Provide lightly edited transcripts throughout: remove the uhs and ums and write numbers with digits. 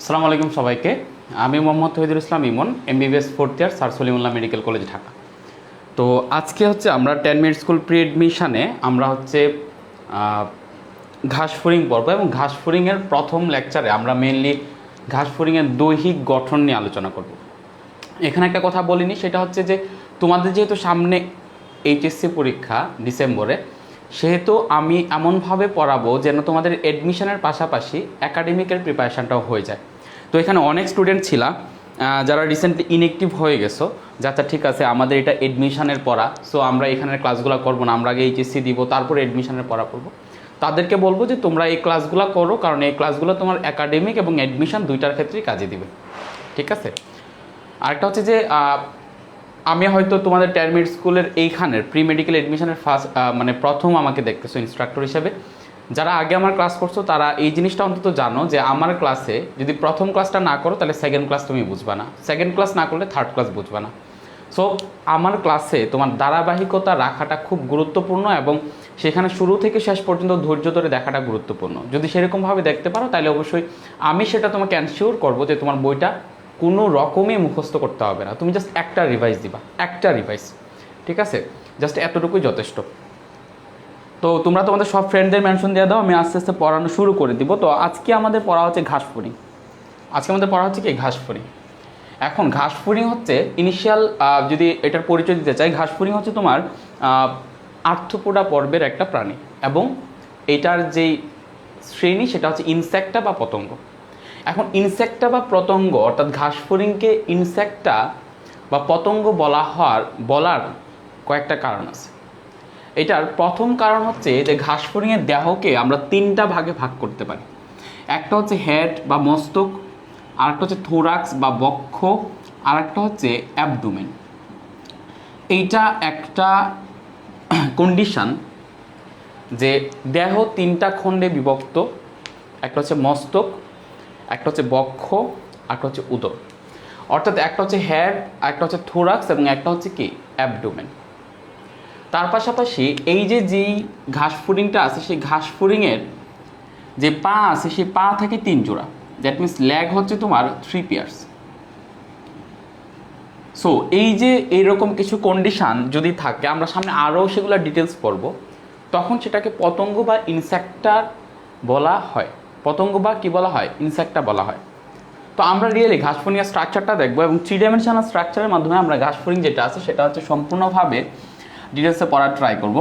আসসালামু আলাইকুম সবাইকে। আমি Mohammad Tahidul Islam Emon, MBBS fourth year, sir Salimullah medical college, Dhaka. তো আজকে আমরা 10 মিনিট স্কুল প্রি এডমিশনে আমরা ঘাসফড়িং পর্ব এবং ঘাসফড়িংয়ের প্রথম লেকচারে আমরা মেনলি ঘাসফড়িংয়ের দৈহিক গঠন নিয়ে আলোচনা করব। এখানে একটা কথা বলিনি, সেটা হচ্ছে যে তোমাদের যেহেতু সামনে এইচএসসি পরীক্ষা ডিসেম্বরে, সেহেতু আমি এমনভাবে পড়াবো যেন তোমাদের এডমিশনের পাশাপাশি একাডেমিকের প্রিপারেশানটাও হয়ে যায়। তো এখানে অনেক স্টুডেন্ট ছিলা যারা রিসেন্টলি ইনএক্টিভ হয়ে গেছো, যাতে ঠিক আছে আমাদের এটা এডমিশনের পড়া, সো আমরা এখানের ক্লাসগুলো করবো না, আমরা আগে এইচএসসি দিব তারপরে এডমিশনের পড়া করবো। তাদেরকে বলবো যে তোমরা এই ক্লাসগুলো করো, কারণ এই ক্লাসগুলো তোমার একাডেমিক এবং অ্যাডমিশন দুইটার ক্ষেত্রেই কাজে দিবে। ঠিক আছে। আরেকটা হচ্ছে যে আমি হয়তো তোমাদের 10 মিনিট স্কুলের এইখানের প্রি মেডিকেল অ্যাডমিশনের প্রথম আমাকে দেখতেছো ইনস্ট্রাক্টর হিসেবে। যারা আগে আমার ক্লাস করছো তারা এই জিনিসটা অন্তত জানো যে আমার ক্লাসে যদি প্রথম ক্লাসটা না করো তাহলে সেকেন্ড ক্লাস তুমি বুঝবা না, সেকেন্ড ক্লাস না করলে থার্ড ক্লাস বুঝবা না। সো আমার ক্লাসে তোমার ধারাবাহিকতা রাখাটা খুব গুরুত্বপূর্ণ এবং সেখানে শুরু থেকে শেষ পর্যন্ত ধৈর্য ধরে দেখাটা গুরুত্বপূর্ণ। যদি সেরকমভাবে দেখতে পারো তাহলে অবশ্যই আমি সেটা তোমাকে এনশিওর করবো যে তোমার বইটা কোনো রকমই মুখস্থ করতে হবে না, তুমি জাস্ট একটা রিভাইজ দিবা, একটা রিভাইজ। ঠিক আছে, জাস্ট এতটুকুই যথেষ্ট। তো তোমরা তোমাদের সব ফ্রেন্ডদের মেনশন দিয়ে দাও, আমি আস্তে আস্তে পড়ানো শুরু করে দিব। তো আজকে আমাদের পড়া হচ্ছে ঘাসফড়িং। আজকে আমাদের পড়া হচ্ছে কি ঘাসফড়িং। এখন ঘাসফড়িং হচ্ছে ইনিশিয়াল, যদি এটার পরিচয় দিতে চাই, ঘাসফড়িং হচ্ছে তোমার আর্থ্রোপোডা পর্বের একটা প্রাণী এবং এটার যেই শ্রেণী সেটা হচ্ছে ইনসেক্টা বা পতঙ্গ। এখন ইনসেক্টা বা পতঙ্গ, অর্থাৎ ঘাসফড়িংকে ইনসেক্টা বা পতঙ্গ বলার কয়েকটা কারণ আছে। এটার প্রথম কারণ হচ্ছে যে ঘাসফড়িংয়ের দেহকে আমরা তিনটা ভাগে ভাগ করতে পারি। একটা হচ্ছে হেড বা মস্তক, আরেকটা হচ্ছে থোরাক্স বা বক্ষ, আরেকটা হচ্ছে অ্যাবডোমেন। এইটা একটা কন্ডিশন যে দেহ তিনটা খণ্ডে বিভক্ত, একটা হচ্ছে মস্তক, একটা হচ্ছে বক্ষ, একটা হচ্ছে উদর। অর্থাৎ একটা হচ্ছে হেড, একটা হচ্ছে থোরাক্স এবং একটা হচ্ছে কি অ্যাবডোমেন। তার পাশাপাশি এই যেই ঘাসফড়িংটা আছে সেই ঘাসফড়িংয়ের যে পা আছে সেই পা থেকে 3 জোড়া, দ্যাট মিনস লেগ হচ্ছে তোমার 3 পেয়ার্স। সো এই যে এইরকম কিছু কন্ডিশান যদি থাকে, আমরা সামনে আরও সেগুলো ডিটেলস পড়ব, তখন সেটাকে পতঙ্গ বা ইনসেক্টার বলা হয়। পতঙ্গ বা কী বলা হয়? ইনসেক্টা বলা হয়। তো আমরা রিয়েলি ঘাসফড়িংয়ের স্ট্রাকচারটা দেখবো এবং 3 ডাইমেনশনাল স্ট্রাকচারের মাধ্যমে আমরা ঘাসফড়িং যেটা আছে সেটা হচ্ছে সম্পূর্ণভাবে ডিটেলসে পড়ার ট্রাই করব।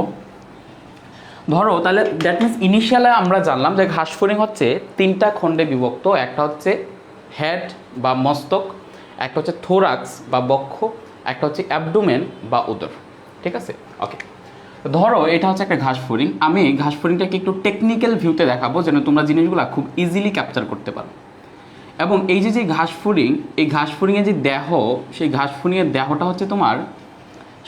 ধরো তাহলে দ্যাট মিনস ইনিশিয়ালে আমরা জানলাম যে ঘাসফড়িং হচ্ছে তিনটা খণ্ডে বিভক্ত, একটা হচ্ছে হেড বা মস্তক, একটা হচ্ছে থোরাক্স বা বক্ষ, একটা হচ্ছে অ্যাবডোমেন বা উদর। ঠিক আছে, ওকে। ধরো এটা হচ্ছে একটা ঘাসফড়িং। আমি ঘাসফড়িংটাকে একটু টেকনিক্যাল ভিউতে দেখাবো যেন তোমরা জিনিসগুলো খুব ইজিলি ক্যাপচার করতে পারো। এবং এই যে ঘাসফড়িং, এই ঘাসফড়িংয়ের যে দেহ, সেই ঘাসফড়িংয়ের দেহটা হচ্ছে তোমার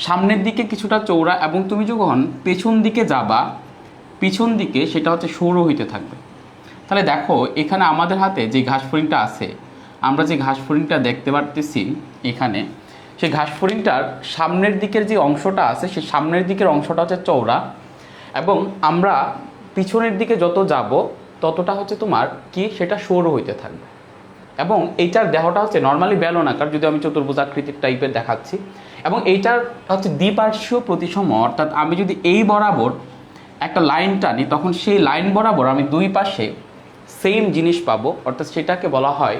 সামনের দিকে কিছুটা চৌড়া এবং তুমি যখন পেছন দিকে যাবা, পিছন দিকে সেটা হচ্ছে সরু হইতে থাকবে। তাহলে দেখো এখানে আমাদের হাতে যে ঘাসফড়িংটা আছে, আমরা যে ঘাসফড়িংটা দেখতে পারতেছি এখানে, সেই ঘাসফড়িংটার সামনের দিকের যে অংশটা আছে সেই সামনের দিকের অংশটা হচ্ছে চৌড়া এবং আমরা পিছনের দিকে যত যাব ততটা হচ্ছে তোমার কি সেটা সরু হইতে থাকবে। এবং এইটার দেহটা হচ্ছে নর্মালি বেলনাকার, যদি আমি চতুর্ভুজাকৃতির টাইপের দেখাচ্ছি, এবং এইটার হচ্ছে দ্বিপার্শ্বীয় প্রতিসম, অর্থাৎ আমি যদি এই বরাবর একটা লাইন টানি তখন সেই লাইন বরাবর আমি দুই পাশে সেম জিনিস পাবো, অর্থাৎ সেটাকে বলা হয়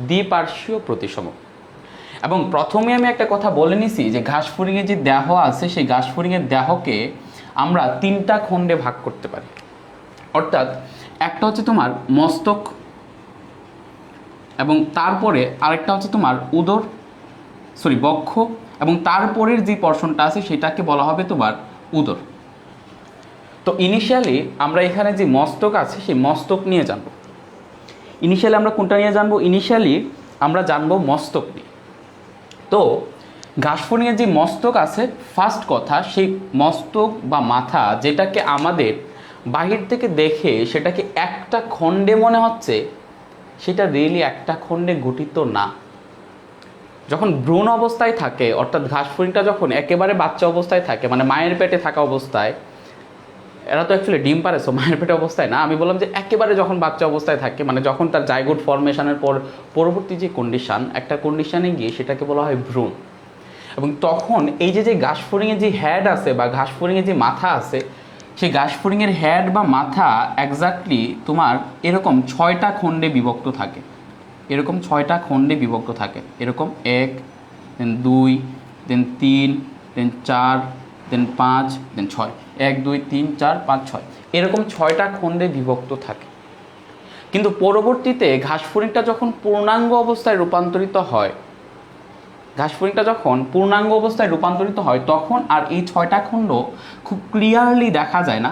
দ্বিপার্শ্বীয় প্রতিসম। এবং প্রথমে আমি একটা কথা বলে নিছি যে ঘাসফড়িংয়ের যে দেহ আছে সেই ঘাসফড়িংয়ের দেহকে আমরা তিনটা খণ্ডে ভাগ করতে পারি। অর্থাৎ একটা হচ্ছে তোমার মস্তক এবং তারপরে আরেকটা হচ্ছে তোমার বক্ষ, এবং তারপরের যে পর্শনটা আছে সেটাকে বলা হবে তোমার উদর। তো ইনিশিয়ালি আমরা এখানে যে মস্তক আছে সেই মস্তক নিয়ে জানবো। ইনিশিয়ালি আমরা কোনটা নিয়ে জানবো? ইনিশিয়ালি আমরা জানবো মস্তক নিয়ে। তো ঘাসফড়িংয়ের যে মস্তক আছে, ফার্স্ট কথা, সেই মস্তক বা মাথা যেটাকে আমাদের বাহির থেকে দেখে সেটাকে একটা খণ্ডে মনে হচ্ছে, সেটা রিয়েলি একটা খণ্ডে গঠিত না। যখন ভ্রূণ অবস্থায় থাকে, অর্থাৎ ঘাসফড়িংটা যখন একেবারে বাচ্চা অবস্থায় থাকে, মানে মায়ের পেটে থাকা অবস্থায়, এরা তো অ্যাকচুয়ালি ডিম পারে, সো মায়ের পেটে অবস্থায় না, আমি বললাম যে একেবারে যখন বাচ্চা অবস্থায় থাকে, মানে যখন তার জাইগোট ফর্মেশনের পর পরবর্তী যে কন্ডিশান, একটা কন্ডিশানে গিয়ে সেটাকে বলা হয় ভ্রূণ। এবং তখন এই যে ঘাসফড়িংয়ের যে হেড আছে বা ঘাসফড়িংয়ের যে মাথা আছে, সেই ঘাসফড়িংয়ের হেড বা মাথা এক্স্যাক্টলি তোমার এরকম 6টা খণ্ডে বিভক্ত থাকে, এরকম 6টা খণ্ডে বিভক্ত থাকে, এরকম 1 দেন 2 দেন 3 দেন 4 দেন 5 দেন 6, 1 2 3 4 5 6, এরকম 6টা খণ্ডে বিভক্ত থাকে। কিন্তু পরবর্তীতে ঘাসফড়িংটা যখন পূর্ণাঙ্গ অবস্থায় রূপান্তরিত হয়, ঘাসফড়িংটা যখন পূর্ণাঙ্গ অবস্থায় রূপান্তরিত হয় তখন আর এই 6টা খণ্ড খুব ক্লিয়ারলি দেখা যায় না।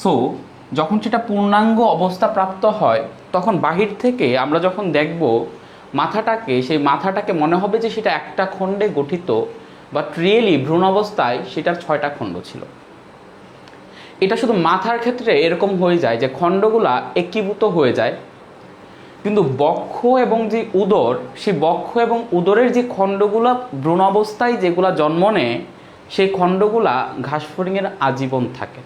সো যখন সেটা পূর্ণাঙ্গ অবস্থা প্রাপ্ত হয় তখন বাহির থেকে আমরা যখন দেখব মাথাটাকে, সেই মাথাটাকে মনে হবে যে সেটা একটা খণ্ডে গঠিত, বাট রিয়েলি ভ্রূণ অবস্থায় সেটার 6টা খণ্ড ছিল। এটা শুধু মাথার ক্ষেত্রে এরকম হয়ে যায় যে খণ্ডগুলা একীভূত হয়ে যায়, কিন্তু বক্ষ এবং যে উদর, সেই বক্ষ এবং উদরের যে খণ্ডগুলা ভ্রূণ অবস্থায় যেগুলা জন্ম নেয়, সেই খণ্ডগুলা ঘাসফড়িংয়ের আজীবন থাকে।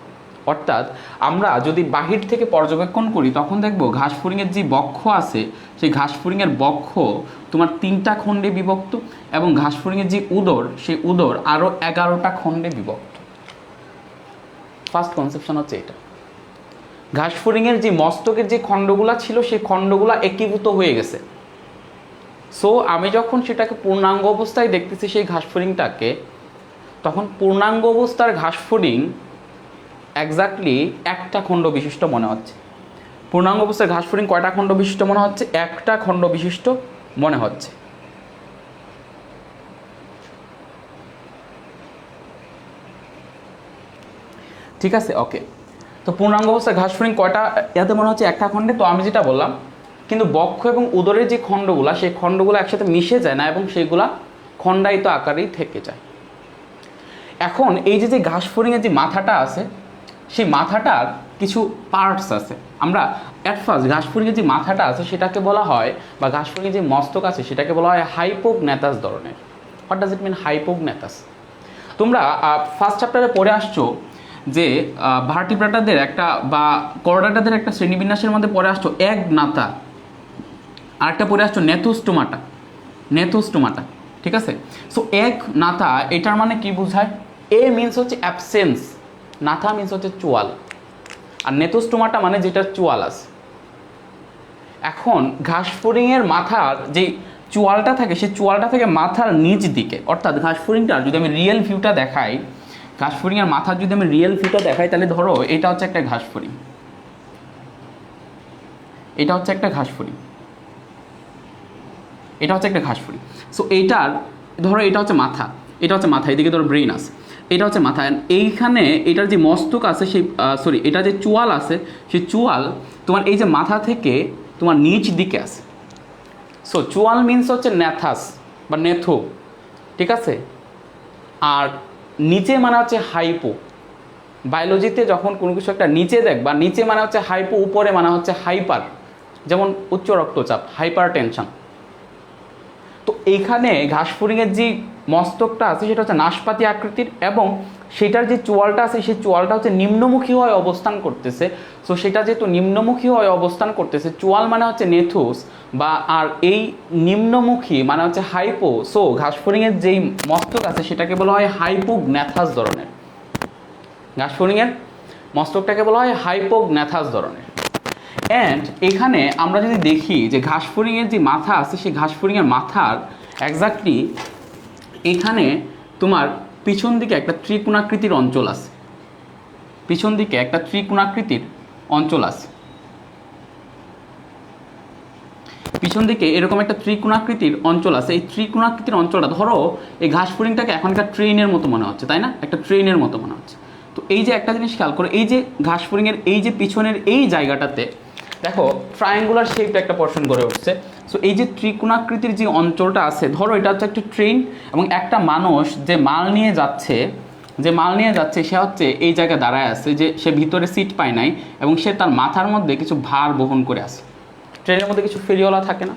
অর্থাৎ আমরা যদি বাহির থেকে পর্যবেক্ষণ করি তখন দেখব ঘাসফড়িংয়ের যে বক্ষ আছে, সেই ঘাসফড়িংয়ের বক্ষ তোমার 3টা খণ্ডে বিভক্ত, এবং ঘাসফড়িংয়ের যে উদর, সেই উদর আরও 11টা খণ্ডে বিভক্ত। ফার্স্ট কনসেপশন হচ্ছে এটা। ঘাসফড়িংয়ের যে মস্তকের যে খণ্ডগুলা ছিল সেই খণ্ডগুলা একীভূত হয়ে গেছে। সো আমি যখন সেটাকে পূর্ণাঙ্গ অবস্থায় দেখতেছি সেই ঘাসফড়িংটাকে, তখন পূর্ণাঙ্গ অবস্থার ঘাসফড়িং এক্স্যাক্টলি একটা খণ্ড বিশিষ্ট মনে হচ্ছে। পূর্ণাঙ্গ অবস্থার ঘাসফড়িং কয়টা খণ্ড বিশিষ্ট মনে হচ্ছে? একটা খণ্ড বিশিষ্ট মনে হচ্ছে। ঠিক আছে, ওকে। তো পূর্ণাঙ্গ অবস্থায় ঘাসফড়িং কয়টা এতে মনে হচ্ছে? একটা খণ্ডে। তো আমি যেটা বললাম, কিন্তু বক্ষ এবং উদরের যে খণ্ডগুলা, সেই খণ্ডগুলো একসাথে মিশে যায় না এবং সেগুলা খণ্ডায়িত আকারেই থেকে যায়। এখন এই যে ঘাসফড়িংয়ের যে মাথাটা আছে, সেই মাথাটার কিছু পার্টস আছে। আমরা অ্যাট ফার্স্ট ঘাসফড়িংয়ের যে মাথাটা আছে সেটাকে বলা হয়, বা ঘাসফড়িংয়ের যে মস্তক আছে সেটাকে বলা হয় হাইপোগন্যাথাস ধরনের। হোয়াট ডাজ ইট মিন হাইপোগন্যাথাস? তোমরা ফার্স্ট চ্যাপ্টারে পড়ে আসছো যে ভার্টিব্রাটাদের একটা বা করডাটাদের একটা শ্রেণীবিন্যাসের মধ্যে পড়ে আসছো একনাতা, আরেকটা পড়ে আসছো নেথোস্টোমাটা, নেথোস্টোমাটা। ঠিক আছে? সো এক নাথা এটার মানে কি বোঝায়? এ মিনস হচ্ছে অ্যাবসেন্স, নাথা মিনস হচ্ছে চোয়াল, আর নেথোস্টোমাটা মানে যেটা চোয়াল আছে। এখন ঘাসফড়িংয়ের মাথার যে চোয়ালটা থাকে, সেই চোয়ালটা থেকে মাথার নিচ দিকে, অর্থাৎ ঘাসফড়িংটার যদি আমি রিয়েল ভিউটা দেখাই, ঘাসফড়িংয়ের মাথার যদি আমি রিয়েল ভিউটা দেখাই, তাহলে ধরো এটা হচ্ছে একটা ঘাসফড়িং, এটা হচ্ছে একটা ঘাসফড়িং, এটা হচ্ছে একটা ঘাসফড়িং। সো এইটার ধরো এটা হচ্ছে মাথা, এটা হচ্ছে মাথা, এদিকে ধরো ব্রেইন আছে, এটা হচ্ছে মাথা। এইখানে এটার যে মস্তক আছে, সেই এটা যে চোয়াল আছে, সেই চোয়াল তোমার এই যে মাথা থেকে তোমার নিচ দিকে আছে। সো চোয়াল মিনস হচ্ছে ন্যাথাস বা নেথো। ঠিক আছে? আর নিচে মানে হচ্ছে হাইপো। বায়োলজিতে যখন কোনো কিছু একটা নিচে দেখবা, নিচে মানে হচ্ছে হাইপো, উপরে মানে হচ্ছে হাইপার, যেমন উচ্চ রক্তচাপ, হাইপার টেনশন। তো এইখানে ঘাসফড়িংয়ের যে মস্তকটা আছে সেটা হচ্ছে নাশপাতি আকৃতির, এবং সেটার যে চোয়ালটা আছে সেই চোয়ালটা হচ্ছে নিম্নমুখী হয়ে অবস্থান করতেছে। সো সেটা যেহেতু নিম্নমুখী হয়ে অবস্থান করতেছে, চোয়াল মানে হচ্ছে নেথুস, বা আর এই নিম্নমুখী মানে হচ্ছে হাইপো। সো ঘাসফড়িংয়ের যেই মস্তক আছে সেটাকে বলা হয় হাইপোগন্যাথাস ধরনের। ঘাসফড়িংয়ের মস্তকটাকে বলা হয় হাইপোগন্যাথাস ধরনের। অ্যান্ড এখানে আমরা যদি দেখি যে ঘাসফড়িংয়ের যে মাথা আছে, সেই ঘাসফড়িংয়ের মাথার এক্স্যাক্টলি এখানে তোমার পিছন দিকে একটা ত্রিকোণাকৃতির অঞ্চল আছে, পিছন দিকে একটা ত্রিকোণাকৃতির অঞ্চল আছে, পিছন দিকে এরকম একটা ত্রিকোণাকৃতির অঞ্চল আছে। এই ত্রিকোণাকৃতির অঞ্চলটা ধরো এই ঘাসফড়িংটাকে এখনকার ট্রেনের মতো মনে হচ্ছে, তাই না? একটা ট্রেনের মতো মনে হচ্ছে। তো এই যে একটা জিনিস খেয়াল করো, এই যে ঘাসফড়িংয়ের এই যে পিছনের এই জায়গাটাতে দেখো ট্রায়াঙ্গুলার শেপটা একটা পোরশন গড়ে উঠছে। সো এই যে ত্রিকোণাকৃতির যে অঞ্চলটা আছে, ধরো এটা হচ্ছে একটা ট্রেন, এবং একটা মানুষ যে মাল নিয়ে যাচ্ছে, সে হচ্ছে এই জায়গায় দাঁড়ায় আছে, যে সে ভিতরে সিট পায় নাই এবং সে তার মাথার মধ্যে কিছু ভার বহন করে আসে। ট্রেনের মধ্যে কিছু ফেরিওয়ালা থাকে না,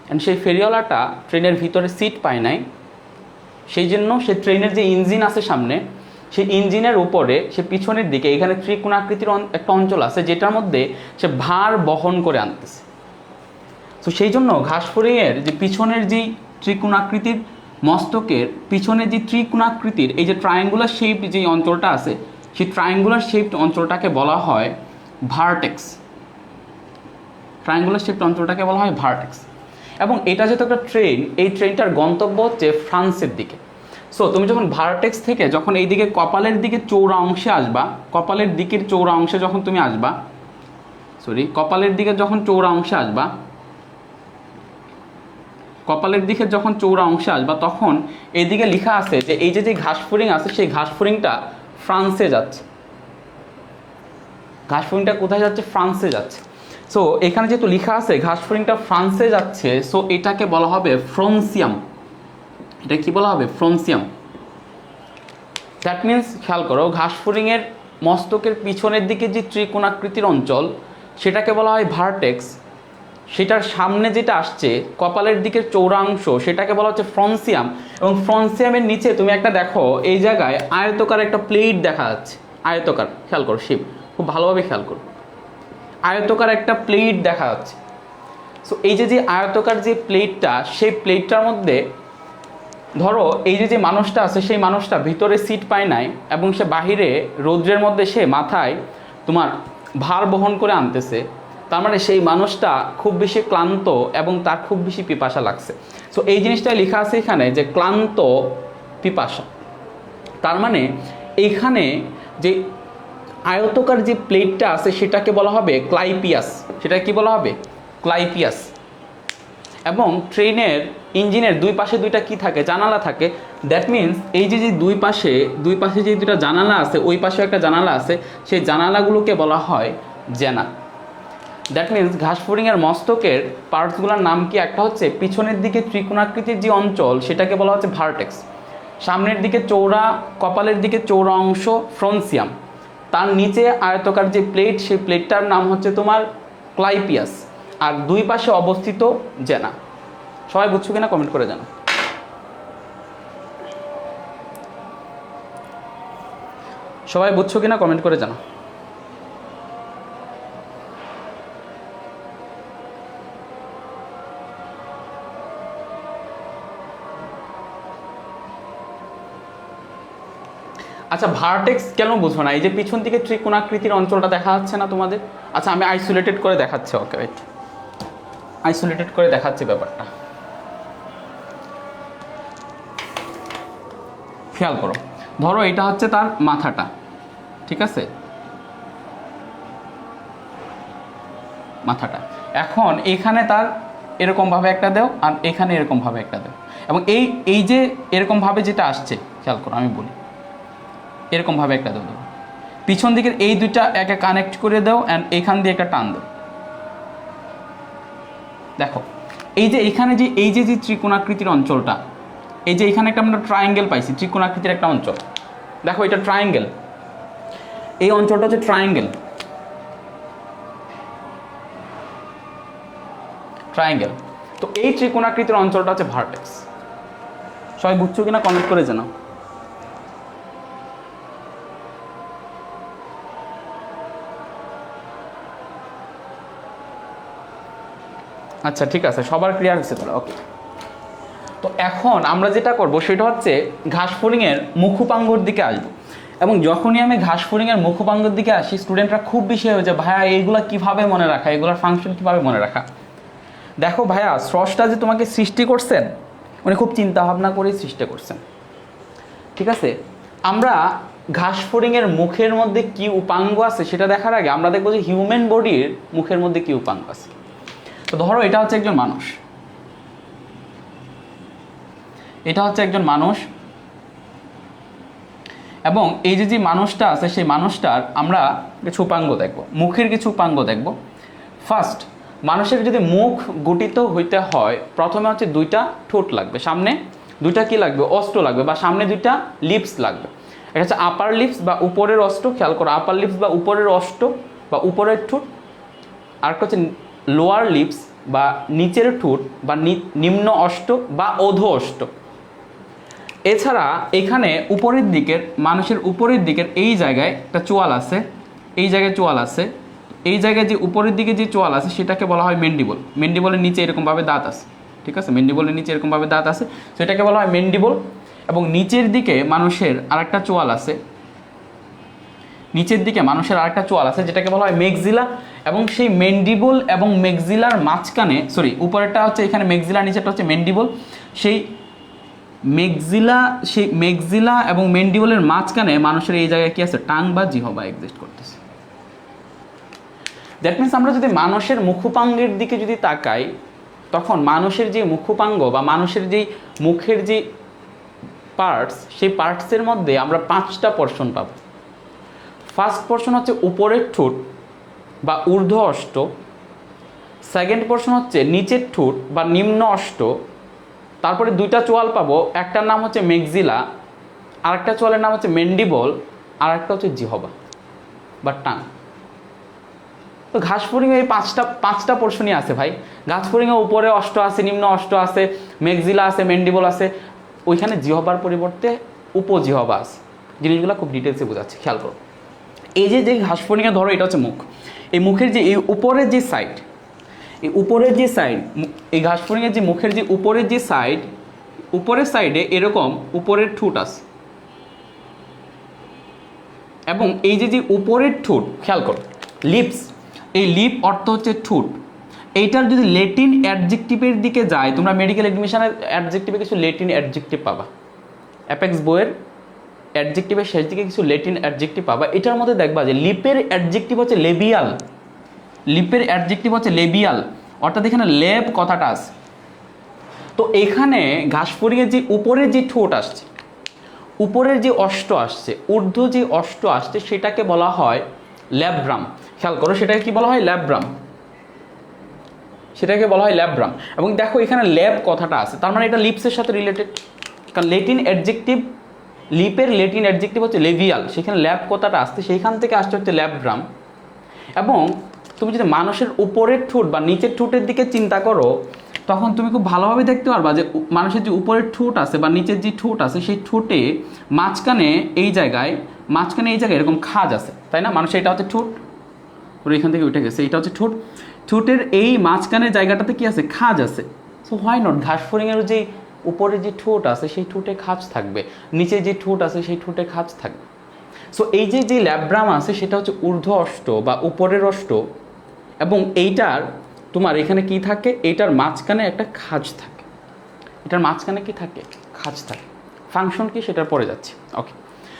অ্যান্ড সেই ফেরিওয়ালাটা ট্রেনের ভিতরে সিট পায় নাই, সেই জন্য সে ট্রেনের যে ইঞ্জিন আছে সামনে, সেই ইঞ্জিনের উপরে সে পিছনের দিকে এখানে ত্রিকোণাকৃতির একটা অঞ্চল আছে যেটার মধ্যে সে ভার বহন করে আনতেছে। তো সেই জন্য ঘাসফড়িংয়ের যে পিছনের যেই ত্রিকোণাকৃতির মস্তকের পিছনে যে ত্রিকোণাকৃতির এই যে ট্রায়াঙ্গুলার শেপ যে অঞ্চলটা আছে সেই ট্রায়াঙ্গুলার শেপড অঞ্চলটাকে বলা হয় ভার্টেক্স। ট্রায়াঙ্গুলার শেপড অঞ্চলটাকে বলা হয় ভার্টেক্স। এবং এটা যেহেতু একটা ট্রেন, এই ট্রেনটার গন্তব্য হচ্ছে ফ্রান্সের দিকে। সো তুমি যখন ভার্টেক্স থেকে যখন এই দিকে কপালের দিকে চৌড়া অংশে আসবা, কপালের দিকের চৌড়া অংশে যখন তুমি আসবা, কপালের দিকে যখন চৌড়া অংশে আসবা, কপালের দিকে যখন চৌড়া অংশে আসবা তখন এইদিকে লেখা আছে যে এই যে ঘাসফড়িং আছে সেই ঘাসফড়িংটা ফ্রান্সে যাচ্ছে। ঘাসফড়িংটা কোথায় যাচ্ছে? ফ্রান্সে যাচ্ছে। সো এখানে যেহেতু লেখা আছে ঘাসফড়িংটা ফ্রান্সে যাচ্ছে, সো এটাকে বলা হবে ফ্রন্সিয়াম। এটা কি বলা হবে? ফ্রন্সিয়াম। দ্যাট মিনস খেয়াল করো, ঘাসফড়িংয়ের মস্তকের পিছনের দিকে যে ত্রিকোণাকৃতির অঞ্চল সেটাকে বলা হয় ভার্টেক্স। সেটার সামনে যেটা আসছে কপালের দিকের চৌড়া অংশ সেটাকে বলা হচ্ছে ফ্রন্সিয়াম। এবং ফ্রন্সিয়ামের নিচে তুমি একটা দেখো, এই জায়গায় আয়তকার একটা প্লেট দেখা যাচ্ছে। আয়তকার, খেয়াল করো শিব, খুব ভালোভাবে খেয়াল করো, আয়তকার একটা প্লেট দেখা যাচ্ছে। সো এই যে আয়তকার যে প্লেটটা, সেই প্লেটটার মধ্যে ধরো এই যে মানুষটা আছে সেই মানুষটা ভিতরে সিট পায় নাই এবং সে বাহিরে রৌদ্রের মধ্যে সে মাথায় তোমার ভার বহন করে আনতেছে। তার মানে সেই মানুষটা খুব বেশি ক্লান্ত এবং তার খুব বেশি পিপাসা লাগছে। সো এই জিনিসটাই লেখা আছে এখানে যে ক্লান্ত পিপাসা। তার মানে এইখানে যে আয়তকার যে প্লেটটা আছে সেটাকে বলা হবে ক্লাইপিয়াস। সেটা কি বলা হবে? ক্লাইপিয়াস। এবং ট্রেনের ইঞ্জিনের দুই পাশে দুইটা কি থাকে? জানালা থাকে। দ্যাট মিনস এই যে দুই পাশে যে দুইটা জানালা আছে, ওই পাশে একটা জানালা আছে, সেই জানালাগুলোকে বলা হয় জেনা। দ্যাট মিনস ঘাসফড়িংয়ের মস্তকের পার্টসগুলোর নাম কি? একটা হচ্ছে পিছনের দিকে ত্রিকোণাকৃতির যে অঞ্চল সেটাকে বলা হচ্ছে ভার্টেক্স, সামনের দিকে চৌড়া, কপালের দিকে চৌড়া অংশ ফ্রন্সিয়াম, তার নিচে আয়তকার যে প্লেট সেই প্লেটটার নাম হচ্ছে তোমার ক্লাইপিয়াস, আর দুই পাশে অবস্থিত জেনা। সবাই বুঝছো কিনা কমেন্ট করে জানো। সবাই বুঝছো কিনা কমেন্ট করে জানো। আচ্ছা, ভার্টেক্স কেন বুঝো না? এই যে পিছন দিকে ত্রিকোণাকৃতির অঞ্চলটা দেখা যাচ্ছে না তোমাদের? আচ্ছা, আমি আইসোলেটেড করে দেখাচ্ছি। ওকে, ওয়েট, আইসোলেটেড করে দেখাচ্ছি ব্যাপারটা। খেয়াল করো, ধরো এটা হচ্ছে তার মাথাটা, ঠিক আছে? মাথাটা এখন এখানে তার এরকমভাবে একটা দাও আর এখানে এরকমভাবে একটা দাও, এবং এই যে এরকমভাবে যেটা আসছে, খেয়াল করো, আমি বলি এরকমভাবে একটা দাও, পিছন দিকের এই দুইটা একে কানেক্ট করে দাও অ্যান্ড এখান দিয়ে একটা টান দাও। দেখো এই যে এখানে যে এই যে ত্রিকোণাকৃতির অঞ্চলটা, এই যে এখানে একটা আমরা ট্রায়াঙ্গেল পাইছি, ত্রিকোণাকৃতির একটা অঞ্চল। দেখো এটা ট্রায়াঙ্গেল, এই অঞ্চলটা হচ্ছে ট্রায়াঙ্গেল। ট্রায়াঙ্গেল তো এই ত্রিকোণাকৃতির অঞ্চলটা হচ্ছে ভার্টেক্স। সবাই বুঝছো কিনা কমেন্ট করে জানাও। আচ্ছা, ঠিক আছে, সবার ক্লিয়ার হচ্ছে তাহলে। ওকে, তো এখন আমরা যেটা করব সেটা হচ্ছে ঘাসফড়িংয়ের মুখোপাঙ্গর দিকে আসবো। এবং যখনই আমি ঘাসফড়িংয়ের মুখোপাঙ্গর দিকে আসি, স্টুডেন্টরা খুব বেশি হয়ে যে ভাইয়া এইগুলো কীভাবে মনে রাখা, এগুলোর ফাংশন কীভাবে মনে রাখা। দেখো ভাইয়া, স্রষ্টা যে তোমাকে সৃষ্টি করছেন উনি খুব চিন্তা ভাবনা করেই সৃষ্টি করছেন, ঠিক আছে? আমরা ঘাসফড়িংয়ের মুখের মধ্যে কি উপাঙ্গ আছে সেটা দেখার আগে আমরা দেখবো যে হিউম্যান বডির মুখের মধ্যে কি উপাঙ্গ আছে। তো ধরো এটা হচ্ছে একজন মানুষ, এটা হচ্ছে একজন মানুষ, এবং এই যে মানুষটা আছে সেই মানুষটার আমরা কিছু উপাঙ্গ দেখব, মুখের কিছু উপাঙ্গ দেখব। ফার্স্ট, মানুষের যদি মুখ গঠিত হইতে হয় প্রথমে হচ্ছে দুইটা ঠোঁট লাগবে, সামনে দুইটা কি লাগবে? অস্ট লাগবে, বা সামনে দুইটা লিপস লাগবে। এটা হচ্ছে আপার লিপস বা উপরের অস্ট, খেয়াল করো, আপার লিপস বা উপরের অস্ট বা উপরের ঠোঁট। আরেকটা হচ্ছে লোয়ার লিপস বা নিচের ঠোঁট বা নিম্ন অষ্ট বা অধো অষ্ট। এছাড়া এখানে উপরের দিকের মানুষের উপরের দিকের এই জায়গায় একটা চোয়াল আছে, এই জায়গায় চোয়াল আছে, এই জায়গায় যে উপরের দিকে যে চোয়াল আছে সেটাকে বলা হয় মেন্ডিবল। মেন্ডিবলের নিচে এরকমভাবে দাঁত আছে, ঠিক আছে, মেন্ডিবলের নিচে এরকমভাবে দাঁত আছে, সেটাকে বলা হয় মেন্ডিবল। এবং নিচের দিকে মানুষের আরেকটা চোয়াল আছে, নিচের দিকে মানুষের আরেকটা চোয়াল আছে যেটাকে বলা হয় মেক্সিলা। এবং সেই মেন্ডিবল এবং মেক্সিলার মাঝখানে, সরি উপরেরটা হচ্ছে এখানে মেক্সিলা, নিচেরটা হচ্ছে মেন্ডিবল। সেই মেক্সিলা এবং মেন্ডিবলের মাঝখানে মানুষের এই জায়গায় কি আছে, টাং বা জিহবা এক্সিস্ট করতেছে। দ্যাট মিনস আমরা যদি মানুষের মুখোপাঙ্গের দিকে যদি তাকাই, তখন মানুষের যে মুখোপাঙ্গ বা মানুষের যেই মুখের যে পার্টস, সেই পার্টসের মধ্যে আমরা 5টা পোর্শন পাব। ফার্স্ট পোর্শন হচ্ছে উপরের ঠোঁট বা ঊর্ধ্ব অষ্ট, সেকেন্ড পোর্শন হচ্ছে নিচের ঠোঁট বা নিম্ন অষ্ট, তারপরে 2টা চোয়াল পাবো, একটার নাম হচ্ছে মেক্সিলা, আরেকটা চোয়ালের নাম হচ্ছে মেন্ডিবল, আর একটা হচ্ছে জিহবা বা টাং। তো ঘাস ফড়িংয়ে এই পাঁচটা পোর্শনই আছে ভাই। ঘাস ফড়িংয়ে উপরে অষ্ট আছে, নিম্ন অষ্ট আছে, মেক্সিলা আছে, মেন্ডিবল আছে, ওইখানে জিহবার পরিবর্তে উপজিহবা আছে। জিনিসগুলো খুব ডিটেলসে বোঝাচ্ছে, খেয়াল করো। এই যে ঘাস ফড়িংয়ে ধরো এটা হচ্ছে মুখ, এই মুখের যে এই উপরের যে সাইড, এই উপরের যে সাইড, এই ঘাস ফড়িংয়ের যে মুখের যে উপরের যে সাইড, উপরের সাইডে এরকম উপরের ঠোঁট আছে। এবং এই যে উপরের ঠোঁট, খেয়াল করো, লিপস, এই লিপ অর্থ হচ্ছে ঠোঁট। এইটার যদি ল্যাটিন অ্যাডজেক্টিভের দিকে যায়, তোমরা মেডিকেল এডমিশনের অ্যাডজেক্টিভে কিছু ল্যাটিন অ্যাডজেক্টিভ পাবা, অ্যাপেক্স বইয়ের অ্যাডজেক্টিভের শেষ দিকে কিছু ল্যাটিন অ্যাডজেক্টিভ পাবা। এটার মধ্যে দেখবা যে লিপের অ্যাডজেক্টিভ হচ্ছে লেবিয়াল, লিপের অ্যাডজেক্টিভ হচ্ছে লেবিয়াল, অর্থাৎ এখানে লেব কথাটা আছে। তো এখানে ঘাস ফড়িংয়ের যে উপরের যে ঠোঁট আসছে, উপরের যে অষ্ট আসছে, ঊর্ধ্ব যে অষ্ট আসছে, সেটাকে বলা হয় ল্যাব্রাম। খেয়াল করো, সেটাকে কি বলা হয়, ল্যাব্রাম, সেটাকে বলা হয় ল্যাব্রাম। এবং দেখো এখানে ল্যাব কথাটা আছে, তার মানে এটা লিপসের সাথে রিলেটেড, কারণ ল্যাটিন অ্যাডজেক্টিভ, লিপের ল্যাটিন অ্যাডজেক্টিভ হচ্ছে লেভিয়াল, সেখানে ল্যাব কথাটা আসছে, সেইখান থেকে আসছে হচ্ছে ল্যাব্রাম। এবং তুমি যদি মানুষের উপরের ঠোঁট বা নিচের ঠোঁটের দিকে চিন্তা করো, তখন তুমি খুব ভালোভাবে দেখতে পারবা যে মানুষের যে উপরের ঠোঁট আছে বা নিচের যে ঠোঁট আছে, সেই ঠোঁটে মাঝখানে এই জায়গায় এরকম খাজ আছে, তাই না? মানুষের এটা হচ্ছে ঠোঁট, ওর এখান থেকে উঠে গেছে, এটা হচ্ছে ঠোঁট, ঠোঁটের এই মাঝখানের জায়গাটাতে কি আছে, খাজ আছে। সো হোয়াই নট, ঘাস ফড়িংয়ের যে উপরে যে ঠোঁট আছে সেই ঠোঁটে খাজ থাকবে, নিচে যে ঠোঁট আছে সেই ঠোঁটে খাজ থাকবে। সো এই যে ল্যাব্রাম আছে সেটা হচ্ছে ঊর্ধ্ব অষ্ট বা উপরের অষ্ট, এবং এইটার তোমার এখানে কি থাকে, এইটার মাঝখানে একটা খাজ থাকে, এটার মাঝখানে কি থাকে, খাজ থাকে। ফাংশন কি সেটার পরে যাচ্ছে, ওকে।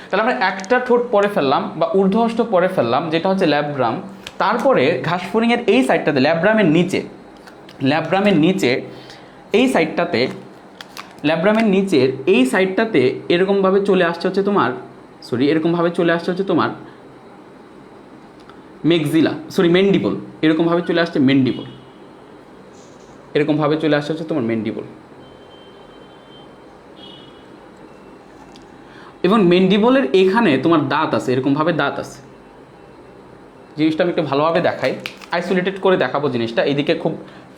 তাহলে আমরা একটা ঠোঁট পরে ফেললাম বা ঊর্ধ্ব অষ্ট পরে ফেললাম, যেটা হচ্ছে ল্যাব্রাম। তারপরে ঘাস ফড়িংয়ের এই সাইডটাতে, ল্যাব্রামের নিচে এই সাইডটাতে, ল্যাব্রামের নিচের এই সাইডটাতে এরকমভাবে চলে আসছে হচ্ছে তোমার, এরকমভাবে চলে আসছে হচ্ছে তোমার মেন্ডিবল, এরকমভাবে চলে আসছে মেন্ডিবল, এরকমভাবে চলে আসছে হচ্ছে তোমার মেন্ডিবল। এবং মেন্ডিবলের এখানে তোমার দাঁত আছে, এরকমভাবে দাঁত আছে। জিনিসটা আমি একটু ভালোভাবে দেখাই, আইসোলেটেড করে দেখাবো জিনিসটা, এইদিকে খুব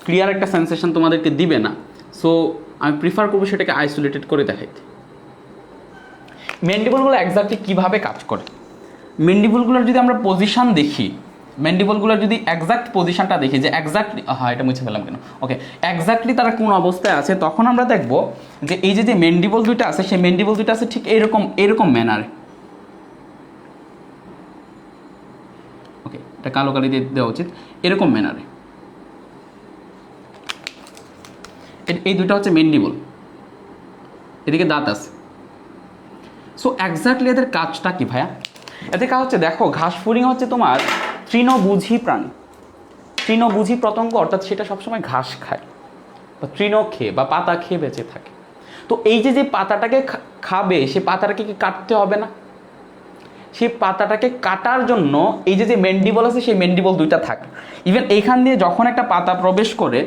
ক্লিয়ার একটা সেন্সেশন তোমাদেরকে দিবে না, সো আমি প্রিফার করবো সেটাকে আইসোলেটেড করে দেখাইতে। মেন্ডিবলগুলো এক্স্যাক্টলি কীভাবে কাজ করে, মেন্ডিবলগুলোর যদি আমরা পজিশন দেখি, মেন্ডিবলগুলোর যদি এক্স্যাক্ট পজিশনটা দেখি, যে এক্স্যাক্টলি, এটা মুছে ফেললাম কেন, ওকে, এক্স্যাক্টলি তারা কোন অবস্থায় আছে, তখন আমরা দেখব যে এই যে মেন্ডিবল দুইটা আছে, সেই মেন্ডিবল দুইটা আছে ঠিক এরকম ম্যানারে, ওকে, এটা কালো কালি দিয়ে দেওয়া উচিত, এরকম ম্যানারে। এই দুটো হচ্ছে মেন্ডিবল, এদিকে দাঁত আছে। সো এক্স্যাক্টলি এদের কাজটা কি ভাইয়া? এদের কাজ হচ্ছে, দেখো ঘাস ফড়িং হচ্ছে তোমার তৃণভোজী প্রাণী, তৃণভোজী পতঙ্গ, অর্থাৎ সেটা সবসময় ঘাস খায় বা তৃণ খেয়ে বা পাতা খেয়ে বেঁচে থাকে। তো এই যে পাতাটাকে খাবে, সে পাতাটাকে কি কাটতে হবে না? সেই পাতাটাকে কাটার জন্য এই যে মেন্ডিবল আছে, সেই মেন্ডিবল দুইটা থাকে। ইভেন এইখান দিয়ে যখন একটা পাতা প্রবেশ করে,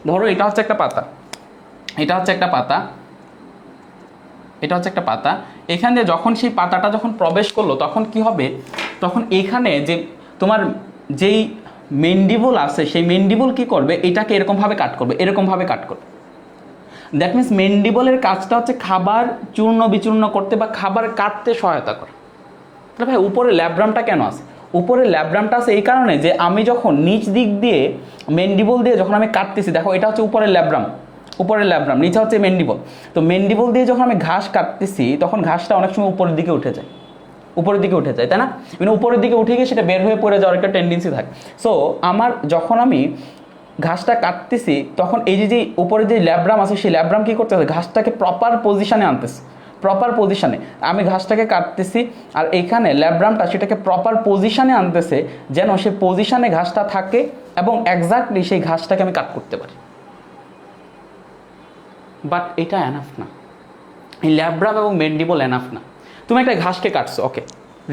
ধরো এটা হচ্ছে একটা পাতা, এটা হচ্ছে একটা পাতা, এটা হচ্ছে একটা পাতা, এখান দিয়ে যখন সেই পাতাটা যখন প্রবেশ করলো, তখন কি হবে, তখন এখানে যে তোমার যেই মেন্ডিবল আছে, সেই মেন্ডিবল কি করবে, এটাকে এরকমভাবে কাট করবে, এরকমভাবে কাট করবে। দ্যাট মিনস মেন্ডিবলের কাজটা হচ্ছে খাবার চূর্ণ বিচূর্ণ করতে বা খাবার কাটতে সহায়তা করা। তাহলে ভাই উপরে ল্যাব্রামটা কেন আছে? উপরে ল্যাব্রামটা আছে এই কারণে যে আমি যখন নিচ দিক দিয়ে মেন্ডিবল দিয়ে যখন আমি কাটতেছি, দেখো এটা হচ্ছে উপরের ল্যাব্রাম, উপরের ল্যাব্রাম, নিচে হচ্ছে মেন্ডিবল। তো মেন্ডিবল দিয়ে যখন আমি ঘাস কাটতেছি তখন ঘাসটা অনেক সময় উপরের দিকে উঠে যায়, উপরের দিকে উঠে যায়, তাই না? মানে উপরের দিকে উঠে গিয়ে সেটা বের হয়ে পড়ে যাওয়ার একটা টেন্ডেন্সি থাকে। সো আমার যখন আমি ঘাসটা কাটতেছি তখন এই যে উপরে যে ল্যাব্রাম আছে সেই ল্যাব্রাম কী করতেছে, ঘাসটাকে প্রপার পজিশনে আনতেছে, প্রপার পজিশনে। আমি ঘাসটাকে কাটতেছি আর এইখানে ল্যাব্রামটা সেটাকে প্রপার পজিশনে আনতেছে যেন সে পজিশনে ঘাসটা থাকে এবং এক্স্যাক্টলি সেই ঘাসটাকে আমি কাট করতে পারি। বাট এটা এনাফ না, এই ল্যাব্রাম এবং মেন্ডিবল এনাফ না। তুমি একটা ঘাসকে কাটছো, ওকে,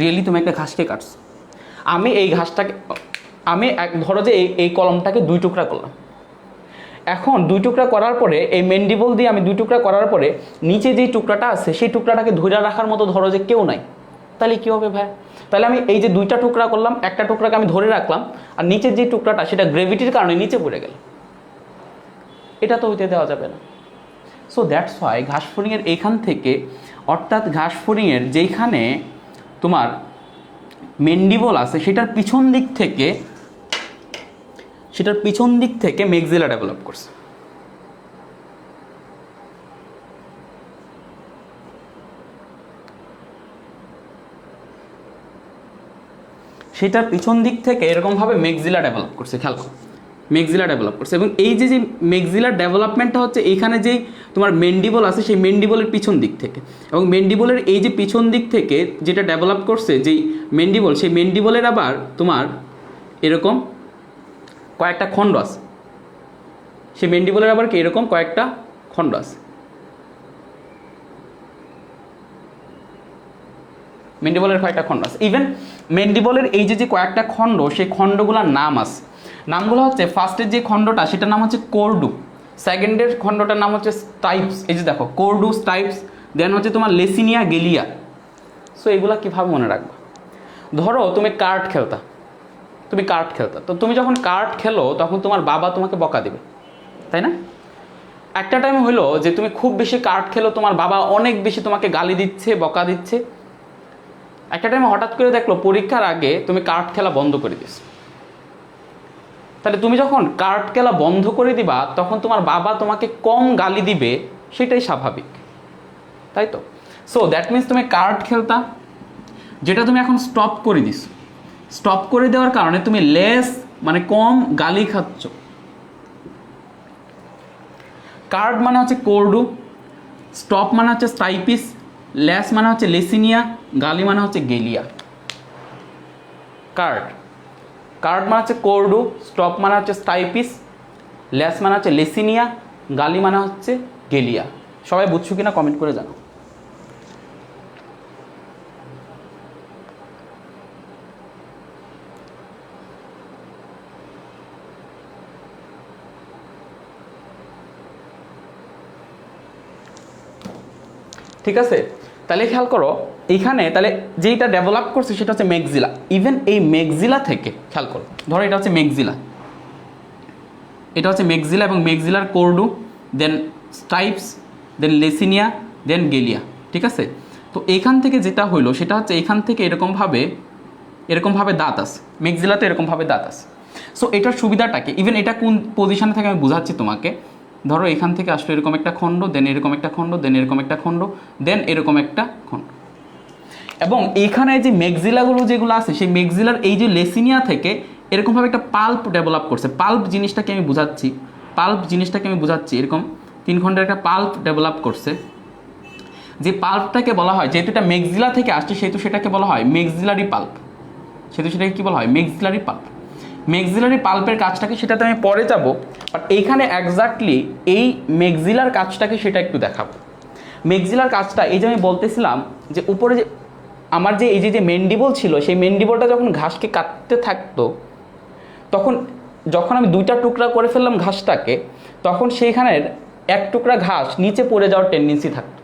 রিয়েলি তুমি একটা ঘাসকে কাটছো, আমি এই ঘাসটাকে ধরো যে এই কলমটাকে 2 টুকরা করলাম। এখন 2 টুকরা করার পরে এই মেন্ডিবল দিয়ে আমি 2 টুকরা করার পরে নিচে যেই টুকরাটা আছে সেই টুকরাটাকে ধরে রাখার মতো ধরো যে কেউ নাই, তাহলে কী হবে ভাই? তাহলে আমি এই যে 2টা টুকরা করলাম, একটা টুকরাকে আমি ধরে রাখলাম আর নিচের যে টুকরাটা সেটা গ্রেভিটির কারণে নিচে পড়ে গেল, এটা তো হইতে দেওয়া যাবে না। সো দ্যাটস ওয়াই ঘাসফড়িংয়ের এইখান থেকে, অর্থাৎ ঘাসফড়িংয়ের যেইখানে তোমার মেন্ডিবল আছে সেটার পিছন দিক থেকে মেক্সিলা ডেভেলপ করছে। সেটার পিছন দিক থেকে এরকমভাবে মেক্সিলা ডেভেলপ করছে, খেয়াল করো, মেক্সিলা ডেভেলপ করছে। এবং এই যে মেক্সিলার ডেভেলপমেন্টটা হচ্ছে এইখানে যেই তোমার মেন্ডিবল আছে সেই মেন্ডিবলের পিছন দিক থেকে, এবং মেন্ডিবলের এই যে পিছন দিক থেকে যেটা ডেভেলপ করছে যেই মেন্ডিবল, সেই মেন্ডিবলের আবার তোমার এরকম কয়েকটা খণ্ড আছে, সেই মেন্ডিবলের আবার কি এরকম কয়েকটা খণ্ড আছে, মেন্ডিবলের কয়েকটা খণ্ড আছে। ইভেন মেন্ডিবলের এই যে কয়েকটা খণ্ড, সেই খণ্ডগুলোর নাম আছে, নামগুলো হচ্ছে ফার্স্টের যে খণ্ডটা সেটার নাম হচ্ছে কোরডু, সেকেন্ডের খণ্ডটার নাম হচ্ছে স্টাইপস, এই যে দেখো কোরডু, স্টাইপস, দেন হচ্ছে তোমার লেসিনিয়া, গেলিয়া। সো এগুলা কীভাবে মনে রাখবা? ধরো তুমি কার্ড খেলতা, তো তুমি যখন কার্ড খেলো তখন তোমার বাবা তোমাকে বকা দেবে, তাই না? একটা টাইম হলো যে তুমি খুব বেশি কার্ড খেলো, তোমার বাবা অনেক বেশি তোমাকে গালি দিচ্ছে, বকা দিচ্ছে। একটা টাইমে হঠাৎ করে দেখলো পরীক্ষার আগে তুমি কার্ড খেলা বন্ধ করে দিস, তাহলে তুমি যখন কার্ড খেলা বন্ধ করে দিবা তখন তোমার বাবা তোমাকে কম গালি দিবে, সেটাই স্বাভাবিক, তাই তো? সো দ্যাট মিনস তুমি কার্ড খেলতা, যেটা তুমি এখন স্টপ করে দিস, স্টপ করে দেওয়ার কারণে তুমি লেস মানে কম গালি খাচ্ছ। কার্ড মানে হচ্ছে কোরডু, স্টপ মানে হচ্ছে স্টাইপিস, লেস মানে হচ্ছে লেসিনিয়া, গালি মানে হচ্ছে গেলিয়া। কার্ড মানে হচ্ছে কোরডু, স্টপ মানে হচ্ছে স্টাইপিস, লেস মানে হচ্ছে লেসিনিয়া, গালি মানে হচ্ছে গেলিয়া। সবাই বুঝছো কিনা কমেন্ট করে জানো। ঠিক আছে, তাহলে খেয়াল করো এইখানে তাহলে যেইটা ডেভেলপ করছে সেটা হচ্ছে মেক্সিলা। ইভেন এই মেক্সিলা থেকে খেয়াল করো, ধরো এটা হচ্ছে মেক্সিলা, এবং মেক্সিলার কোরডু, দেন স্টাইপস, দেন লেসিনিয়া, দেন গেলিয়া। ঠিক আছে, তো এইখান থেকে যেটা হইলো সেটা হচ্ছে এইখান থেকে এরকমভাবে দাঁত আছে, মেক্সিলাতে এরকমভাবে দাঁত আছে। সো এটার সুবিধাটা কি? ইভেন এটা কোন পজিশনে থাকে আমি বোঝাচ্ছি তোমাকে। ধরো এখান থেকে আসলে এরকম একটা খণ্ড, দেন এরকম একটা খণ্ড, দেন এরকম একটা খণ্ড, দেন এরকম একটা খণ্ড। এবং এইখানে যে মেক্সিলাগুলো যেগুলো আছে সেই মেক্সিলার এই যে লেসিনিয়া থেকে এরকমভাবে একটা পাল্প ডেভেলপ করছে। পাল্প জিনিসটাকে আমি বোঝাচ্ছি, এরকম 3 খণ্ডের একটা পাল্প ডেভেলপ করছে। যে পাল্পটাকে বলা হয়, যেহেতু এটা মেক্সিলা থেকে আসছে সেহেতু সেটাকে বলা হয় মেক্সিলারি পাল্প, সেটাকে কি বলা হয়? মেক্সিলারি পাল্প। মেক্সিলারি পাল্পের কাজটাকে সেটাতে আমি পরে যাব, বাট এইখানে এক্স্যাক্টলি এই মেক্সিলার কাজটাকে সেটা একটু দেখাবো। মেক্সিলার কাজটা এই যে আমি বলতেছিলাম যে উপরে যে আমার যে এই যে মেন্ডিবল ছিল, সেই মেন্ডিবলটা যখন ঘাসকে কাটতে থাকতো তখন যখন আমি 2টা টুকরা করে ফেললাম ঘাসটাকে, তখন সেইখানের এক টুকরা ঘাস নিচে পড়ে যাওয়ার টেন্ডেন্সি থাকতো।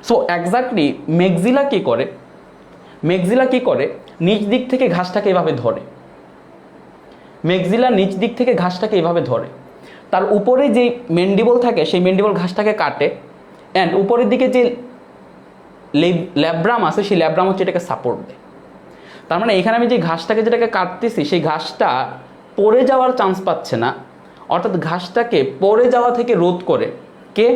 সো এক্স্যাক্টলি মেক্সিলা কী করে নিচ দিক থেকে ঘাসটাকে এভাবে ধরে, মেক্সিলা নিচ দিক থেকে ঘাসটাকে এভাবে ধরে। তার উপরে যে মেন্ডিবল থাকে সেই মেন্ডিবল ঘাসটাকে কাটে, অ্যান্ড উপরের দিকে যে ল্যাব্রাম আছে সেই ল্যাব্রাম হচ্ছে এটাকে সাপোর্ট দেয়। তার মানে এখানে আমি যে ঘাসটাকে যেটাকে কাটতেছি সেই ঘাসটা পড়ে যাওয়ার চান্স পাচ্ছে না, অর্থাৎ ঘাসটাকে পড়ে যাওয়া থেকে রোধ করে কে?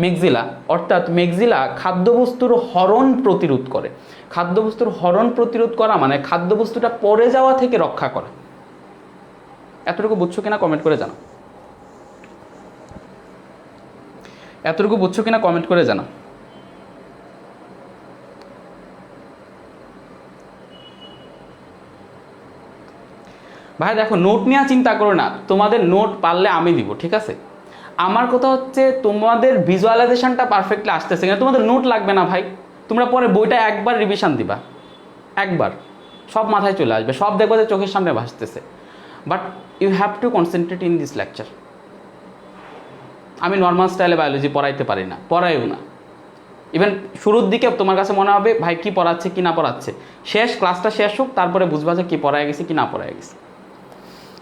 মেক্সিলা। অর্থাৎ মেক্সিলা খাদ্যবস্তুর হরণ প্রতিরোধ করে। খাদ্যবস্তুর হরণ প্রতিরোধ করা মানে খাদ্যবস্তুটা পড়ে যাওয়া থেকে রক্ষা করা। এতটুকু বুঝছো কিনা কমেন্ট করে জানাও। এতটুকু বুঝছো কিনা কমেন্ট করে জানাও। ভাই দেখো, নোট নিয়ে চিন্তা করো না, তোমাদের নোট পারলে আমি দিব, ঠিক আছে? আমার কথা হচ্ছে তোমাদের ভিজুয়ালাইজেশনটা পারফেক্টলি আসতেছে কিনা। তোমাদের নোট লাগবে না ভাই, তোমরা পরে বইটা একবার রিভিশন দিবা, একবার সব মাথায় চলে আসবে, সব দেখবো যে চোখের সামনে ভাসতেছে। But you have to concentrate in this lecture. আমি নর্মাল স্টাইলে বায়োলজি পড়াইতে পারি না, পড়াইও না। ইভেন শুরুর দিকে তোমার কাছে মনে হবে ভাই কি পড়াচ্ছে কি না পড়াচ্ছে, শেষ ক্লাসটা শেষ হোক তারপরে বুঝবা যে কি পড়ায় গেছে কি না পড়ায় গেছে।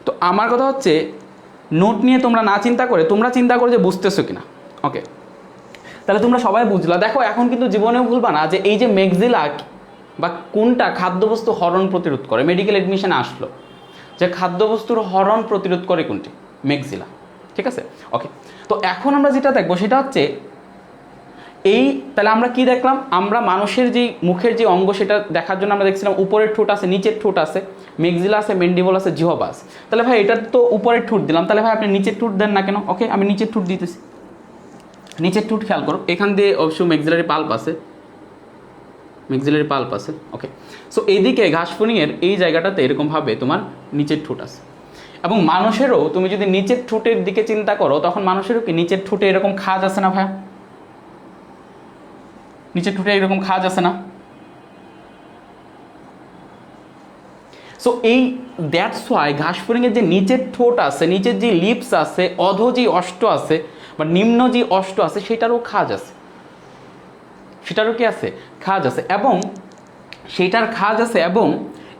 তো আমার কথা হচ্ছে নোট নিয়ে তোমরা না চিন্তা করে তোমরা চিন্তা করো যে বুঝতেছো কিনা। ওকে, তাহলে তোমরা সবাই বুঝলা। দেখো এখন কিন্তু জীবনেও ভুলবা না যে এই যে মেক্সিলা বা কোনটা খাদ্যবস্তু হরণ প্রতিরোধ করে। মেডিকেল এডমিশনে আসলো যে খাদ্যবস্তুর হরণ প্রতিরোধ করে কোনটি? মেক্সিলা, ঠিক আছে? ওকে, তো এখন আমরা যেটা দেখবো সেটা হচ্ছে তাহলে আমরা কি দেখলাম? আমরা মানুষের যে মুখের যে অঙ্গ সেটা দেখার জন্য আমরা দেখছিলাম উপরের ঠোঁট আছে, নিচের ঠোঁট আছে, মেক্সিলা আছে, মেন্ডিবল আছে, জিহ্বা আছে। তাহলে ভাই এটা তো উপরের ঠোঁট দিলাম, তাহলে ভাই আপনি নিচের ঠোঁট দেন না কেন? ওকে, আমি নিচের ঠোঁট দিতেছি। নিচের ঠোঁট খেয়াল করো, এখান দিয়ে অবশ্য মেক্সিলারি পাল্প আছে, মেক্সিলারি পাল্প আছে। ওকে, সো এইদিকে ঘাসফড়িংয়ের এই জায়গাটাতে এরকমভাবে তোমার নিচের ঠোঁট আছে। এবং মানুষেরও তুমি যদি নিচের ঠোঁটের দিকে চিন্তা করো তখন মানুষেরও কি নিচের ঠোঁটে এরকম খাজ আছে না ভাইয়া? নিচের ঠোঁটে এরকম খাজ আছে না? সো এই দ্যাটস ওয়াই ঘাসফড়িংয়ের যে নিচের ঠোঁট আছে, নিচের যে লিপস আছে, অধ যে অষ্ট আছে বা নিম্ন যে অষ্ট আছে সেটারও খাজ আছে, সেটারও কি আছে? খাজ আছে। এবং সেইটার খাজ আছে এবং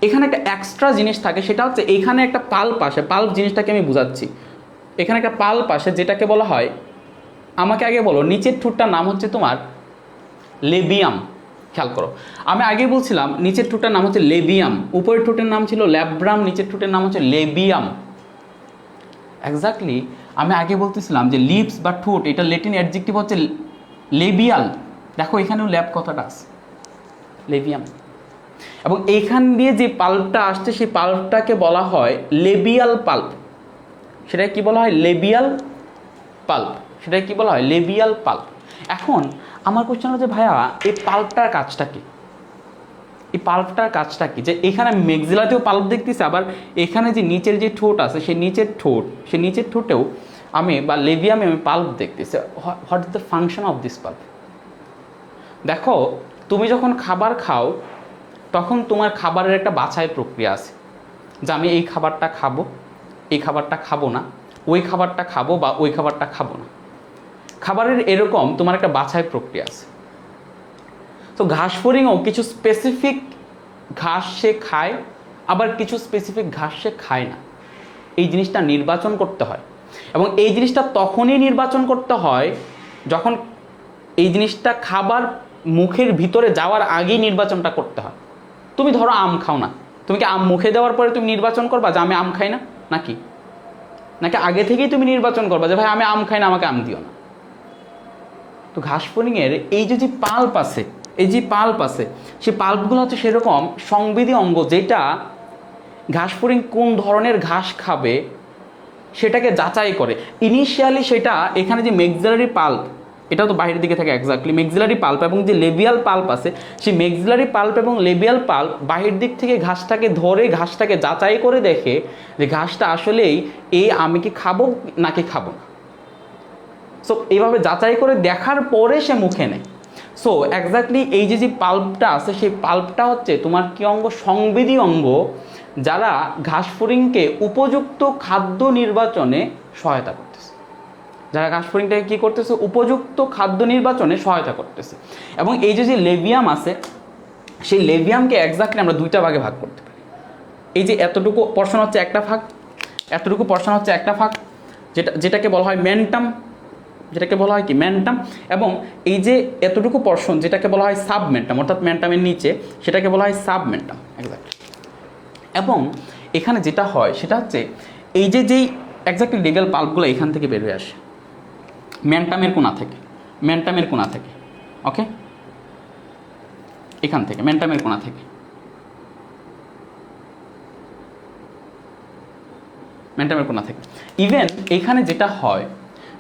এখানে একটা এক্সট্রা জিনিস থাকে, সেটা হচ্ছে এখানে একটা পাল্প আসে। পাল্প জিনিসটাকে আমি বুঝাচ্ছি। এখানে একটা পাল্প আসে যেটাকে বলা হয়, আমাকে আগে বলো নিচের ঠোঁটটার নাম হচ্ছে তোমার লেবিয়াম। খেয়াল করো, আমি আগে বলছিলাম নিচের ঠোঁটের নাম হচ্ছে লেবিয়াম, উপরের ঠোঁটের নাম ছিল ল্যাব্রাম, নিচের ঠোঁটের নাম হচ্ছে লেবিয়াম। এক্স্যাক্টলি আমি আগে বলতেছিলাম যে লিপস বা ঠোঁট, এটা ল্যাটিন অ্যাডজেক্টিভ হচ্ছে লেবিয়াল। দেখো এখানেও ল্যাব কথাটা আছে, লেবিয়াম। এবং এইখান দিয়ে যে পাল্পটা আসছে সেই পাল্পটাকে বলা হয় লেবিয়াল পাল্প। সেটাকে কি বলা হয়? Labial pulp. সেটাকে কি বলা হয়? Labial pulp. এখন আমার কোশ্চেন হচ্ছে ভাইয়া এই পাল্পটার কাজটা কি? এই পাল্পটার কাজটা কি? যে এখানে মেক্সিলাতেও পাল্প দেখতেছি, আবার এখানে যে নিচের যে ঠোঁট আছে সেই নিচের ঠোঁটেও আমি বা লেবিয়ামে আমি পাল্প দেখতেছি। What is the function of this pulp? দেখো তুমি যখন খাবার খাও তখন তোমার খাবারের একটা বাছাই প্রক্রিয়া আছে, যে আমি এই খাবারটা খাবো, এই খাবারটা খাবো না, ওই খাবারটা খাবো বা ওই খাবারটা খাবো না। খাবারের এরকম তোমার একটা বাছাই প্রক্রিয়া আছে। তো ঘাসফড়িংও কিছু স্পেসিফিক ঘাস সে খায়, আবার কিছু স্পেসিফিক ঘাস সে খায় না। এই জিনিসটা নির্বাচন করতে হয়, এবং এই জিনিসটা তখনই নির্বাচন করতে হয় যখন এই জিনিসটা খাবার মুখের ভিতরে যাওয়ার আগেই নির্বাচনটা করতে হয়। তুমি ধরো আম খাও না, তুমি কি আম মুখে দেওয়ার পরে তুমি নির্বাচন করবা যে আমি আম খাই না, নাকি আগে থেকেই তুমি নির্বাচন করবা যে ভাই আমি আম খাই না, আমাকে আম দিও না? তো ঘাসফড়িংয়ের এই যে পাল্প আছে, এই যে পাল্প আছে, সেই পাল্পগুলো হচ্ছে সেরকম সংবেদী অঙ্গ, যেটা ঘাসফড়িং কোন ধরনের ঘাস খাবে সেটাকে যাচাই করে। ইনিশিয়ালি সেটা এখানে যে মেক্সিলারি পাল্প, এটাও তো বাইরের দিকে থাকে এক্স্যাক্টলি মেক্সিলারি পাল্প, এবং যে লেবিয়াল পাল্প আছে সেই মেক্সিলারি পাল্প এবং লেবিয়াল পাল্প বাহির দিক থেকে ঘাসটাকে ধরে ঘাসটাকে যাচাই করে দেখে যে ঘাসটা আসলেই আমি কি খাবো নাকি খাবো না। সো এইভাবে যাচাই করে দেখার পরে সে মুখে নেয়। সো এক্স্যাক্টলি এই যে পাল্পটা আছে সেই পাল্পটা হচ্ছে তোমার কি অঙ্গ? সংবেদী অঙ্গ, যারা ঘাসফড়িংকে উপযুক্ত খাদ্য নির্বাচনে সহায়তা করতেছে। যারা ঘাসফড়িংটাকে কী করতেছে? উপযুক্ত খাদ্য নির্বাচনে সহায়তা করতেছে। এবং এই যে লেবিয়াম আছে সেই লেবিয়ামকে এক্স্যাক্টলি আমরা দুইটা ভাগে ভাগ করতে পারি। এই যে এতটুকু পোরশন হচ্ছে একটা ভাগ, এতটুকু পোরশন হচ্ছে একটা ভাগ, যেটাকে বলা হয় মেন্টাম, যেটাকে বলা হয় কি মেন্টাম, এবং এই যে এতটুকু পর্শন যেটাকে বলা হয় সাবমেন্টাম, অর্থাৎ মেন্টামের নিচে, সেটাকে বলা হয় সাবমেন্টাম এক্স্যাক্ট। এবং এখানে যেটা হয় সেটা হচ্ছে এই যে যেই এক্স্যাক্টলি লিগ্যাল পাল্পগুলো এখান থেকে বের হয়ে আসে মেন্টামের কোণা থেকে, মেন্টামের কোণা থেকে, ওকে, এখান থেকে মেন্টামের কোণা থেকে, মেন্টামের কোণা থেকে। ইভেন এখানে যেটা হয়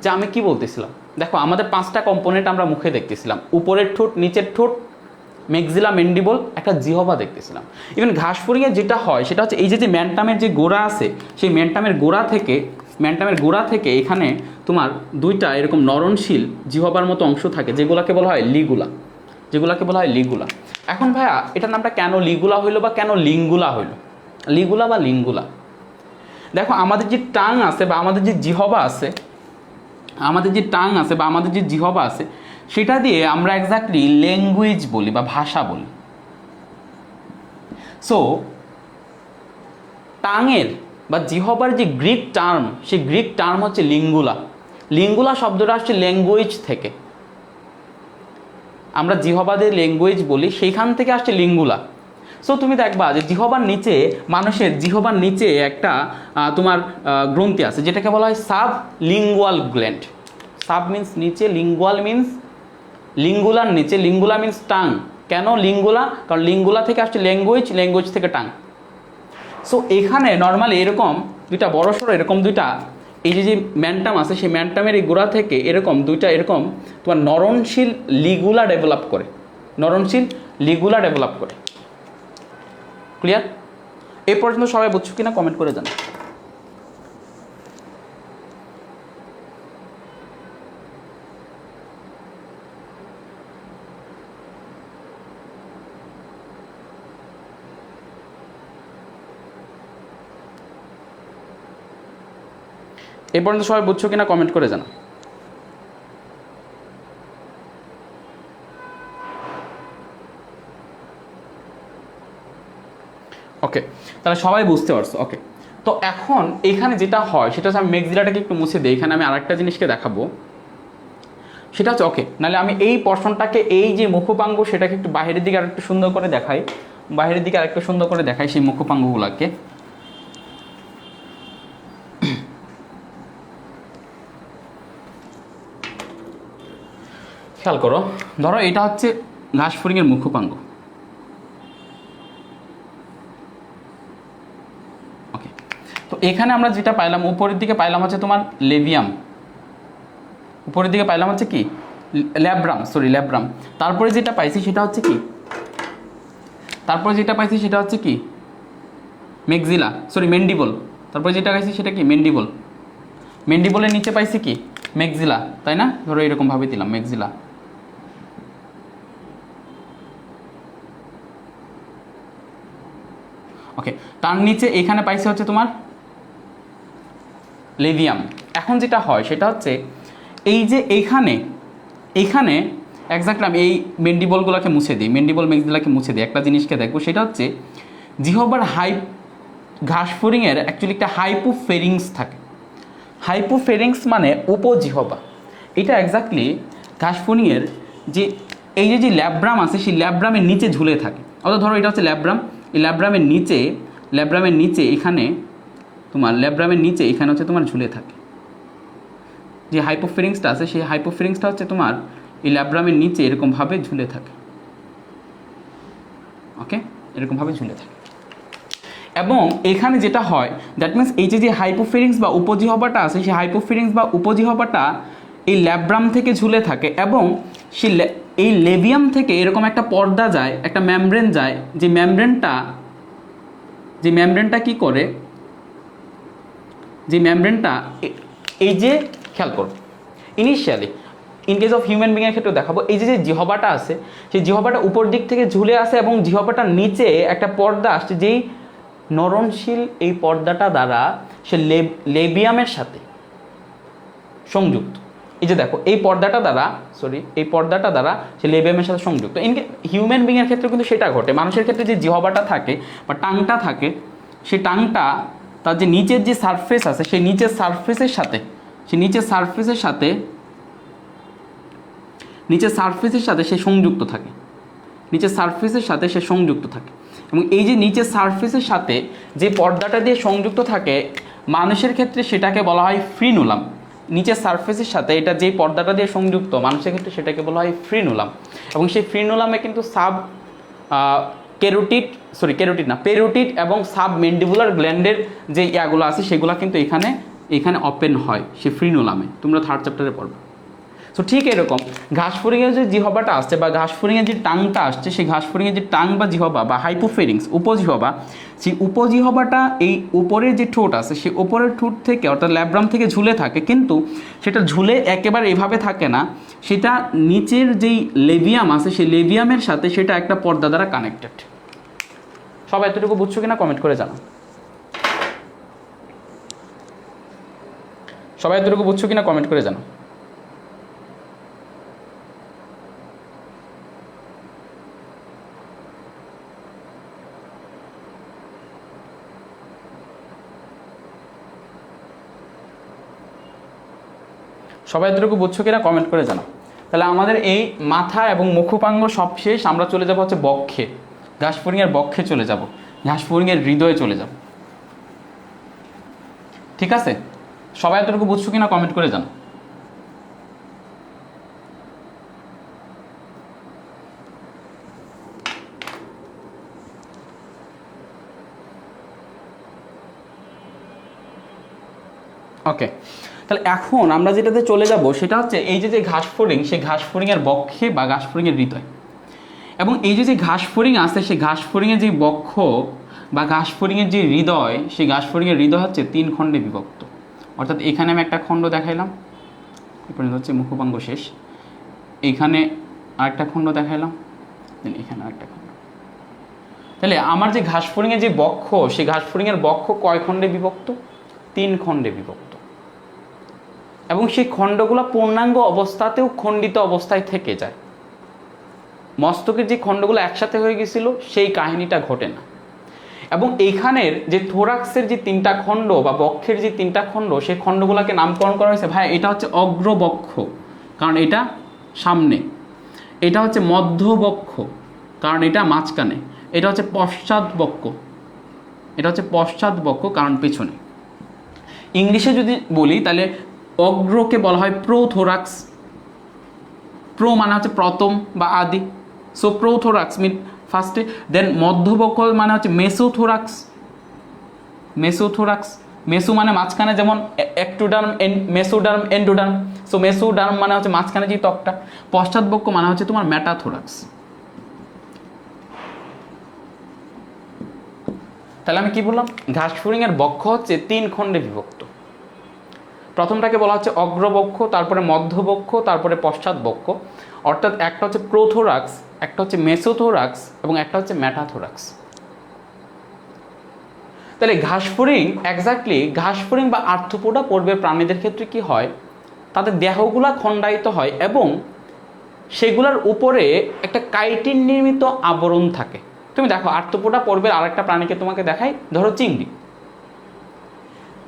যে আমি কি বলতেছিলাম, দেখো আমাদের 5টা কম্পোনেন্ট আমরা মুখে দেখতেছিলাম, উপরের ঠোঁট, নিচের ঠোঁট, মেক্সিলা, মেন্ডিবল, একটা জিহবা দেখতেছিলাম। ইভেন ঘাসফড়িংয়ে যেটা হয় সেটা হচ্ছে এই যে মেন্টামের যে গোড়া আছে, সেই মেন্টামের গোড়া থেকে এখানে তোমার 2টা এরকম নরনশীল জিহবার মতো অংশ থাকে, যেগুলোকে বলা হয় লিগুলা, যেগুলোকে বলা হয় লিগুলা। এখন ভাইয়া এটার নামটা কেন লিগুলা হইলো বা কেন লিঙ্গুলা হইলো, লিগুলা বা লিঙ্গুলা? দেখো আমাদের যে টাং আছে বা আমাদের যে জিহবা আছে, জিহবা আছে, সেটা দিয়ে আমরা এক্স্যাক্টলি ল্যাঙ্গুয়েজ বলি বা ভাষা বলি। সো টাঙের বা জিহবার যে গ্রিক টার্ম, সেই গ্রিক টার্ম হচ্ছে লিঙ্গুলা। লিঙ্গুলা শব্দটা আসছে ল্যাঙ্গুয়েজ থেকে, আমরা জিহবাদের ল্যাঙ্গুয়েজ বলি, সেইখান থেকে আসছে লিঙ্গুলা। সো তুমি দেখবা যে জিহবার নিচে, মানুষের জিহবার নিচে একটা তোমার গ্রন্থি আছে যেটাকে বলা হয় sub lingual gland. Sub means নিচে, লিঙ্গুয়াল মিন্স লিঙ্গুলার নিচে, লিঙ্গুলা মিন্স টাং। কেন লিঙ্গুলা? কারণ লিঙ্গুলা থেকে আসছে ল্যাঙ্গুয়েজ, ল্যাঙ্গুয়েজ থেকে টাং। সো এখানে নর্মালি এরকম দুইটা বড়সড় এরকম দুইটা এই যে ম্যান্টাম আছে, সেই ম্যান্টামের এই গোড়া থেকে এরকম দুইটা এরকম তোমার নরনশীল লিগুলা ডেভেলপ করে, নরনশীল লিগুলা ডেভেলপ করে। ক্লিয়ার? এই পর্যন্ত সবাই বুঝছো কিনা কমেন্ট করে জানাও। এই পর্যন্ত সবাই বুঝছো কিনা কমেন্ট করে জানাও। ওকে, তাহলে সবাই বুঝতে পারছো। ওকে, তো এখন এখানে যেটা হয় সেটা হচ্ছে আমি মেক্সিলাটাকে একটু মুছে দিই। এখানে আমি আরেকটা জিনিসকে দেখাবো, সেটা হচ্ছে ওকে, নাহলে আমি এই পর্শনটাকে, এই যে মুখোপাঙ্গ, সেটাকে একটু বাইরের দিকে আরেকটু সুন্দর করে দেখাই, বাইরের দিকে আরেকটু সুন্দর করে দেখাই সেই মুখোপাঙ্গগুলোকে। খেয়াল করো, ধরো এটা হচ্ছে ঘাসফড়িংয়ের মুখোপাঙ্গ। ওকে, তো এখানে আমরা যেটা পাইলাম, উপরের দিকে পাইলাম হচ্ছে তোমার লেভিয়াম, উপরের দিকে পাইলাম হচ্ছে কি ল্যাব্রাম, ল্যাব্রাম। তারপরে যেটা পাইছি সেটা হচ্ছে কি, মেক্সিলা, মেন্ডিবল। তারপরে যেটা পাইছি সেটা কি মেন্ডিবল। মেন্ডিবলের নিচে পাইছি কি মেক্সিলা, তাই না? ধরো এরকম ভাবে দিলাম মেক্সিলা। ওকে, তার নিচে এখানে পাইছে হচ্ছে তোমার লেভিয়াম। এখন যেটা হয় সেটা হচ্ছে এই যে এইখানে এক্স্যাক্টলি আমি এই মেন্ডিবলগুলোকে মুছে দিই, মেন্ডিবল মেক্সিলাকে মুছে দিই, একটা জিনিসকে দেখবো, সেটা হচ্ছে জিহবার ঘাসফড়িংয়ের অ্যাকচুয়ালি একটা হাইপোফেরিংস থাকে। হাইপোফেরিংস মানে উপজিহবা। এটা এক্স্যাক্টলি ঘাসফড়িংয়ের যে এই যে ল্যাব্রাম আছে, সেই ল্যাব্রামের নিচে ঝুলে থাকে। অর্থাৎ ধরো এটা হচ্ছে ল্যাব্রাম, এই ল্যাব্রামের নিচে এখানে তোমার ল্যাব্রামের নিচে এখানে হচ্ছে তোমার ঝুলে থাকে। যে হাইপোফেরিংসটা আছে, সেই হাইপোফেরিংসটা হচ্ছে তোমার এই ল্যাব্রামের নিচে এরকমভাবে ঝুলে থাকে। ওকে, এরকমভাবে ঝুলে থাকে। এবং এখানে যেটা হয়, দ্যাট মিনস এই যে হাইপোফেরিংস বা উপজিহবাটা আছে, সেই হাইপোফেরিংস বা উপজিহবাটা এই ল্যাব্রাম থেকে ঝুলে থাকে, এবং সেই এই লেভিয়াম থেকে এরকম একটা পর্দা যায়, একটা মেমব্রেন যায়, যে মেমব্রেনটা কি করে, যে মেমব্রেনটা এই যে খেয়াল করো, initially in case of human বিংয়ের ক্ষেত্রে দেখাবো, এই যে জিহবাটা আছে, সেই জিহবাটা উপর দিক থেকে ঝুলে আসে, এবং জিহবাটার নিচে একটা পর্দা আসছে, যেই নরনশীল এই পর্দাটা দ্বারা সে লেবিয়ামের সাথে সংযুক্ত। এই যে দেখো, এই পর্দাটা দ্বারা সে লেবিয়ামের সাথে সংযুক্ত। হিউম্যান বিংয়ের ক্ষেত্রে কিন্তু সেটা ঘটে। মানুষের ক্ষেত্রে যে জিহবাটা থাকে বা টাংটা থাকে, সেই টাংটা তার যে নিচের যে সারফেস আছে, সেই নিচের সারফেসের সাথে সে নিচের সারফেসের সাথে সে সংযুক্ত থাকে, নিচের সারফেসের সাথে সে সংযুক্ত থাকে। এবং এই যে নিচের সারফেসের সাথে যে পর্দাটা দিয়ে সংযুক্ত থাকে মানুষের ক্ষেত্রে সেটাকে বলা হয় ফ্রিনুলাম। নিচের সারফেসের সাথে এটা যে পর্দাটা দিয়ে সংযুক্ত মানুষের ক্ষেত্রে সেটাকে বলা হয় ফ্রিনুলাম। এবং সেই ফ্রিনুলামে কিন্তু পেরোটিড এবং সাবমেন্ডিবুলার গ্ল্যান্ডের যে ইয়াগুলো আছে সেগুলো কিন্তু এখানে ওপেন হয় সেই ফ্রিনুলামে, তোমরা 3rd চ্যাপ্টারে পড়বে। সো ঠিক এরকম ঘাসফড়িংয়ের যে জিহবাটা আসছে বা ঘাসফড়িংয়ের যে টাংটা আসছে, সেই ঘাসফড়িংয়ের যে টাং বা জিহবা বা হাইপোফেরিংস উপজিহবা, সেই উপজিহবাটা এই উপরের যে ঠোঁট আছে সেই উপরের ঠোঁট থেকে অর্থাৎ ল্যাব্রাম থেকে ঝুলে থাকে, কিন্তু সেটা ঝুলে একেবারে এভাবে থাকে না, সেটা নিচের যেই লেভিয়াম আছে সেই লেভিয়ামের সাথে সেটা একটা পর্দা দ্বারা কানেক্টেড। সবাই এতটুকু বুঝছো কিনা কমেন্ট করে জানাও। সবাই এতটুকু বুঝছো কিনা কমেন্ট করে জানাও। সবাই এতটুকু বুঝছো কিনা কমেন্ট করে জানাও। তাহলে আমাদের এই মাথা এবং মুখোপাঙ্গ সব শেষ, আমরা চলে যাব হচ্ছে বক্ষে, ঘাসফড়িংয়ের বক্ষে চলে যাব, ঘাসফড়িংয়ের হৃদয়ে চলে যাব। ঠিক আছে, সবাই এতটুকু বুঝছো কিনা কমেন্ট করে জানাও। ওকে, তাহলে এখন আমরা যেটাতে চলে যাব সেটা হচ্ছে এই যে ঘাসফড়িং, সেই ঘাসফড়িংয়ের বক্ষে বা ঘাসফড়িংয়ের হৃদয়। এবং এই যে ঘাসফড়িং আছে সেই ঘাসফড়িংয়ের যে বক্ষ বা ঘাসফড়িংয়ের যে হৃদয়, সেই ঘাসফড়িংয়ের হৃদয় হচ্ছে 3 খণ্ডে বিভক্ত। অর্থাৎ এখানে আমি একটা খণ্ড দেখাইলাম, এই পর্যন্ত হচ্ছে মুখোপাঙ্গ শেষ। এইখানে আরেকটা খণ্ড দেখাইলাম, এখানে আরেকটা খণ্ড। তাহলে আমার যে ঘাসফড়িংয়ের যে বক্ষ, সেই ঘাসফড়িংয়ের বক্ষ কয় খণ্ডে বিভক্ত? 3 খণ্ডে বিভক্ত। এবং সেই খণ্ডগুলো পূর্ণাঙ্গ অবস্থাতেও খণ্ডিত অবস্থায় থেকে যায়। মস্তকের যে খণ্ডগুলো একসাথে হয়ে গেছিল সেই কাহিনীটা ঘটে না। এবং এইখানের যে থোরাক্সের যে 3টা খণ্ড বা বক্ষের যে 3টা খণ্ড, সেই খণ্ডগুলোকে নামকরণ করা হয়েছে, ভাই এটা হচ্ছে অগ্রবক্ষ কারণ এটা সামনে, এটা হচ্ছে মধ্যবক্ষ কারণ এটা মাঝখানে, এটা হচ্ছে পশ্চাৎবক্ষ কারণ পেছনে। ইংলিশে যদি বলি তাহলে অগ্রকে বলা হয় প্রোথোরাক্স, প্রো মানে হচ্ছে প্রথম বা আদি, সো প্রোথোরাক্স মিন ফার্স্টে। দেন মধ্যবক্ষ মানে হচ্ছে মেসোথোরাক্স, মেসো মানে মাঝখানে, যেমন ectoderm, mesoderm, endoderm, so mesoderm মানে হচ্ছে মাঝখানে যে ত্বকটা। পশ্চাৎবক্ষ মানে হচ্ছে তোমার মেটাথোরাক্স। তাহলে আমি কি বললাম? ঘাসফড়িংয়ের বক্ষ হচ্ছে 3 খণ্ডে বিভক্ত। প্রথমটাকে বলা হচ্ছে অগ্রবক্ষ, তারপরে মধ্যবক্ষ, তারপরে পশ্চাৎবক্ষ। অর্থাৎ একটা হচ্ছে প্রোথোরাক্স, একটা হচ্ছে মেসোথোরাক্স এবং একটা হচ্ছে মেটাথোরাক্স। তাহলে ঘাসফড়িং বা আর্থ্রোপোডা পর্বের প্রাণীদের ক্ষেত্রে কি হয়? তাদের দেহগুলা খণ্ডায়িত হয় এবং সেগুলোর উপরে একটা কাইটিন নির্মিত আবরণ থাকে। তুমি দেখো আর্থ্রোপোডা পর্বের আরেকটা প্রাণীকে তোমাকে দেখাই, ধরো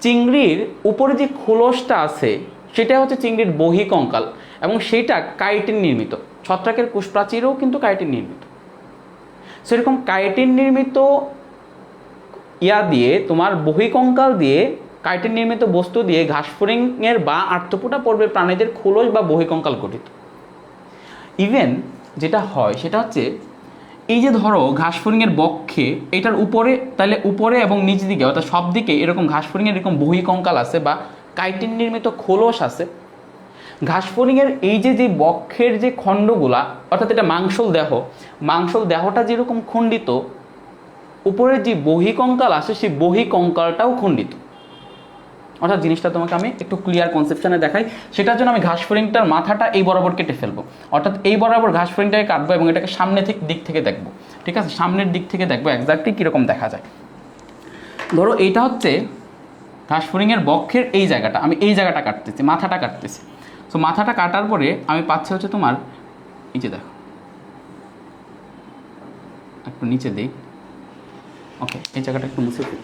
চিংড়ির উপরে যে খোলসটা আছে সেটা হচ্ছে চিংড়ির বহিকঙ্কাল এবং সেটা কাইটিন নির্মিত। ছত্রাকের কোষপ্রাচীরও কিন্তু কাইটিন নির্মিত। সেরকম কাইটিন নির্মিত দিয়ে তোমার বহিকঙ্কাল দিয়ে, কাইটিন নির্মিত বস্তু দিয়ে ঘাসফড়িংয়ের বা আর্থ্রোপোডা পর্বের প্রাণীদের খোলস বা বহিকঙ্কাল গঠিত। ইভেন যেটা হয় সেটা হচ্ছে এই যে ধরো ঘাসফড়িংয়ের বক্ষে এটার উপরে, তাহলে উপরে এবং নিচ দিকে অর্থাৎ সব দিকে এরকম ঘাসফড়িংয়ের এরকম বহিকঙ্কাল আছে বা কাইটিন নির্মিত খোলস আছে। ঘাসফড়িংয়ের এই যে বক্ষের যে খণ্ডগুলা, অর্থাৎ এটা মাংসল দেহটা যেরকম খণ্ডিত, উপরের যে বহিকঙ্কাল আছে সেই বহিকঙ্কালটাও খণ্ডিত। অর্থাৎ জিনিসটা তোমাকে আমি একটু ক্লিয়ার কনসেপশনে দেখাই। সেটার জন্য আমি ঘাসফড়িংটার মাথাটা এই বরাবর কেটে ফেলবো, অর্থাৎ এই বরাবর ঘাসফড়িংটাকে কাটবো এবং এটাকে সামনে দিক থেকে দেখবো। ঠিক আছে, সামনের দিক থেকে দেখবো এক্স্যাক্টলি কীরকম দেখা যায়। ধরো এইটা হচ্ছে ঘাসফড়িংয়ের বক্ষের এই জায়গাটা, আমি এই জায়গাটা কাটতেছি, মাথাটা কাটতেছি। সো মাথাটা কাটার পরে আমি পাচ্ছি হচ্ছে তোমার এই যে দেখো, একটু নিচে দিই। ওকে, এই জায়গাটা একটু মুছে দিই।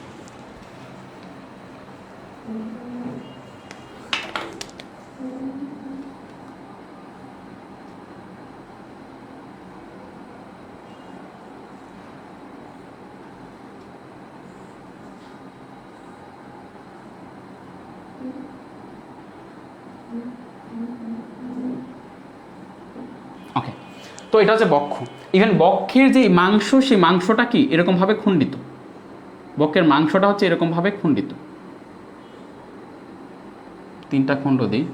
তো এটা হচ্ছে বক্ষ। ইভেন বক্ষের যে মাংস, সেই মাংসটা কি এরকমভাবে খণ্ডিত, বক্ষের মাংসটা হচ্ছে এরকমভাবে খণ্ডিত। 3টা খণ্ড দিই।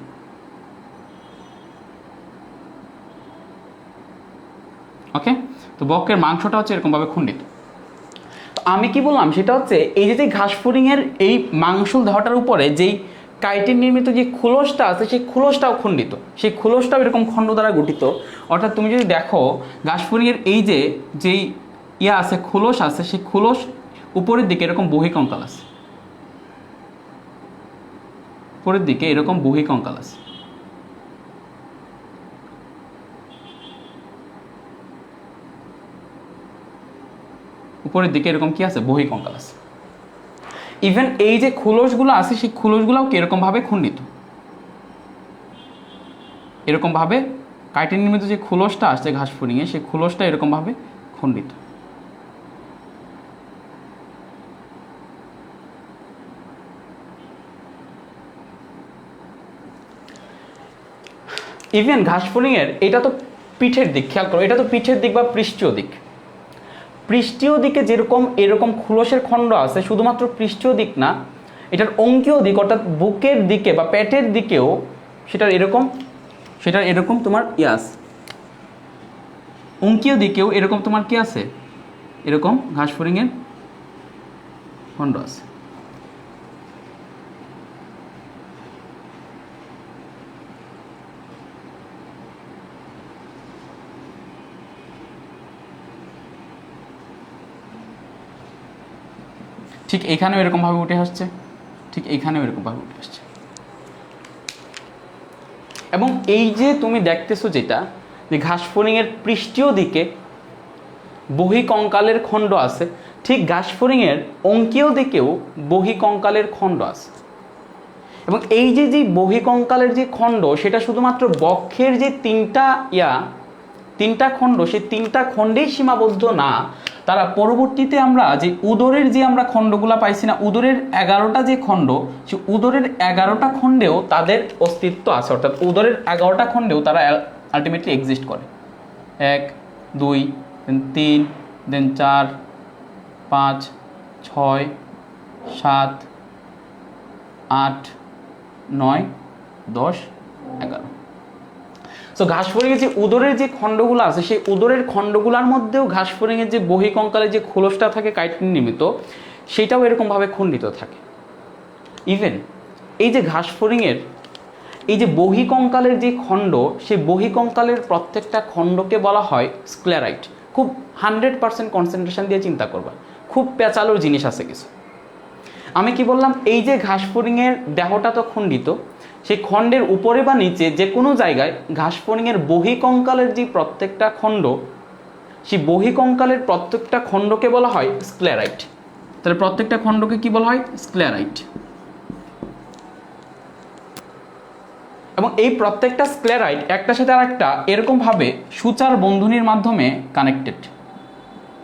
ওকে, তো বক্ষের মাংসটা হচ্ছে এরকমভাবে খণ্ডিত। তো আমি কি বললাম সেটা হচ্ছে এই যে ঘাসফড়িংয়ের এই মাংসল দেহটার উপরে যেই কাইটিন নির্মিত যে খোলসটা আছে, সেই খোলসটাও খণ্ডিত, সেই খোলসটাও এরকম খণ্ড দ্বারা গঠিত। অর্থাৎ তুমি যদি দেখো ঘাসফড়িংয়ের এই যে যেই ইয়া আছে, খোলস আছে, সেই খোলস উপরের দিকে এরকম বহিকঙ্কাল আছে, উপরের দিকে এরকম বহিকঙ্কাল আছে। উপরের দিকে এরকম কি আছে, বহিকঙ্কাল আছে। ইভেন এই যে খোলসগুলো আছে, সেই খোলসগুলোও কি এরকমভাবে খণ্ডিত, এরকমভাবে কাইটিন নির্মিত যে খোলসটা আসছে ঘাসফড়িংয়ে, সেই খোলসটা এরকমভাবে খণ্ডিত। ইভেন ঘাসফড়িংয়ের এটা তো পিঠের দিক, খেয়াল করো, এটা তো পিঠের দিক বা পৃষ্ঠীয় দিক। পৃষ্ঠীয় দিকে যেরকম এরকম খোলসের খণ্ড আছে, শুধুমাত্র পৃষ্ঠীয় দিক না, এটার অঙ্কীয় দিক অর্থাৎ বুকের দিকে বা পেটের দিকেও সেটার এরকম তোমার ইয়াস, অঙ্কীয় দিকেও এরকম তোমার কি আছে, এরকম ঘাসফড়িংয়ের খণ্ড আছে। ঠিক এখানেও এরকমভাবে উঠে আসছে, ঠিক এইখানেও এরকমভাবে উঠে আসছে। এবং এই যে তুমি দেখতেছো যেটা, যে ঘাসফড়িংয়ের পৃষ্ঠীয় দিকে বহিকঙ্কালের খণ্ড আছে, ঠিক ঘাসফড়িংয়ের অঙ্কীয় দিকেও বহিকঙ্কালের খণ্ড আছে। এবং এই যে বহিকঙ্কালের যে খণ্ড, সেটা শুধুমাত্র বক্ষের যে তিনটা খণ্ড, সেই 3টা খণ্ডেই সীমাবদ্ধ না, তারা পরবর্তীতে আমরা যে উদরের যে আমরা খণ্ডগুলা পাইছি না, উদরের 11টা যে খণ্ড, সেই উদরের 11টা খণ্ডেও তাদের অস্তিত্ব আছে। অর্থাৎ উদরের 11টা খণ্ডেও তারা আলটিমেটলি এক্সিস্ট করে। 1 2 3 দেন 4 5 6 7 8 9 10 11। সো ঘাসফড়িংয়ের যে উদরের যে খণ্ডগুলো আছে, সেই উদরের খণ্ডগুলোর মধ্যেও ঘাসফড়িংয়ের যে বহিকঙ্কালের যে খোলসটা থাকে কাইটিন নির্মিত, সেটাও এরকমভাবে খণ্ডিত থাকে। ইভেন এই যে ঘাসফড়িংয়ের এই যে বহিকঙ্কালের যে খণ্ড, সেই বহিকঙ্কালের প্রত্যেকটা খণ্ডকে বলা হয় স্ক্লেরাইট। খুব 100% কনসেন্ট্রেশন দিয়ে চিন্তা করবা, খুব পেঁচালোর জিনিস আছে কিছু। আমি কি বললাম, এই যে ঘাসফড়িংয়ের দেহটা তো খণ্ডিত, সেই খণ্ডের উপরে বা নিচে যে কোনো জায়গায় ঘাসফড়িংয়ের বহিকঙ্কালের যে প্রত্যেকটা খণ্ড, সেই বহিকঙ্কালের প্রত্যেকটা খণ্ডকে বলা হয় স্ক্লেরাইট। তাহলে প্রত্যেকটা খণ্ডকে কি বলা হয়, স্ক্লেরাইট। এবং এই প্রত্যেকটা স্ক্লেরাইট একটার সাথে আরেকটা এরকমভাবে সূচার বন্ধনীর মাধ্যমে কানেক্টেড,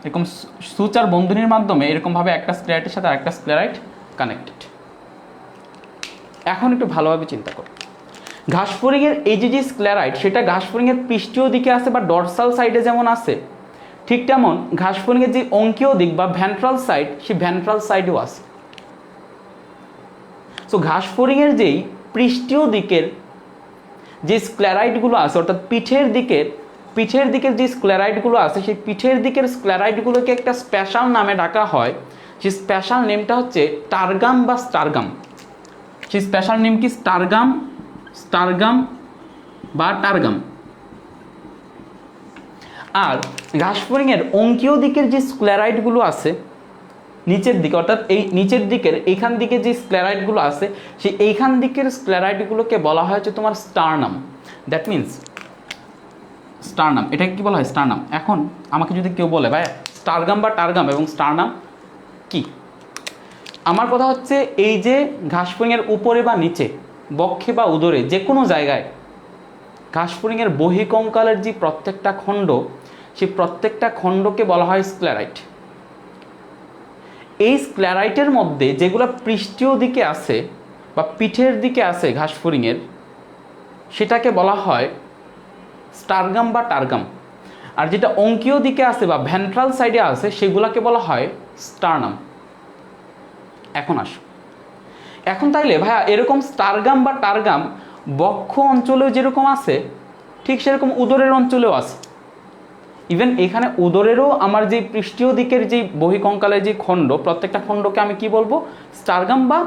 এরকম সূচার বন্ধনীর মাধ্যমে এরকমভাবে একটা স্ক্লেরাইটের সাথে আরেকটা স্ক্লেরাইট কানেক্টেড। এখন একটু ভালোভাবে চিন্তা করো, ঘাসফড়িংয়ের এই যে স্ক্লেরাইট, সেটা ঘাসফড়িংয়ের পৃষ্ঠীয় দিকে আছে বা ডরসাল সাইডে যেমন আছে, ঠিক তেমন ঘাসফড়িংয়ের যে অঙ্কীয় দিক বা ভেন্ট্রাল সাইড, সেই ভেন্ট্রাল সাইডেও আছে। সো ঘাসফড়িংয়ের যেই পৃষ্ঠীয় দিকের যে স্ক্লেরাইটগুলো আছে, অর্থাৎ পিঠের দিকের যে স্ক্লেরাইটগুলো আছে, সেই পিঠের দিকের স্ক্লেরাইটগুলোকে একটা স্পেশাল নামে ডাকা হয়। সেই স্পেশাল নেমটা হচ্ছে টারগাম বা স্টারগাম। সেই স্পেশাল নেম কি, স্টারগাম বা টারগাম। আর ঘাসফড়িংয়ের অঙ্কীয় দিকের যে স্ক্লেরাইটগুলো আছে নিচের দিকে, অর্থাৎ এই নিচের দিকের এইখান দিকে যে স্ক্লেরাইটগুলো আছে, সেই এইখান দিকের স্ক্লেরাইটগুলোকে বলা হয় হচ্ছে তোমার স্টারনাম। দ্যাট মিনস স্টারনাম, এটাকে কি বলা হয়, স্টারনাম। এখন আমাকে যদি কেউ বলে ভাই স্টারগাম বা টারগাম এবং স্টারনাম কি, আমার কথা হচ্ছে এই যে ঘাসফড়িংয়ের উপরে বা নিচে, বক্ষে বা উদরে, যে কোনো জায়গায় ঘাসফড়িংয়ের বহিকঙ্কালের যে প্রত্যেকটা খণ্ড, সেই প্রত্যেকটা খণ্ডকে বলা হয় স্ক্লেরাইট। এই স্ক্লেরাইটের মধ্যে যেগুলো পৃষ্ঠীয় দিকে আছে বা পিঠের দিকে আছে ঘাসফড়িংয়ের, সেটাকে বলা হয় স্টারগাম বা টারগাম। আর যেটা অঙ্কীয় দিকে আছে বা ভেন্ট্রাল সাইডে আছে সেগুলোকে বলা হয় স্টার্নাম। এখন আসো, এখন তাইলে ভাইয়া এরকম স্টারগাম বা টারগাম বক্ষ অঞ্চলেও যেরকম আছে ঠিক সেরকম উদরের অঞ্চলেও আছে। ইভেন এখানে উদরেরও আমার যে পৃষ্ঠীয় দিকের যে বহিকঙ্কালের যে খণ্ড, প্রত্যেকটা খণ্ডকে আমি কি বলবো? স্টারগাম বা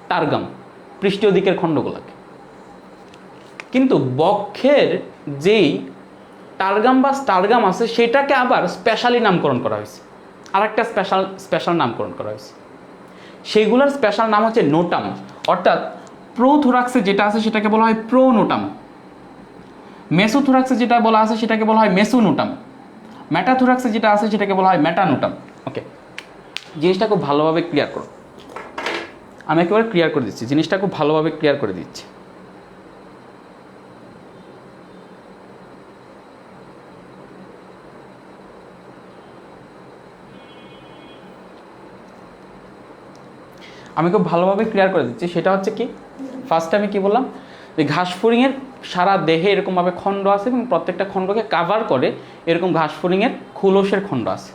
টারগাম, পৃষ্ঠীয় দিকের খণ্ডগুলোকে। কিন্তু বক্ষের যেই টারগাম বা স্টারগাম আছে সেটাকে আবার স্পেশালি নামকরণ করা হয়েছে, আর একটা স্পেশাল নামকরণ করা হয়েছে। সেইগুলোর স্পেশাল নাম হচ্ছে নোটাম, অর্থাৎ প্রোথোরাক্সে যেটা আছে সেটাকে বলা হয় প্রোনোটাম, মেসোথোরাক্সে যেটা বলা আছে সেটাকে বলা হয় মেসোনোটাম, মেটাথোরাক্সে যেটা আছে সেটাকে বলা হয় মেটানোটাম। ওকে, জিনিসটা খুব ভালোভাবে ক্লিয়ার করো, আমি একেবারে ক্লিয়ার করে দিচ্ছি, জিনিসটা খুব ভালোভাবে ক্লিয়ার করে দিচ্ছি। আমি খুব ভালোভাবে ক্লিয়ার করে দিচ্ছি। সেটা হচ্ছে কি, ফার্স্টে আমি কি বললাম যে ঘাসফড়িংয়ের সারা দেহে এরকমভাবে খণ্ড আছে এবং প্রত্যেকটা খণ্ডকে কাভার করে এরকম ঘাসফড়িংয়ের খোলসের খণ্ড আছে।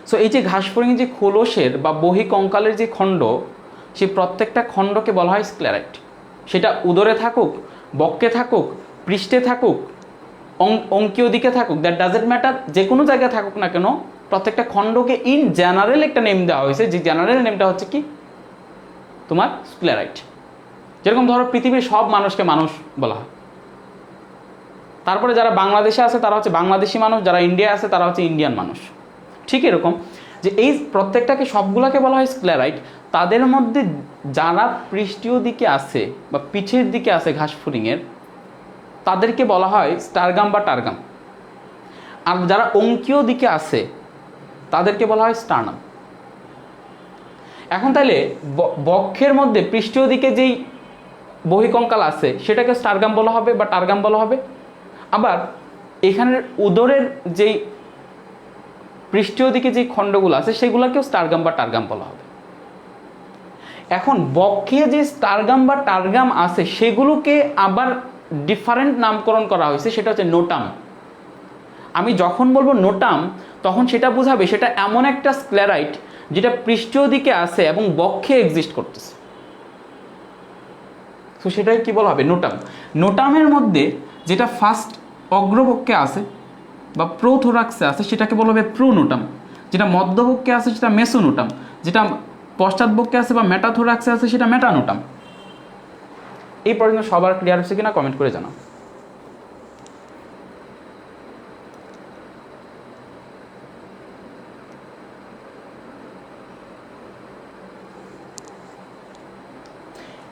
সো এই যে ঘাসফড়িং যে খোলসের বা বহিকঙ্কালের যে খণ্ড, সেই প্রত্যেকটা খণ্ডকে বলা হয় স্ক্লেরাইট। সেটা উদরে থাকুক, বক্ষে থাকুক, পৃষ্ঠে থাকুক, অঙ্কীয় দিকে থাকুক, দ্যাট ডাজেন্ট ম্যাটার, যে কোনো জায়গায় থাকুক না কেন, প্রত্যেকটা খণ্ডকে ইন জেনারেল একটা নেম দেওয়া হয়েছে, যে জেনারেল নেমটা হচ্ছে কি তোমার স্ক্লেরাইট। যেরকম ধরো পৃথিবীর সব মানুষকে মানুষ বলা হয়, তারপরে যারা বাংলাদেশে আছে তারা হচ্ছে বাংলাদেশি মানুষ, যারা ইন্ডিয়া আছে তারা হচ্ছে ইন্ডিয়ান মানুষ। ঠিক এরকম যে এই প্রত্যেকটাকে সবগুলোকে বলা হয় স্ক্লেরাইট। তাদের মধ্যে যারা পৃষ্ঠীয় দিকে আছে বা পিঠের দিকে আছে ঘাসফড়িংয়ের, তাদেরকে বলা হয় স্টারগাম বা টারগাম। আর যারা অঙ্কীয় দিকে আছে তাদেরকে বলা হয় স্টার্নাম। এখন তাহলে বক্ষের মধ্যে পৃষ্ঠীয় দিকে যেই বহিকঙ্কাল আছে সেটাকে স্টারগাম বলা হবে বা টারগাম বলা হবে। আবার এখানের উদরের যেই পৃষ্ঠীয় দিকে যে খণ্ডগুলো আছে সেগুলোকেও স্টারগাম বা টারগাম বলা হবে। এখন বক্ষে যে স্টারগাম বা টারগাম আছে সেগুলোকে আবার ডিফারেন্ট নামকরণ করা হয়েছে, সেটা হচ্ছে নোটাম। আমি যখন বলবো নোটাম তখন সেটা বোঝাবে সেটা এমন একটা স্ক্লেরাইট যেটা পৃষ্ঠীয় দিকে আছে এবং বক্ষে এক্সিস্ট করতেছে। তো সেটাই কি বলা হবে? নোটাম। নোটামের মধ্যে যেটা ফার্স্ট অগ্রবক্ষে আছে বা প্রোথোরাক্সে আছে সেটাকে বলা হবে প্রোনোটাম, যেটা মধ্যবক্ষে আছে সেটা মেসোনোটাম, যেটা পশ্চাৎবক্ষে আছে বা মেটাথোরাক্সে আছে সেটা মেটানোটাম। এই পর্যন্ত সবার ক্লিয়ার হচ্ছে কিনা কমেন্ট করে জানাও।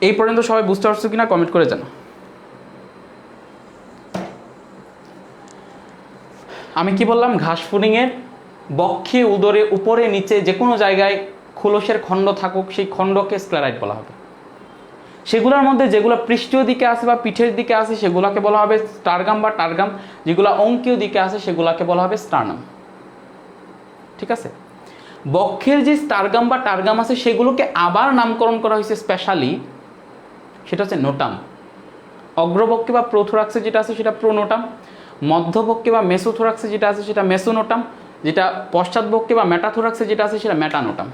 এই পর্যন্ত সবাই বুঝতে পারছো কিনা কমেন্ট করে জানাও। আমি কি বললাম? ঘাসফড়িংয়ের বক্ষে, উদরে, উপরে, নিচে যে কোনো জায়গায় খোলসের খণ্ড থাকুক সেই খণ্ডকে স্ক্লেরাইট বলা হবে। সেগুলোর মধ্যে যেগুলো পৃষ্ঠীয় দিকে আছে বা পিঠের দিকে আছে সেগুলোকে বলা হবে স্টারগাম বা টারগাম, যেগুলো অঙ্কীয় দিকে আছে সেগুলোকে বলা হবে স্টার্নাম। ঠিক আছে? বক্ষের যে স্টারগাম বা টারগাম আছে সেগুলোকে আবার নামকরণ করা হয়েছে স্পেশালি, সেটা হচ্ছে নোটাম। অগ্রবক্ষে বা প্রোথোরাক্সে যেটা আছে সেটা প্রোনোটাম, মধ্যবক্ষে বা মেসোথোরাক্সে যেটা আছে সেটা মেসোনোটাম, যেটা পশ্চাৎবক্ষে বা মেটাথোরাক্সে যেটা আছে সেটা মেটানোটাম।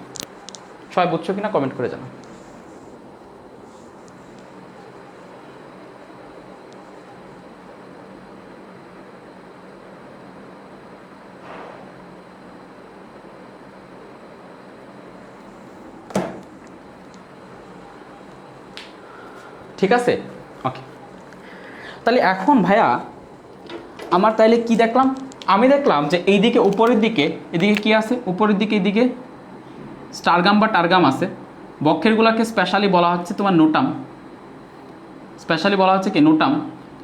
সবাই বুঝছো কিনা কমেন্ট করে জানাও। ঠিক আছে? ওকে, তাহলে এখন ভাইয়া আমার তাইলে কি দেখলাম? আমি দেখলাম যে এইদিকে উপরের দিকে এদিকে কি আছে, উপরের দিকে এদিকে স্টারগাম বা টারগাম আছে। বক্ষেরগুলোকে স্পেশালি বলা হচ্ছে তোমার নোটাম, স্পেশালি বলা হচ্ছে কি নোটাম।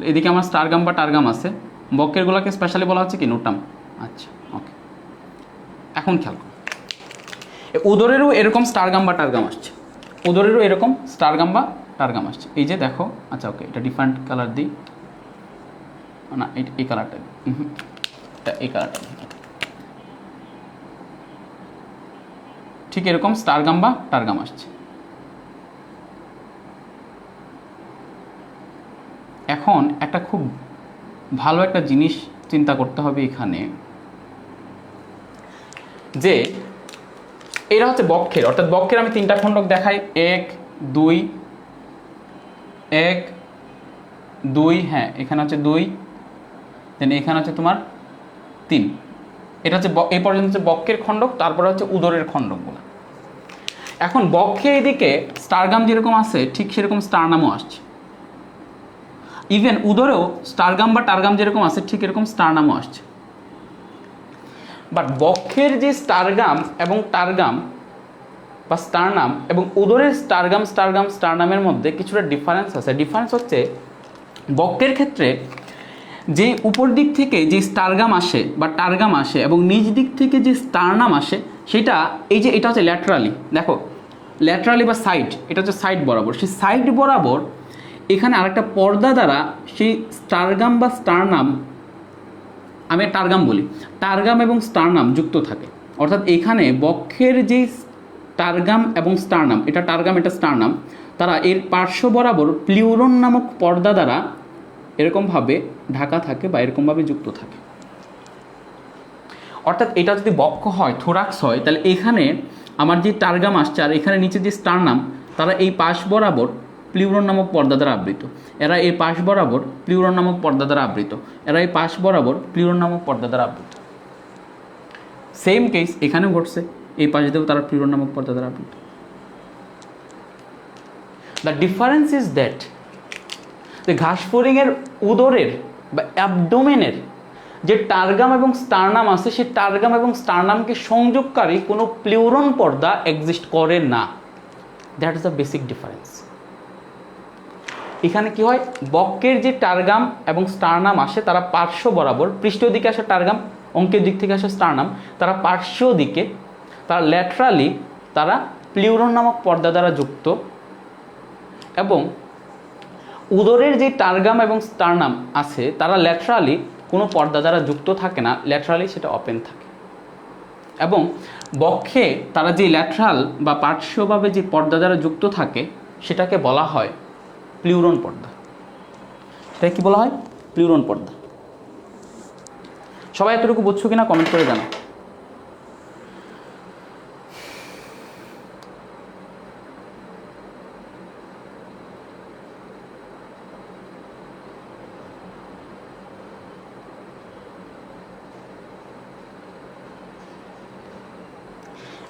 এদিকে আমার স্টারগাম বা টারগাম আছে, বক্ষেরগুলোকে স্পেশালি বলা হচ্ছে কি নোটাম। আচ্ছা, ওকে, এখন খেয়াল করো, উদরেরও এরকম স্টারগাম বা টারগাম আসছে, উদরেরও এরকম স্টারগাম বা টারগাম আসছে। এই যে দেখো, আচ্ছা ওকে, এটা ডিফারেন্ট কালার দিই না, এই কালারটা, এই কালারটা, ঠিক এরকম স্টারগাম বা টারগাম আসছে। এখন একটা খুব ভালো একটা জিনিস চিন্তা করতে হবে এখানে যে এটা হচ্ছে বক্ষের, অর্থাৎ বক্ষের আমি 3টা খণ্ডক দেখাই, 1 2 1 2, হ্যাঁ এখানে হচ্ছে 2, দেন এখানে হচ্ছে তোমার 3। এটা হচ্ছে এই পর্যন্ত হচ্ছে বক্ষের খণ্ডক, তারপরে হচ্ছে উদরের খণ্ডকগুলো। এখন বক্ষে এইদিকে স্টারগাম যেরকম আছে ঠিক সেরকম স্টারনামও আসছে, ইভেন উদরেও স্টারগাম বা টারগাম যেরকম আছে ঠিক এরকম স্টারনামও আসছে। বাট বক্ষের যে স্টারগাম এবং টারগাম বা স্টারনাম এবং উদরের স্টারনামের মধ্যে কিছুটা ডিফারেন্স আছে। ডিফারেন্স হচ্ছে বক্ষের ক্ষেত্রে যে উপর দিক থেকে যে স্টারগাম আসে বা টারগাম আসে এবং নিচ দিক থেকে যে স্টারনাম আসে সেটা এই যে এটা হচ্ছে ল্যাটারালি, দেখো ল্যাটারালি বা সাইড, এটা হচ্ছে সাইড বরাবর, সেই সাইড বরাবর এখানে আরেকটা পর্দা দ্বারা সেই স্টারগাম বা স্টারনাম, আমি টারগাম বলি, টারগাম এবং স্টারনাম যুক্ত থাকে। অর্থাৎ এখানে বক্ষের যে টারগাম এবং স্টারনাম, এটা টারগাম এটা স্টারনাম, তারা এর পার্শ্ব বরাবর প্লিউরন নামক পর্দা দ্বারা এরকমভাবে ঢাকা থাকে বা এরকমভাবে যুক্ত থাকে। অর্থাৎ এটা যদি বক্ষ হয়, থোরাক্স হয়, তাহলে এখানে আমার যে টারগাম আসছে আর এখানে নিচে যে স্টারনাম, তারা এই পাশ বরাবর প্লিউরন নামক পর্দা দ্বারা আবৃত, এরা এই পাশ বরাবর প্লিউরন নামক পর্দা দ্বারা আবৃত, এরা এই পাশ বরাবর প্লিউরন নামক পর্দা দ্বারা আবৃত। সেম কেস এখানেও ঘটছে, এই পাশ দিয়েও তারা প্লিউরন নামক পর্দা দ্বারা আবৃত। দ্য ডিফারেন্স ইজ দ্যাট যে ঘাসফড়িংয়ের উদরের বা অ্যাবডোমেনের যে টারগাম এবং স্টারনাম আছে, সেই টারগাম এবং স্টারনামকে সংযোগকারী কোনো প্লিউরন পর্দা এক্সিস্ট করে না। That is the basic difference. এখানে কি হয়, বক্ষের যে টারগাম এবং স্টারনাম আসে তারা পার্শ্ব বরাবর, পৃষ্ঠীয় দিকে আসে টারগাম, অঙ্কের দিক থেকে আসে স্টারনাম, তারা পার্শ্বীয় দিকে, তারা ল্যাটারালি তারা প্লিউরন নামক পর্দা দ্বারা যুক্ত, এবং উদরের যে টারগাম এবং স্টারনাম আছে তারা ল্যাটারালি কোনো পর্দা দ্বারা যুক্ত থাকে না, ল্যাটারালি সেটা ওপেন থাকে। এবং বক্ষে তারা যে ল্যাটারাল বা পার্শ্বভাবে যে পর্দা দ্বারা যুক্ত থাকে সেটাকে বলা হয় প্লিউরন পর্দা। সেটা কি বলা হয়? প্লিউরন পর্দা। সবাই এতটুকু বুঝছো কিনা কমেন্ট করে জানাও।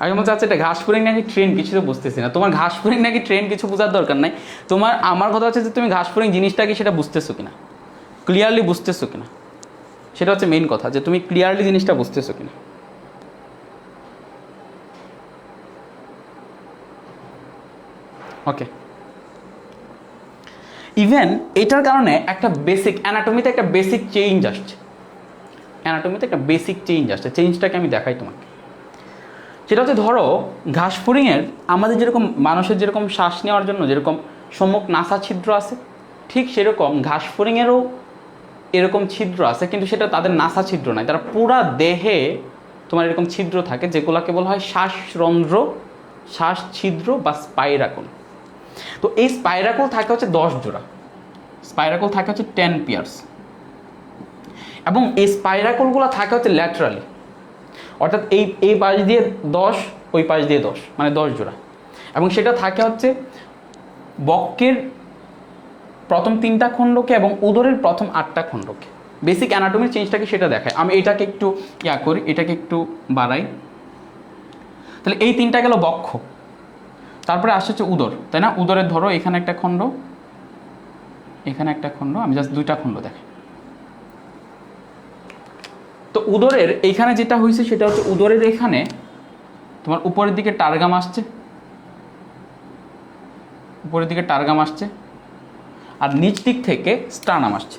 আমি মনে চাচ্ছি এটা ঘাসফড়িং নাকি ট্রেন কিছু তো বুঝতেছি না। তোমার ঘাসফড়িং নাকি ট্রেন কিছু বোঝার দরকার নাই, তোমার আমার কথা হচ্ছে যে তুমি ঘাসফড়িং জিনিসটা কি সেটা বুঝতেছো কিনা, ক্লিয়ারলি বুঝতেছো কিনা, সেটা হচ্ছে মেইন কথা, যে তুমি ক্লিয়ারলি জিনিসটা বুঝতেছো কিনা। ওকে, ইভেন এটার কারণে একটা বেসিক অ্যানাটমিতে একটা বেসিক চেঞ্জ আসছে, অ্যানাটমিতে একটা বেসিক চেঞ্জ আসছে। চেঞ্জটাকে আমি দেখাই তোমাকে। সেটা হচ্ছে ধরো ঘাসফড়িংয়ের আমাদের যেরকম মানুষের যেরকম শ্বাস নেওয়ার জন্য যেরকম সম্মুখ নাসা ছিদ্র আছে, ঠিক সেরকম ঘাসফড়িংয়েরও এরকম ছিদ্র আছে, কিন্তু সেটা তাদের নাসা ছিদ্র নয়, তারা পুরা দেহে তোমার এরকম ছিদ্র থাকে, যেগুলোকে বলা হয় শ্বাসরন্ধ্র, শ্বাস ছিদ্র বা স্পাইরাকল। তো এই স্পাইরাকল থাকে হচ্ছে 10 জোড়া, স্পাইরাকল থাকে হচ্ছে 10 পেয়ার্স, এবং এই স্পাইরাকলগুলো থাকে হচ্ছে ল্যাটারালি, অর্থাৎ এই পাশ দিয়ে 10, ওই পাশ দিয়ে 10, মানে 10 জোড়া। এবং সেটা থাকে হচ্ছে বক্ষের প্রথম 3টা খণ্ডকে এবং উদরের প্রথম 8টা খণ্ডকে। বেসিক অ্যানাটমির চেঞ্জটাকে সেটা দেখায়। আমি এটাকে একটু করি, এটাকে একটু বাড়াই, তাহলে এই 3টা গেল বক্ষ, তারপরে আসছে হচ্ছে উদর, তাই না? উদরের ধরো এখানে একটা খণ্ড, এখানে একটা খণ্ড, আমি জাস্ট 2টা খণ্ড দেখাই। তো উদরের এইখানে যেটা হয়েছে সেটা হচ্ছে উদরের এখানে তোমার উপরের দিকে টারগাম আসছে, উপরের দিকে টারগাম আসছে, আর নিচ দিক থেকে স্টারনাম আসছে।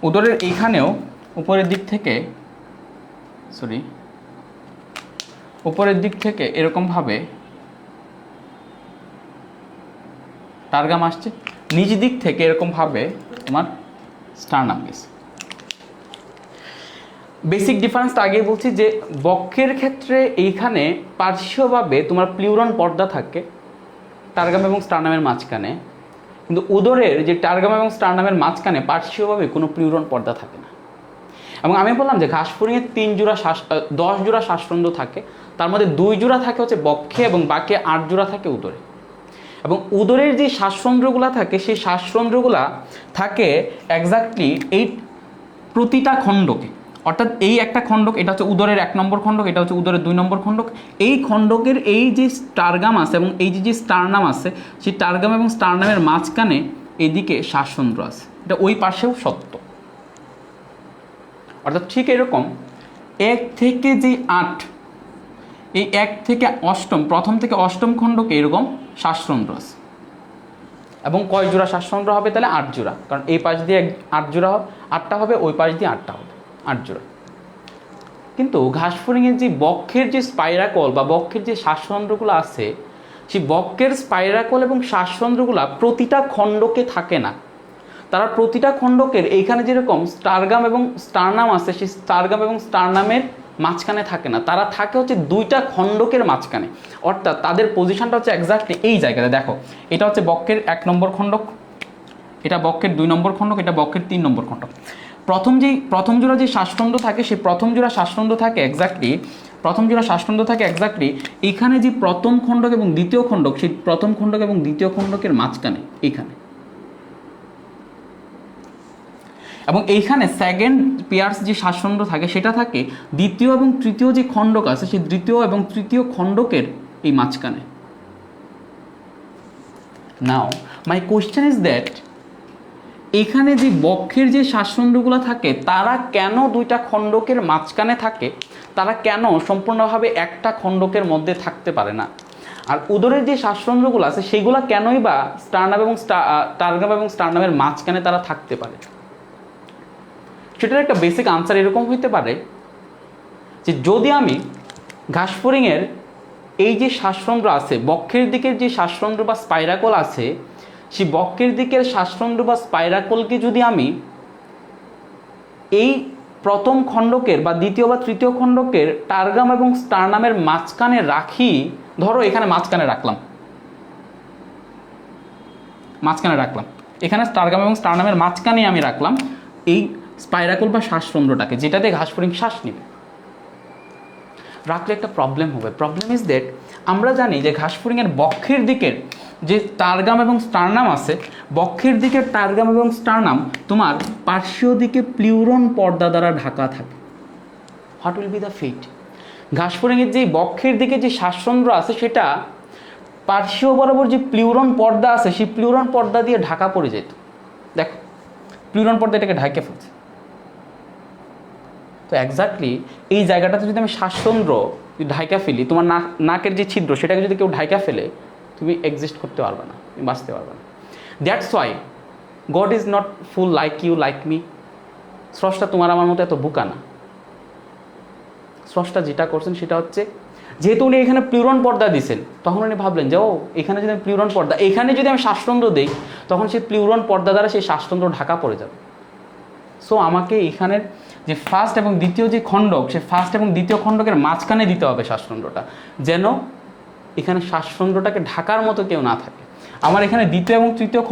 উদরের এইখানেও উপরের দিক থেকে উপরের দিক থেকে এরকমভাবে টারগাম আসছে, নিচ দিক থেকে এরকমভাবে তোমার স্টারনাম গেছে। বেসিক ডিফারেন্সটা আগেই বলছি যে বক্ষের ক্ষেত্রে এইখানে পার্শ্বভাবে তোমার প্লিউরন পর্দা থাকে টারগাম এবং স্টারনামের মাঝখানে, কিন্তু উদরের যে টার্গাম এবং স্টার্নামের মাঝখানে পার্শ্বীয়ভাবে কোনো প্লিউরন পর্দা থাকে না। এবং আমি বললাম যে ঘাস ফড়িংয়ে 10 জোড়া শ্বাসরন্ধ্র থাকে, তার মধ্যে 2 জোড়া থাকে হচ্ছে বক্ষে এবং বাকি 8 জোড়া থাকে উদরে। এবং উদরের যে শ্বাসরন্ধ্রগুলো থাকে সেই শ্বাসরন্ধ্রগুলা থাকে এক্স্যাক্টলি এই প্রতিটা খণ্ডকে, অর্থাৎ এই একটা খণ্ডক, এটা হচ্ছে উদরের 1 নম্বর খণ্ডক, এটা হচ্ছে উদরের 2 নম্বর খণ্ডক। এই খণ্ডকের এই যে টার্গাম আছে এবং এই যে স্টার্নাম আছে, সেই টার্গাম এবং স্টার্নামের মাঝখানে এদিকে শ্বাসরন্ধ্র আছে। এটা ওই পাশেও সত্য। অর্থাৎ ঠিক এরকম 1 থেকে যে 8, এই 1 থেকে 8ম, প্রথম থেকে 8ম খণ্ডকে এরকম শ্বাসরন্ধ্র আছে। এবং কয় জোড়া শ্বাসরন্ধ্র হবে? তাহলে 8 জোড়া, কারণ এই পাশ দিয়ে 8 জোড়া 8টা হবে, ওই পাশ দিয়ে 8টা হবে, 8 জোড়া। কিন্তু ঘাস ফড়িংয়ের যে বক্ষের যে স্পাইরাকল বা বক্ষের যে শ্বাসরন্ধ্রগুলো আছে, সেই বক্ষের স্পাইরাকল এবং শ্বাসরন্ধ্রগুলো প্রতিটা খণ্ডকে থাকে না। তারা প্রতিটা খণ্ডকের এইখানে যেরকম স্টারগাম এবং স্টার্নাম আছে, সেই স্টারগাম এবং স্টার্নামের মাঝখানে থাকে না, তারা থাকে হচ্ছে 2টা খণ্ডকের মাঝখানে। অর্থাৎ তাদের পজিশনটা হচ্ছে এক্স্যাক্টলি এই জায়গাতে। দেখো, এটা হচ্ছে বক্ষের 1 নম্বর খণ্ডক, এটা বক্ষের 2 নম্বর খণ্ডক, এটা বক্ষের 3 নম্বর খণ্ডক। প্রথম জোড়া যে শ্বাসরন্ধ্র থাকে, সেই প্রথম জোড়া শ্বাসরন্ধ্র থাকে এক্স্যাক্টলি এখানে যে প্রথম খণ্ডক এবং দ্বিতীয় খণ্ডক, সেই প্রথম খণ্ডক এবং দ্বিতীয় খণ্ডকের মাঝখানে এইখানে। এবং এইখানে সেকেন্ড পেয়ার্স যে শ্বাসরন্ধ্র থাকে সেটা থাকে দ্বিতীয় এবং তৃতীয় যে খণ্ডক আছে, সেই দ্বিতীয় এবং তৃতীয় খণ্ডকের এই মাঝখানে। নাও মাই কোয়েশ্চেন ইজ দ্যাট এখানে যে বক্ষের যে শ্বাসরন্ধ্রগুলো থাকে তারা কেন 2টা খণ্ডকের মাঝখানে থাকে? তারা কেন সম্পূর্ণভাবে একটা খণ্ডকের মধ্যে থাকতে পারে না? আর উদরের যে শ্বাসরন্ধ্রগুলো আছে সেগুলো কেনই বা স্টার্নাম এবং টার্গাম এবং স্টার্নামের মাঝখানে তারা থাকতে পারে? সেটার একটা বেসিক আনসার এরকম হইতে পারে যে যদি আমি ঘাস ফড়িংয়ের এই যে শ্বাসরন্ধ্র আছে, বক্ষের দিকের যে শ্বাসরন্ধ্র বা স্পাইরাকল আছে, সেই বক্ষের দিকের শ্বাসরন্ধ্র বা স্পাইরাকলকে যদি আমি এই প্রথম খণ্ডকের বা দ্বিতীয় বা তৃতীয় খণ্ডকের টার্গাম এবং স্টার্নামের মাঝখানে রাখি, ধরো এখানে মাঝখানে রাখলাম, এখানে টার্গাম এবং স্টার্নামের মাঝখানে আমি রাখলাম এই স্পাইরাকল বা শ্বাসরন্ধ্রটাকে, যেটাতে ঘাস ফড়িং শ্বাস নেবে। রাখলে একটা প্রবলেম হবে। প্রবলেম ইজ দ্যাট আমরা জানি যে ঘাস ফড়িংয়ের বক্ষের দিকের যে টার্গাম এবং স্টার্নাম আছে, বক্ষের দিকের টার্গাম এবং স্টার্নাম তোমার পার্শ্বীয় দিকে প্লিউরন পর্দা দ্বারা ঢাকা থাকে। What will be the fate? ঘাস ফড়িংয়ের যে বক্ষের দিকে যে শ্বাসরন্ধ্র আছে সেটা পার্শ্বীয় বরাবর যে প্লিউরন পর্দা আছে, সেই প্লিউরন পর্দা দিয়ে ঢাকা পড়ে যেত। দেখো, প্লিউরন পর্দা এটাকে ঢাকে ফেলছে। তো এক্স্যাক্টলি এই জায়গাটাতে যদি আমি শ্বাসরন্ধ্র ঢাইকা ফেলি, তোমার নাকের যে ছিদ্র সেটাকে যদি কেউ ঢাইকা ফেলে, তুমি এক্সিস্ট করতে পারবে না, তুমি বাঁচতে পারবে না। That's why God is not fool like you like me. স্রষ্টা তোমার আমার মতো এত বোকা না। স্রষ্টা যেটা করছেন সেটা হচ্ছে, যেহেতু উনি এখানে প্লিউরন পর্দা দিয়েছেন, তখন উনি ভাবলেন যে ও এখানে যদি আমি প্লিউরন পর্দা, এখানে যদি আমি শ্বাসরন্ধ্র দিই, তখন সেই প্লিউরন পর্দা দ্বারা সেই শ্বাসরন্ধ্র ঢাকা পড়ে যাবে। সো আমাকে এখানের যে ফার্স্ট এবং দ্বিতীয় যে খণ্ডক, সেই ফার্স্ট এবং দ্বিতীয় খণ্ডকের মাঝখানে দিতে হবে শ্বাসরন্ধ্রটা, যেন এখানে শ্বাসরন্ধ্রটাকে ঢাকার মতো কেউ না থাকে। আমার এখানে দ্বিতীয় এবং তৃতীয়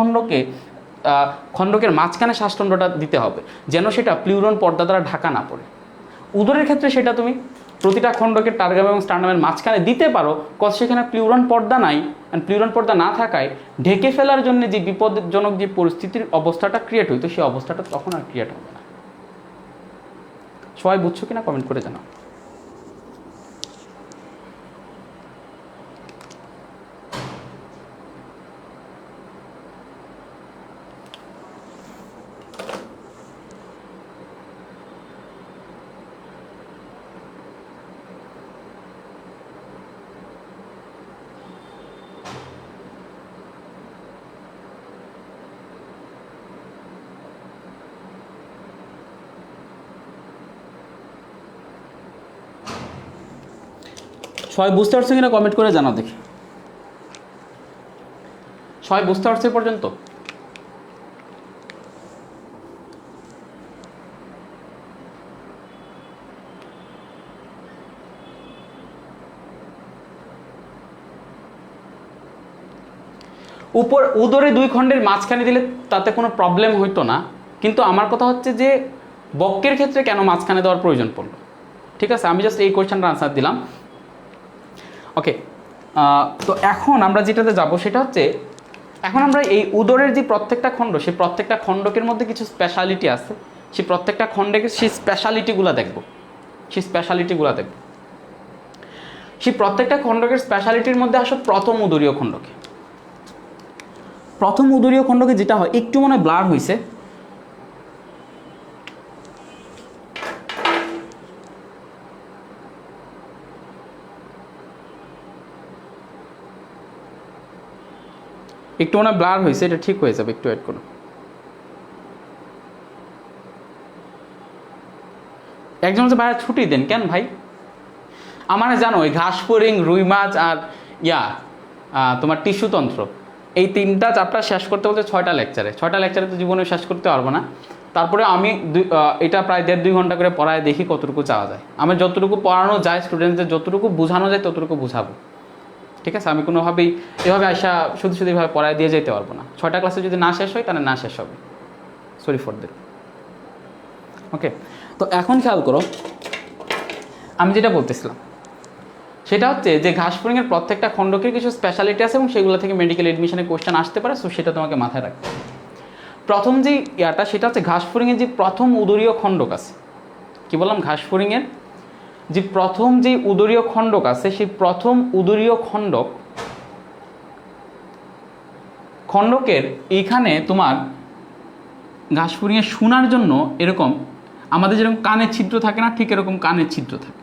খণ্ডকের মাঝখানে শ্বাসরন্ধ্রটা দিতে হবে, যেন সেটা প্লিউরন পর্দা দ্বারা ঢাকা না পড়ে। উদরের ক্ষেত্রে সেটা তুমি প্রতিটা খণ্ডকের টার্গাম এবং স্টার্নামের মাঝখানে দিতে পারো, কজ সেখানে প্লিউরন পর্দা নাই। অ্যান্ড প্লিউরন পর্দা না থাকায় ঢেকে ফেলার জন্য যে বিপদজনক যে পরিস্থিতির অবস্থাটা ক্রিয়েট হইতো, সেই অবস্থাটা তখন আর ক্রিয়েট হবে না। সবাই বুঝছো কিনা কমেন্ট করে জানাও। সবাই বুঝতে পারছো কিনা কমেন্ট করে জানাও দেখি। সবাই বুঝতে পারছো এ পর্যন্ত? উপর উদরে দুই খণ্ডের মাঝখানে দিলে তাতে কোনো প্রবলেম হইতো না, কিন্তু আমার কথা হচ্ছে যে বক্কের ক্ষেত্রে কেন মাঝখানে দেওয়ার প্রয়োজন পড়লো। ঠিক আছে, আমি জাস্ট এই কোয়েশ্চেনটা আনসার দিলাম। ওকে, তো এখন আমরা যেটাতে যাব সেটা হচ্ছে, এখন আমরা এই উদরের যে প্রত্যেকটা খণ্ড, সেই প্রত্যেকটা খণ্ডকের মধ্যে কিছু স্পেশালিটি আছে, সেই প্রত্যেকটা খণ্ডকে সেই স্পেশালিটিগুলো দেখব। সেই প্রত্যেকটা খণ্ডকের স্পেশালিটির মধ্যে আসো প্রথম উদরীয় খণ্ডকে। প্রথম উদরীয় খণ্ডকে যেটা হয়, একটু মনে ব্লার হয়েছে, একটু মনে ব্লার হয়েছে, এটা ঠিক হয়ে যাবে, একটু ওয়েট করো। একজন হচ্ছে ভাইয়া ছুটি দেন কেন ভাই? আমার জানো ওই ঘাস ফড়িং, রুই মাছ আর তোমার টিস্যুতন্ত্র, এই তিনটা চ্যাপ্টার শেষ করতে বলতে 6টা লেকচারে তো জীবনে শেষ করতে পারবো না। তারপরে আমি এটা প্রায় 1.5-2 ঘন্টা করে পড়ায় দেখি কতটুকু চাওয়া যায়। আমি যতটুকু পড়ানো যায় স্টুডেন্টদের, যতটুকু বোঝানো যায় ততটুকু বোঝাবো। ঠিক আছে, আমি কোনোভাবেই এভাবে আসা শুধু এইভাবে পড়ায় দিয়ে যেতে পারবো না। 6টা ক্লাসে যদি না শেষ হয় তাহলে না শেষ হবে, সরি ফর দ্যাট। ওকে, তো এখন খেয়াল করো, আমি যেটা বলতেছিলাম সেটা হচ্ছে যে ঘাস ফড়িংয়ের প্রত্যেকটা খণ্ডকের কিছু স্পেশালিটি আছে এবং সেগুলো থেকে মেডিকেল এডমিশনে কোশ্চেন আসতে পারে, সো সেটা তোমাকে মাথায় রাখতে হবে। প্রথম যে ইয়াটা সেটা হচ্ছে ঘাস ফড়িংয়ের যে প্রথম উদরীয় খণ্ডক আছে, কি বললাম, ঘাস ফড়িংয়ের যে প্রথম যে উদরীয় খণ্ডক আছে, সেই প্রথম উদরীয় খণ্ডকের এইখানে তোমার ঘাস ফড়িংয়ে শোনার জন্য এরকম আমাদের যেরকম কানের ছিদ্র থাকে না, ঠিক এরকম কানের ছিদ্র থাকে,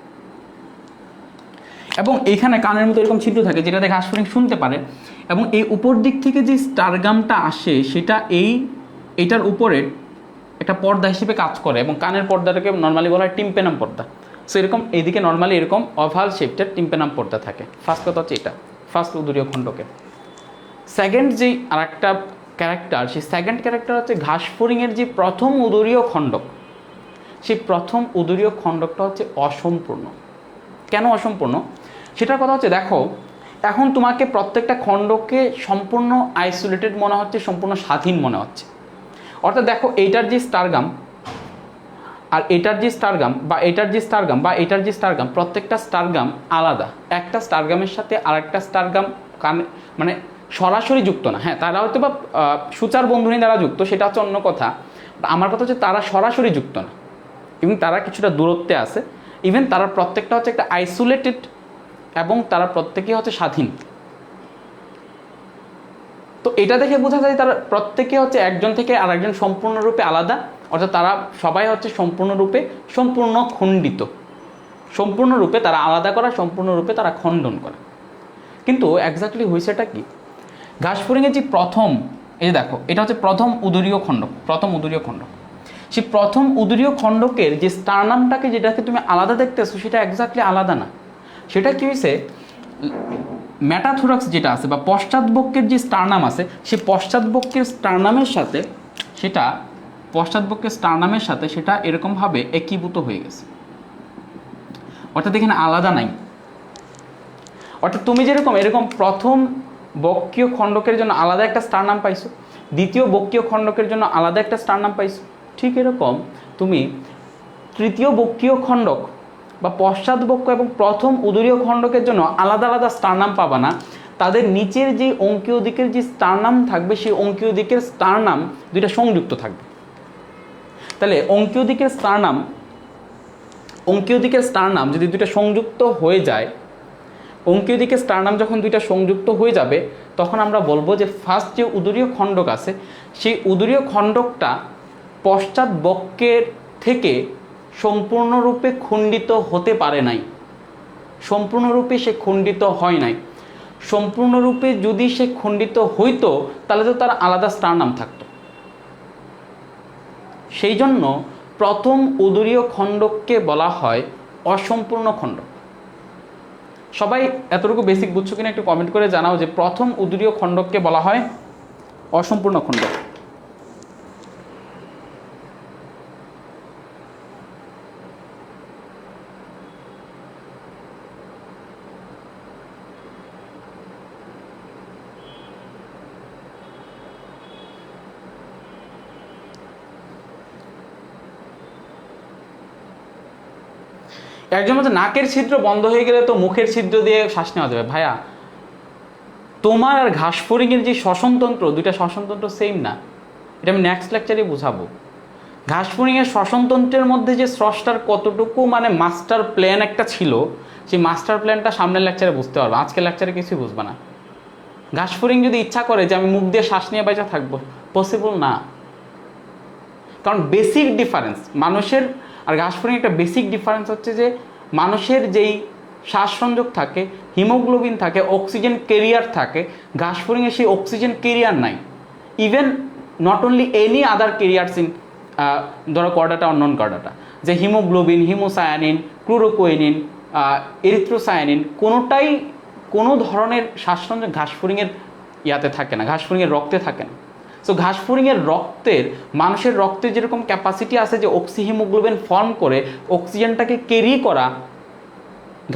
এবং এইখানে কানের মতো এরকম ছিদ্র থাকে যেটাতে ঘাস ফড়িং শুনতে পারে। এবং এই উপর দিক থেকে যে স্টারগামটা আসে সেটা এইটার উপরে একটা পর্দা হিসেবে কাজ করে, এবং কানের পর্দাটাকে নর্মালি বলা হয় টিম্পেনাম পর্দা। সো এরকম এইদিকে নর্মালি এরকম ওভাল শেপটার টিম্পেনাম পর্দা থাকে। ফার্স্ট কথা হচ্ছে এটা, ফার্স্ট উদরীয় খণ্ডকে। সেকেন্ড যে আর একটা ক্যারেক্টার, সেই সেকেন্ড ক্যারেক্টার হচ্ছে ঘাস ফড়িংয়ের যে প্রথম উদরীয় খণ্ডক, সেই প্রথম উদরীয় খণ্ডকটা হচ্ছে অসম্পূর্ণ। কেন অসম্পূর্ণ সেটার কথা হচ্ছে, দেখো এখন তোমাকে প্রত্যেকটা খণ্ডকে সম্পূর্ণ আইসোলেটেড মনে হচ্ছে, সম্পূর্ণ স্বাধীন মনে হচ্ছে। অর্থাৎ দেখো এইটার যে স্টারগাম আর এটার যে স্টারগাম বা এটার যে স্টারগাম বা এটার যে স্টারগাম, প্রত্যেকটা স্টারগাম আলাদা। একটা স্টারগামের সাথে আরেকটা স্টারগাম মানে সরাসরি যুক্ত না। হ্যাঁ, তারা হয়তো বা সূচার বন্ধনী দ্বারা যুক্ত, সেটা হচ্ছে অন্য কথা। আমার কথা হচ্ছে তারা সরাসরি যুক্ত না, এবং তারা কিছুটা দূরত্বে আছে। ইভেন তারা প্রত্যেকটা হচ্ছে একটা আইসোলেটেড, এবং তারা প্রত্যেকেই হচ্ছে স্বাধীন। তো এটা দেখে বোঝা যায় তারা প্রত্যেকে হচ্ছে একজন থেকে আরেকজন সম্পূর্ণরূপে আলাদা, অর্থাৎ তারা সবাই হচ্ছে সম্পূর্ণ খণ্ডিত, সম্পূর্ণরূপে তারা আলাদা করা, সম্পূর্ণরূপে তারা খণ্ডন করা। কিন্তু এক্স্যাক্টলি হয়েছেটা কি, ঘাস ফড়িংয়ের যে প্রথম, এই যে দেখো এটা হচ্ছে প্রথম উদরীয় খণ্ডক, সেই প্রথম উদরীয় খণ্ডকের যে স্টারনামটাকে, যেটাকে তুমি আলাদা দেখতেছো, সেটা এক্স্যাক্টলি আলাদা না। সেটা কি হয়েছে, মেটাথোরাক্স যেটা আছে বা পশ্চাৎবক্কের যে স্টারনাম আছে, সেই পশ্চাৎবক্কের স্টারনামের সাথে সেটা এরকমভাবে একীভূত হয়ে গেছে, অর্থাৎ এখানে আলাদা নাই। অর্থাৎ তুমি যেরকম এরকম প্রথম বক্কীয় খণ্ডকের জন্য আলাদা একটা স্টারনাম পাইছো, দ্বিতীয় বক্কীয় খণ্ডকের জন্য আলাদা একটা স্টারনাম পাইছো, ঠিক এরকম তুমি তৃতীয় বক্কীয় খণ্ডক বা পশ্চাৎবক্ক এবং প্রথম উদরীয় খণ্ডকের জন্য আলাদা আলাদা স্টারনাম পাবা না। তাদের নিচের যে অঙ্কীয় দিকের যে স্টারনাম থাকবে, সেই অঙ্কীয় দিকের স্টারনাম দুইটা সংযুক্ত থাকবে। তাহলে অঙ্কীয় দিকের স্টারনাম যদি দুইটা সংযুক্ত হয়ে যায়, অঙ্কীয় দিকের স্টারনাম যখন দুইটা সংযুক্ত হয়ে যাবে, তখন আমরা বলবো যে ফার্স্ট যে উদরীয় খণ্ডক আছে, সেই উদরীয় খণ্ডকটা পশ্চাৎবক্কের থেকে সম্পূর্ণরূপে খণ্ডিত হতে পারে নাই, সম্পূর্ণরূপে সে খণ্ডিত হয় নাই। সম্পূর্ণরূপে যদি সে খণ্ডিত হইতো তাহলে তো তার আলাদা স্টারনাম থাকতো। সেই জন্য প্রথম উদরীয় খণ্ডককে বলা হয় অসম্পূর্ণ খণ্ডক। সবাই এতটুকু বেসিক বুঝছো কিনা একটু কমেন্ট করে জানাও যে প্রথম উদরীয় খণ্ডককে বলা হয় অসম্পূর্ণ খণ্ডক। একজন হচ্ছে নাকের ছিদ্র বন্ধ হয়ে গেলে তো মুখের ছিদ্র দিয়ে শ্বাস নেওয়া যাবে। ভাইয়া তোমার আর ঘাসফড়িংয়ের যে শ্বসনতন্ত্র, দুইটা শ্বসনতন্ত্র সেম না, এটা আমি নেক্সট লেকচারে বুঝাবো। ঘাসফড়িংয়ের শ্বসনতন্ত্রের মধ্যে যে স্রষ্টার কতটুকু মানে মাস্টার প্ল্যান একটা ছিল, সেই মাস্টার প্ল্যানটা সামনের লেকচারে বুঝতে পারবো, আজকের লেকচারে কিছুই বুঝবে না। ঘাসফড়িং যদি ইচ্ছা করে যে আমি মুখ দিয়ে শ্বাস নিয়ে বেঁচে থাকবো, পসিবল না। কারণ বেসিক ডিফারেন্স মানুষের আর ঘাসফড়িং একটা বেসিক ডিফারেন্স হচ্ছে যে মানুষের যেই শ্বাস সংযোগ থাকে, হিমোগ্লোবিন থাকে, অক্সিজেন কেরিয়ার থাকে, ঘাসফড়িংয়ে সেই অক্সিজেন কেরিয়ার নাই। Even not only any other carriers in ধরো কর্ডাটা অননন কর্ডাটা, যে হিমোগ্লোবিন, হিমোসায়ানিন, ক্লোরোকুইনিন, এরিথ্রোসায়ানিন, কোনোটাই কোনো ধরনের শ্বাসসংযোগ ঘাসফড়িংয়ের ইয়াতে থাকে না, ঘাসফড়িংয়ের রক্তে থাকে না। সো ঘাসফড়িংয়ের রক্তের, মানুষের রক্তে যেরকম ক্যাপাসিটি আছে যে হিমোগ্লোবিন ফর্ম করে অক্সিজেনটাকে ক্যারি করা,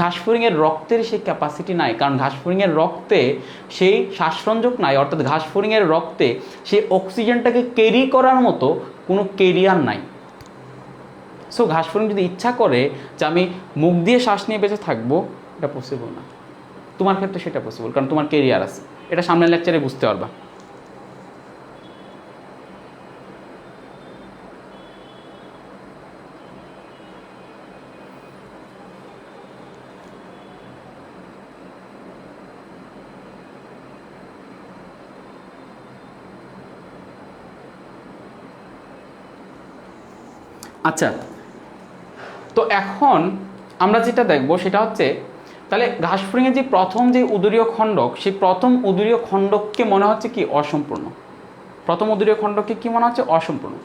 ঘাসফড়িংয়ের রক্তের সেই ক্যাপাসিটি নাই। কারণ ঘাসফড়িংয়ের রক্তে সেই শ্বাসসংযোগ নাই, অর্থাৎ ঘাসফড়িংয়ের রক্তে সেই অক্সিজেনটাকে ক্যারি করার মতো কোনো কেরিয়ার নাই। সো ঘাসফড়িং যদি ইচ্ছা করে যে আমি মুখ দিয়ে শ্বাস নিয়ে বেঁচে থাকবো, এটা পসিবল না। তোমার ক্ষেত্রে সেটা পসিবল, কারণ তোমার কেরিয়ার আছে। এটা সামনের লেকচারে বুঝতে পারবা। আচ্ছা, তো এখন আমরা যেটা দেখব সেটা হচ্ছে, তাহলে ঘাসফড়িংয়ের যে প্রথম যে উদরীয় খণ্ডক, সেই প্রথম উদরীয় খণ্ডককে মনে হচ্ছে কি অসম্পূর্ণ। প্রথম উদরীয় খণ্ডককে কি মনে হচ্ছে অসম্পূর্ণ।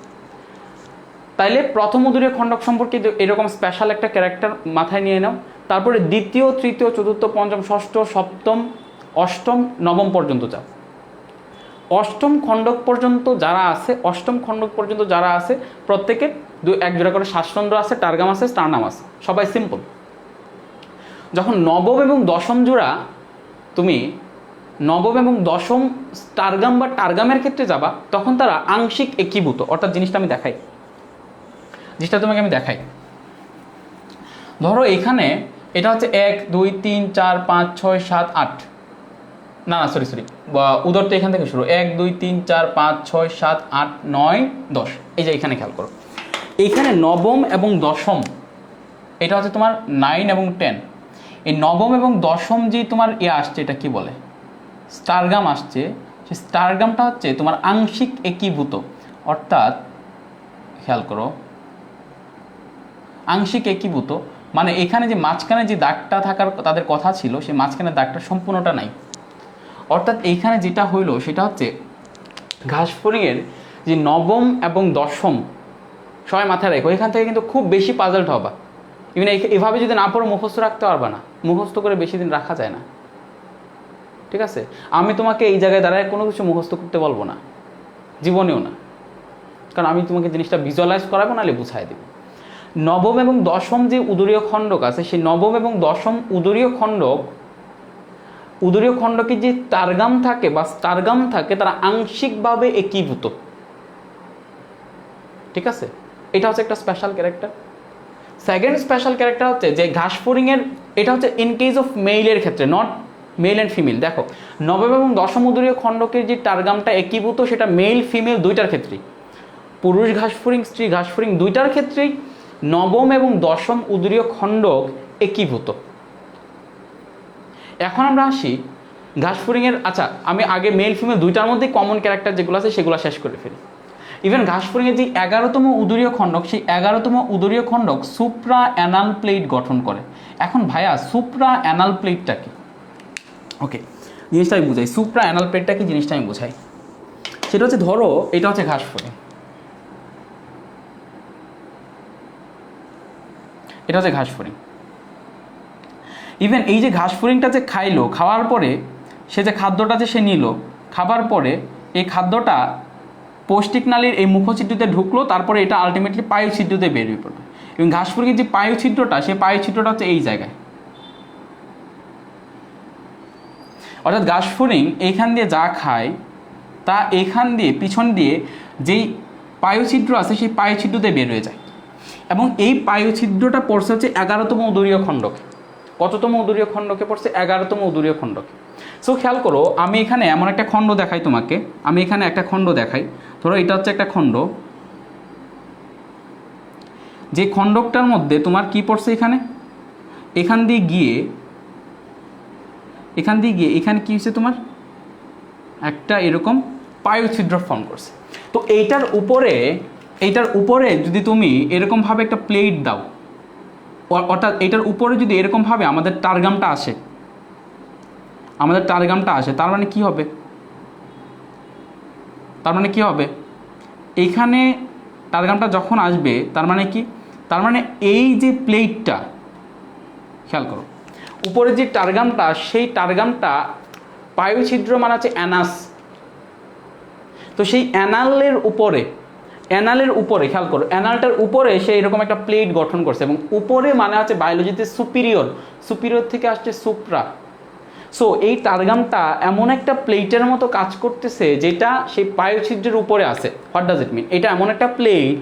তাইলে প্রথম উদরীয় খণ্ডক সম্পর্কে এরকম স্পেশাল একটা ক্যারেক্টার মাথায় নিয়ে নাও। তারপরে দ্বিতীয়, তৃতীয়, চতুর্থ, পঞ্চম, ষষ্ঠ, সপ্তম, অষ্টম, নবম পর্যন্ত যাও। অষ্টম খণ্ডক পর্যন্ত যারা আছে, অষ্টম খণ্ডক পর্যন্ত যারা আছে প্রত্যেকের এক জোড়া করে শ্বাসতন্ত্র আছে, টার্গাম আছে, স্টার্নাম আছে, সবাই সিম্পল। যখন নবম এবং দশম জোড়া, তুমি নবম এবং দশম টার্গাম বা টার্গামের ক্ষেত্রে যাবা, তখন তারা আংশিক একীভূত। অর্থাৎ জিনিসটা আমি দেখাই, জিনিসটা তোমাকে আমি দেখাই। ধরো এখানে এটা হচ্ছে 1 2 3 4 5 6 7 8, না সরি উদর তো এখান থেকে শুরু, 1 2 3 4 5 6 7 8 9 10। এই যে এখানে খেয়াল করো, এইখানে নবম এবং দশম, এটা হচ্ছে তোমার 9 এবং 10। এই নবম এবং দশম যে তোমার আসছে, এটা কি বলে, স্টারগাম আসছে। সেই স্টারগামটা হচ্ছে তোমার আংশিক একীভূত। অর্থাৎ খেয়াল করো, আংশিক একীভূত মানে এখানে যে মাঝখানে যে দাগটা থাকার তাদের কথা ছিল, সেই মাঝখানে দাগটা সম্পূর্ণটা নাই। অর্থাৎ এইখানে যেটা হইলো সেটা হচ্ছে ঘাসফড়িংয়ের যে নবম এবং দশম, সবাই মাথায় রেখো, এখান থেকে কিন্তু খুব বেশি পাজলড হবা। ইভেন এভাবে যদি না পড়ো মুখস্থ রাখতে পারবা না, মুখস্থ করে বেশি দিন রাখা যায় না। ঠিক আছে, আমি তোমাকে এই জায়গায় দাঁড়ায় কোনো কিছু মুখস্থ করতে বলবো না, জীবনেও না। কারণ আমি তোমাকে জিনিসটা ভিজুয়ালাইজ করাবো, নাহলে বুঝাই দেবো। নবম এবং দশম যে উদরীয় খণ্ডক আছে, সেই নবম এবং দশম উদরীয় খণ্ডকে যে টার্গাম থাকে বা স্টারগাম থাকে, তারা আংশিকভাবে একীভূত। ঠিক আছে, এটা হচ্ছে একটা special character. Second special character হচ্ছে যে ঘাসফড়িংয়ের, এটা হচ্ছে ইন কেস অফ মেইলের ক্ষেত্রে, নট মেল অ্যান্ড ফিমেল। দেখো নবম এবং দশম উদরীয় খণ্ডকের যে টার্গামটা একীভূত, সেটা মেল ফিমেল দুইটার ক্ষেত্রেই, পুরুষ ঘাসফড়িং, স্ত্রী ঘাসফড়িং দুইটার ক্ষেত্রেই নবম এবং দশম উদরীয় খণ্ডক একীভূত। এখন আমরা আসি ঘাসফড়িংয়ের, আচ্ছা আমি আগে মেল ফিমেল দুইটার মধ্যে কমন ক্যারেক্টার যেগুলো আছে সেগুলো শেষ করে ফেলি। ইভেন ঘাসফড়িংয়ের যে 11তম উদরীয় খণ্ডক, সেই 11তম উদরীয় খণ্ডক সুপ্রা অ্যানাল প্লেট গঠন করে। এখন ভাইয়া সুপ্রা অ্যানাল প্লেটটা কি? ওকে, জিনিসটা আমি বুঝাই। সুপ্রা অ্যানাল প্লেটটা কি জিনিসটা আমি বুঝাই। সেটা হচ্ছে, ধরো এটা হচ্ছে ঘাসফড়িং, এটা হচ্ছে ঘাসফড়িং। ইভেন এই যে ঘাসফড়িংটা যে খাইলো, খাওয়ার পরে সে যে খাদ্যটা যে সে নিল, খাবার পরে এই খাদ্যটা পৌষ্টিক নালীর এই মুখছিদ্রতে ঢুকলো, তারপরে এটা আলটিমেটলি পায়ুছিদ্রতে বেরিয়ে পড়লো। এবং ঘাসফড়িংয়ের যে পায়ুছিদ্রটা, সেই পায়ুছিদ্রটা হচ্ছে এই জায়গায়। অর্থাৎ ঘাসফড়িং এইখান দিয়ে যা খায়, তা এখান দিয়ে পিছন দিয়ে যেই পায়ুছিদ্র আছে, সেই পায়ুছিদ্রতে বের হয়ে যায়। এবং এই পায়ুছিদ্রটা পড়ছে হচ্ছে 11তম উদরীয় খণ্ডকে। কততম উদরীয় খণ্ডকে পড়ছে? 11তম উদরীয় খণ্ডকে। সো খেয়াল করো, আমি এখানে এমন একটা খণ্ড দেখাই তোমাকে, আমি এখানে একটা খণ্ড দেখাই। ধরো এটা হচ্ছে একটা খণ্ড, যে খণ্ডকটার মধ্যে তোমার কি পড়ছে এখানে, এখান দিয়ে গিয়ে এখানে কি হচ্ছে তোমার একটা এরকম পায়ুছিদ্র ফর্ম করছে। তো এইটার উপরে যদি তুমি এরকমভাবে একটা প্লেট দাও, অর্থাৎ এটার উপরে যদি এরকমভাবে আমাদের টারগামটা আসে, তার মানে কি হবে? এইখানে টারগামটা যখন আসবে তার মানে কি? তার মানে এই যে প্লেটটা, খেয়াল করো, উপরে যে টারগামটা, সেই টারগামটা পায়ুছিদ্র মানে হচ্ছে অ্যানাস। তো সেই অ্যানালের উপরে খেয়াল করো, অ্যানালটার উপরে সে এরকম একটা প্লেট গঠন করছে, এবং উপরে মানে হচ্ছে বায়োলজিতে সুপিরিয়র থেকে আসছে সুপ্রা। সো এই টারগামটা এমন একটা প্লেটের মতো কাজ করতেছে যেটা সেই পায়ুছিদ্রের উপরে আছে। হোয়াট ডাজ ইট মিন? এটা এমন একটা plate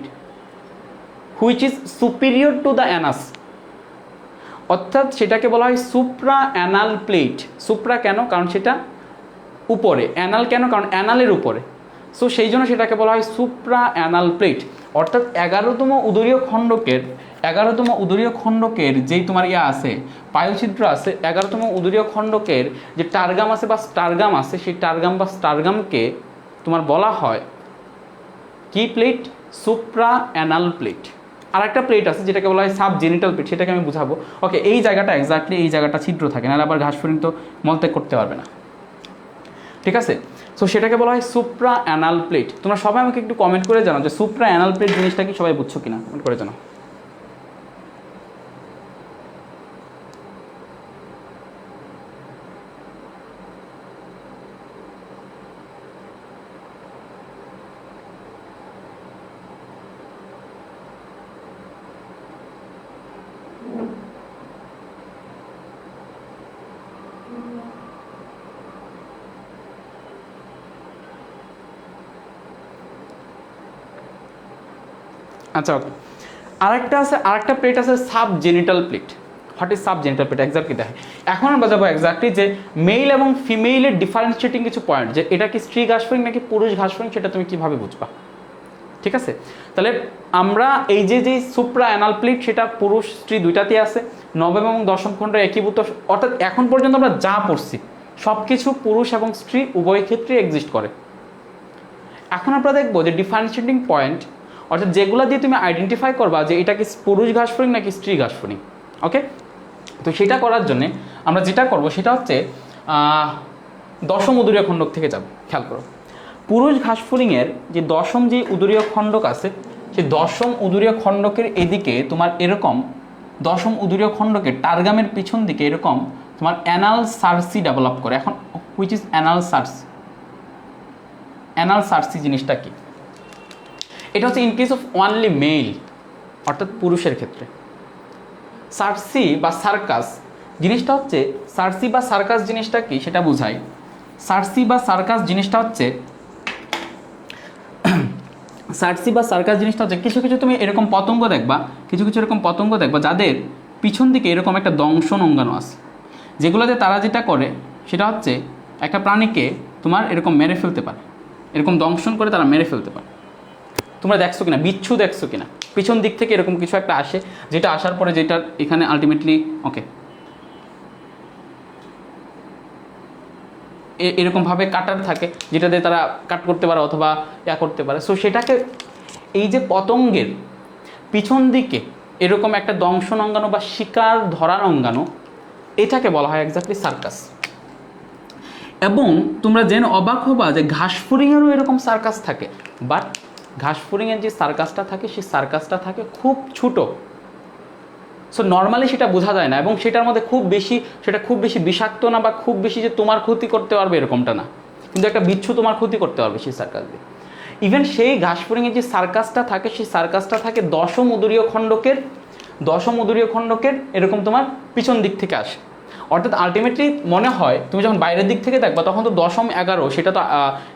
which is superior to the Anas, অর্থাৎ সেটাকে বলা হয় সুপ্রা অ্যানাল প্লেট। সুপ্রা কেন? কারণ সেটা উপরে। অ্যানাল কেন? কারণ অ্যানালের উপরে। সো সেই জন্য সেটাকে বলা হয় সুপ্রা অ্যানাল প্লেট। অর্থাৎ 11তম উদরীয় খণ্ডকের যেই তোমার আছে, পায়ুছিদ্র আছে, 11তম উদরীয় খণ্ডকের যে টারগাম আছে বা স্টারগাম আছে, সেই টারগাম বা স্টারগামকে তোমার বলা হয় কি প্লেট? Supra anal plate. আর একটা প্লেট আছে যেটাকে বলা হয় সাবজেনিটাল প্লেট, সেটাকে আমি বুঝাবো। ওকে, এই জায়গাটা এক্স্যাক্টলি এই জায়গাটা ছিদ্র থাকে না, আবার ঘাসফড়িং তো মলত্যাগ করতে পারবে না, ঠিক আছে? সো সেটাকে বলা হয় সুপ্রা অ্যানাল প্লেট। তোমরা সবাই আমাকে একটু কমেন্ট করে জানাও যে সুপ্রা অ্যানাল প্লেট জিনিসটা কি সবাই বুঝছো কিনা, কমেন্ট করে জানাও। আচ্ছা, ওকে, আরেকটা প্লেট আছে subgenital plate. What is subgenital plate? Exactly দেখে এখন আমরা যাবো এক্স্যাক্টলি যে মেল এবং ফিমেইলের ডিফারেন্সিয়েটিং কিছু পয়েন্ট, যে এটা কি স্ত্রী ঘাসফড়িং নাকি পুরুষ ঘাসফড়িং, সেটা তুমি কিভাবে বুঝবা, ঠিক আছে? তাহলে আমরা এই যে সুপ্রা অ্যানাল প্লেট, সেটা পুরুষ স্ত্রী দুইটাতেই আছে। নবম এবং দশম খণ্ড একীভূত, অর্থাৎ এখন পর্যন্ত আমরা যা পড়ছি সব কিছু পুরুষ এবং স্ত্রী উভয় ক্ষেত্রে এক্সিস্ট করে। এখন আমরা দেখবো যে ডিফারেন্সিয়েটিং পয়েন্ট, অর্থাৎ যেগুলো দিয়ে তুমি আইডেন্টিফাই করবা যে এটা কি পুরুষ ঘাসফড়িং নাকি স্ত্রী ঘাসফড়িং। ওকে, তো সেটা করার জন্য আমরা যেটা করব সেটা হচ্ছে দশম উদরীয় খণ্ডক থেকে যাব। খেয়াল করো, পুরুষ ঘাসফড়িংয়ের যে দশম যে উদরীয় খণ্ডক আছে, সেই দশম উদরীয় খণ্ডকের এদিকে তোমার এরকম, দশম উদরীয় খণ্ডকের টারগামের পিছন দিকে এরকম তোমার অ্যানাল সার্সি ডেভেলপ করে। এখন হুইচ ইজ অ্যানাল সার্সি? অ্যানাল সার্সি জিনিসটা কি? এটা হচ্ছে in case of only mail, অর্থাৎ পুরুষের ক্ষেত্রে। সার্সি বা সার্কাস জিনিসটা হচ্ছে, সার্সি বা সার্কাস জিনিসটা কি সেটা বোঝায়। সার্সি বা সার্কাস জিনিসটা হচ্ছে কিছু কিছু তুমি এরকম পতঙ্গ দেখবা, যাদের পিছন দিকে এরকম একটা দংশন অঙ্গাণু আছে, যেগুলোতে তারা যেটা করে সেটা হচ্ছে একটা প্রাণীকে তোমার এরকম মেরে ফেলতে পারে, এরকম দংশন করে তারা মেরে ফেলতে পারে। তোমরা দেখছো কিনা, বিচ্ছু দেখছো কিনা, পিছন দিক থেকে এরকম কিছু একটা আসে, যেটা আসার পরে যেটা এখানে আলটিমেটলি ওকে এরকমভাবে কাটার থাকে, যেটা দিয়ে তারা কাট করতে পারে অথবা করতে পারে। সো সেটাকে, এই যে পতঙ্গের পিছন দিকে এরকম একটা দংশন অঙ্গাণু বা শিকার ধরার অঙ্গাণু, এটাকে বলা হয় এক্স্যাক্টলি সার্কাস। এবং তোমরা জেনে অবাক হবা যে ঘাসফড়িংয়েরও এরকম সার্কাস থাকে, বাট ঘাসফড়িংয়ের যে সার্কাসটা থাকে সেই সার্কাসটা থাকে খুব ছোটো। সো নর্মালি সেটা বোঝা যায় না, এবং সেটার মধ্যে সেটা খুব বেশি বিষাক্ত না, বা খুব বেশি যে তোমার ক্ষতি করতে পারবে এরকমটা না, কিন্তু একটা বিচ্ছু তোমার ক্ষতি করতে পারবে সেই সার্কাস দিয়ে। ইভেন সেই ঘাসফড়িংয়ের যে সার্কাসটা থাকে, সেই সার্কাসটা থাকে দশম উদরীয় খণ্ডকের এরকম তোমার পিছন দিক থেকে আসে। অর্থাৎ আলটিমেটলি মনে হয় তুমি যখন বাইরের দিক থেকে দেখবা, তখন তো দশম 11 সেটা তো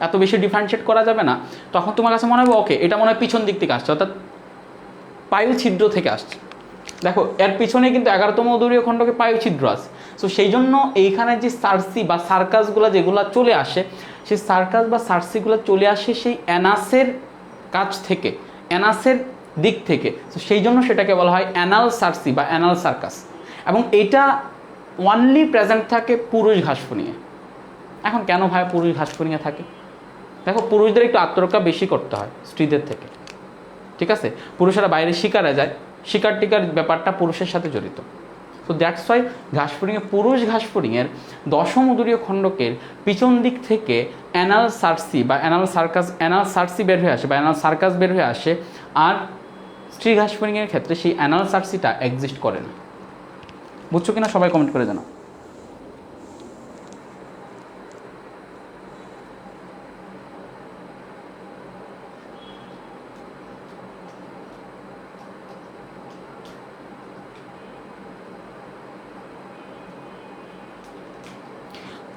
এত বেশি ডিফারেন্সিয়েট করা যাবে না, তখন তোমার কাছে মনে হবে ওকে এটা মনে হয় পিছন দিক থেকে আসছে, অর্থাৎ পায়ু ছিদ্র থেকে আসছে। দেখো এর পিছনে কিন্তু 11তম উদরীয় খণ্ডকে পায়ু ছিদ্র আছে। সো সেই জন্য এইখানে যে সার্সি বা সার্কাসগুলো যেগুলো চলে আসে, সেই সার্কাস বা সার্সিগুলো চলে আসে সেই অ্যানাসের কাছ থেকে, অ্যানাসের দিক থেকে। তো সেই জন্য সেটাকে বলা হয় অ্যানাল সার্সি বা অ্যানাল সার্কাস। এবং এটা ওয়ানলি প্রেজেন্ট থাকে পুরুষ ঘাসফড়িংয়ে। এখন কেন ভাই পুরুষ ঘাসফড়িংয়ে থাকে? দেখো পুরুষদের একটু আত্মরক্ষা বেশি করতে হয় স্ত্রীদের থেকে, ঠিক আছে? পুরুষেরা বাইরে শিকারে যায়, শিকার টিকার ব্যাপারটা পুরুষের সাথে জড়িত। তো দ্যাটস ওয়াই ঘাসফড়িংয়ে, পুরুষ ঘাসফড়িংয়ের 10ম উদরীয় খণ্ডকের পিছন দিক থেকে অ্যানাল সার্সি বা অ্যানাল সার্কাস, অ্যানাল সার্সি বের হয়ে আসে বা অ্যানাল সার্কাস বের হয়ে আসে। আর স্ত্রী ঘাসফড়িংয়ের ক্ষেত্রে সেই অ্যানাল সার্সিটা এক্সিস্ট করে না। বুঝছো কিনা সবাই কমেন্ট করে জানাও।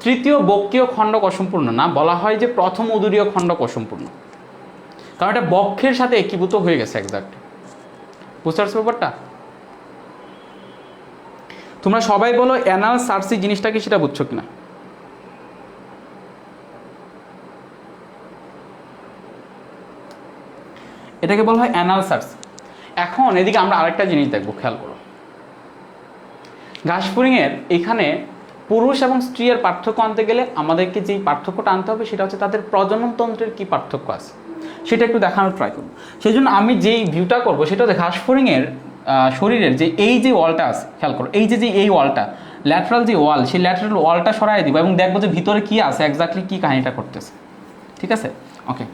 তৃতীয় বক্ষীয় খণ্ডক অসম্পূর্ণ না, বলা হয় যে প্রথম উদরীয় খণ্ডক অসম্পূর্ণ, কারণ এটা বক্ষের সাথে একীভূত হয়ে গেছে এক্সাক্ট। বুঝতে পারছো ব্যাপারটা? তোমরা সবাই বলো অ্যানাল সার্সি জিনিসটা কি, সেটা বুঝছো কিনা? এটাকে বলা হয় অ্যানাল সার্সি। এখন এদিকে আমরা আরেকটা জিনিস দেখবো, খেয়াল করো। ঘাসফড়িংয়ের এখানে পুরুষ এবং স্ত্রীর পার্থক্য আনতে গেলে আমাদেরকে যেই পার্থক্যটা আনতে হবে সেটা হচ্ছে তাদের প্রজননতন্ত্রের কি পার্থক্য আছে সেটা একটু দেখানোর ট্রাই করবো। সেই জন্য আমি যেই ভিউটা করবো সেটা হচ্ছে ঘাসফড়িংয়ের শরীরের যে এই যে ওয়ালটা আছে, খেয়াল করো, এই যে এই ওয়ালটা, ল্যাটারাল যে ওয়াল, সেই ল্যাটারাল ওয়ালটা সরাই দিব এবং দেখবো যে ভিতরে কি আছে, এক্স্যাক্টলি কি কাহিনীটা করতেছে। ঠিক আছে, ওকে।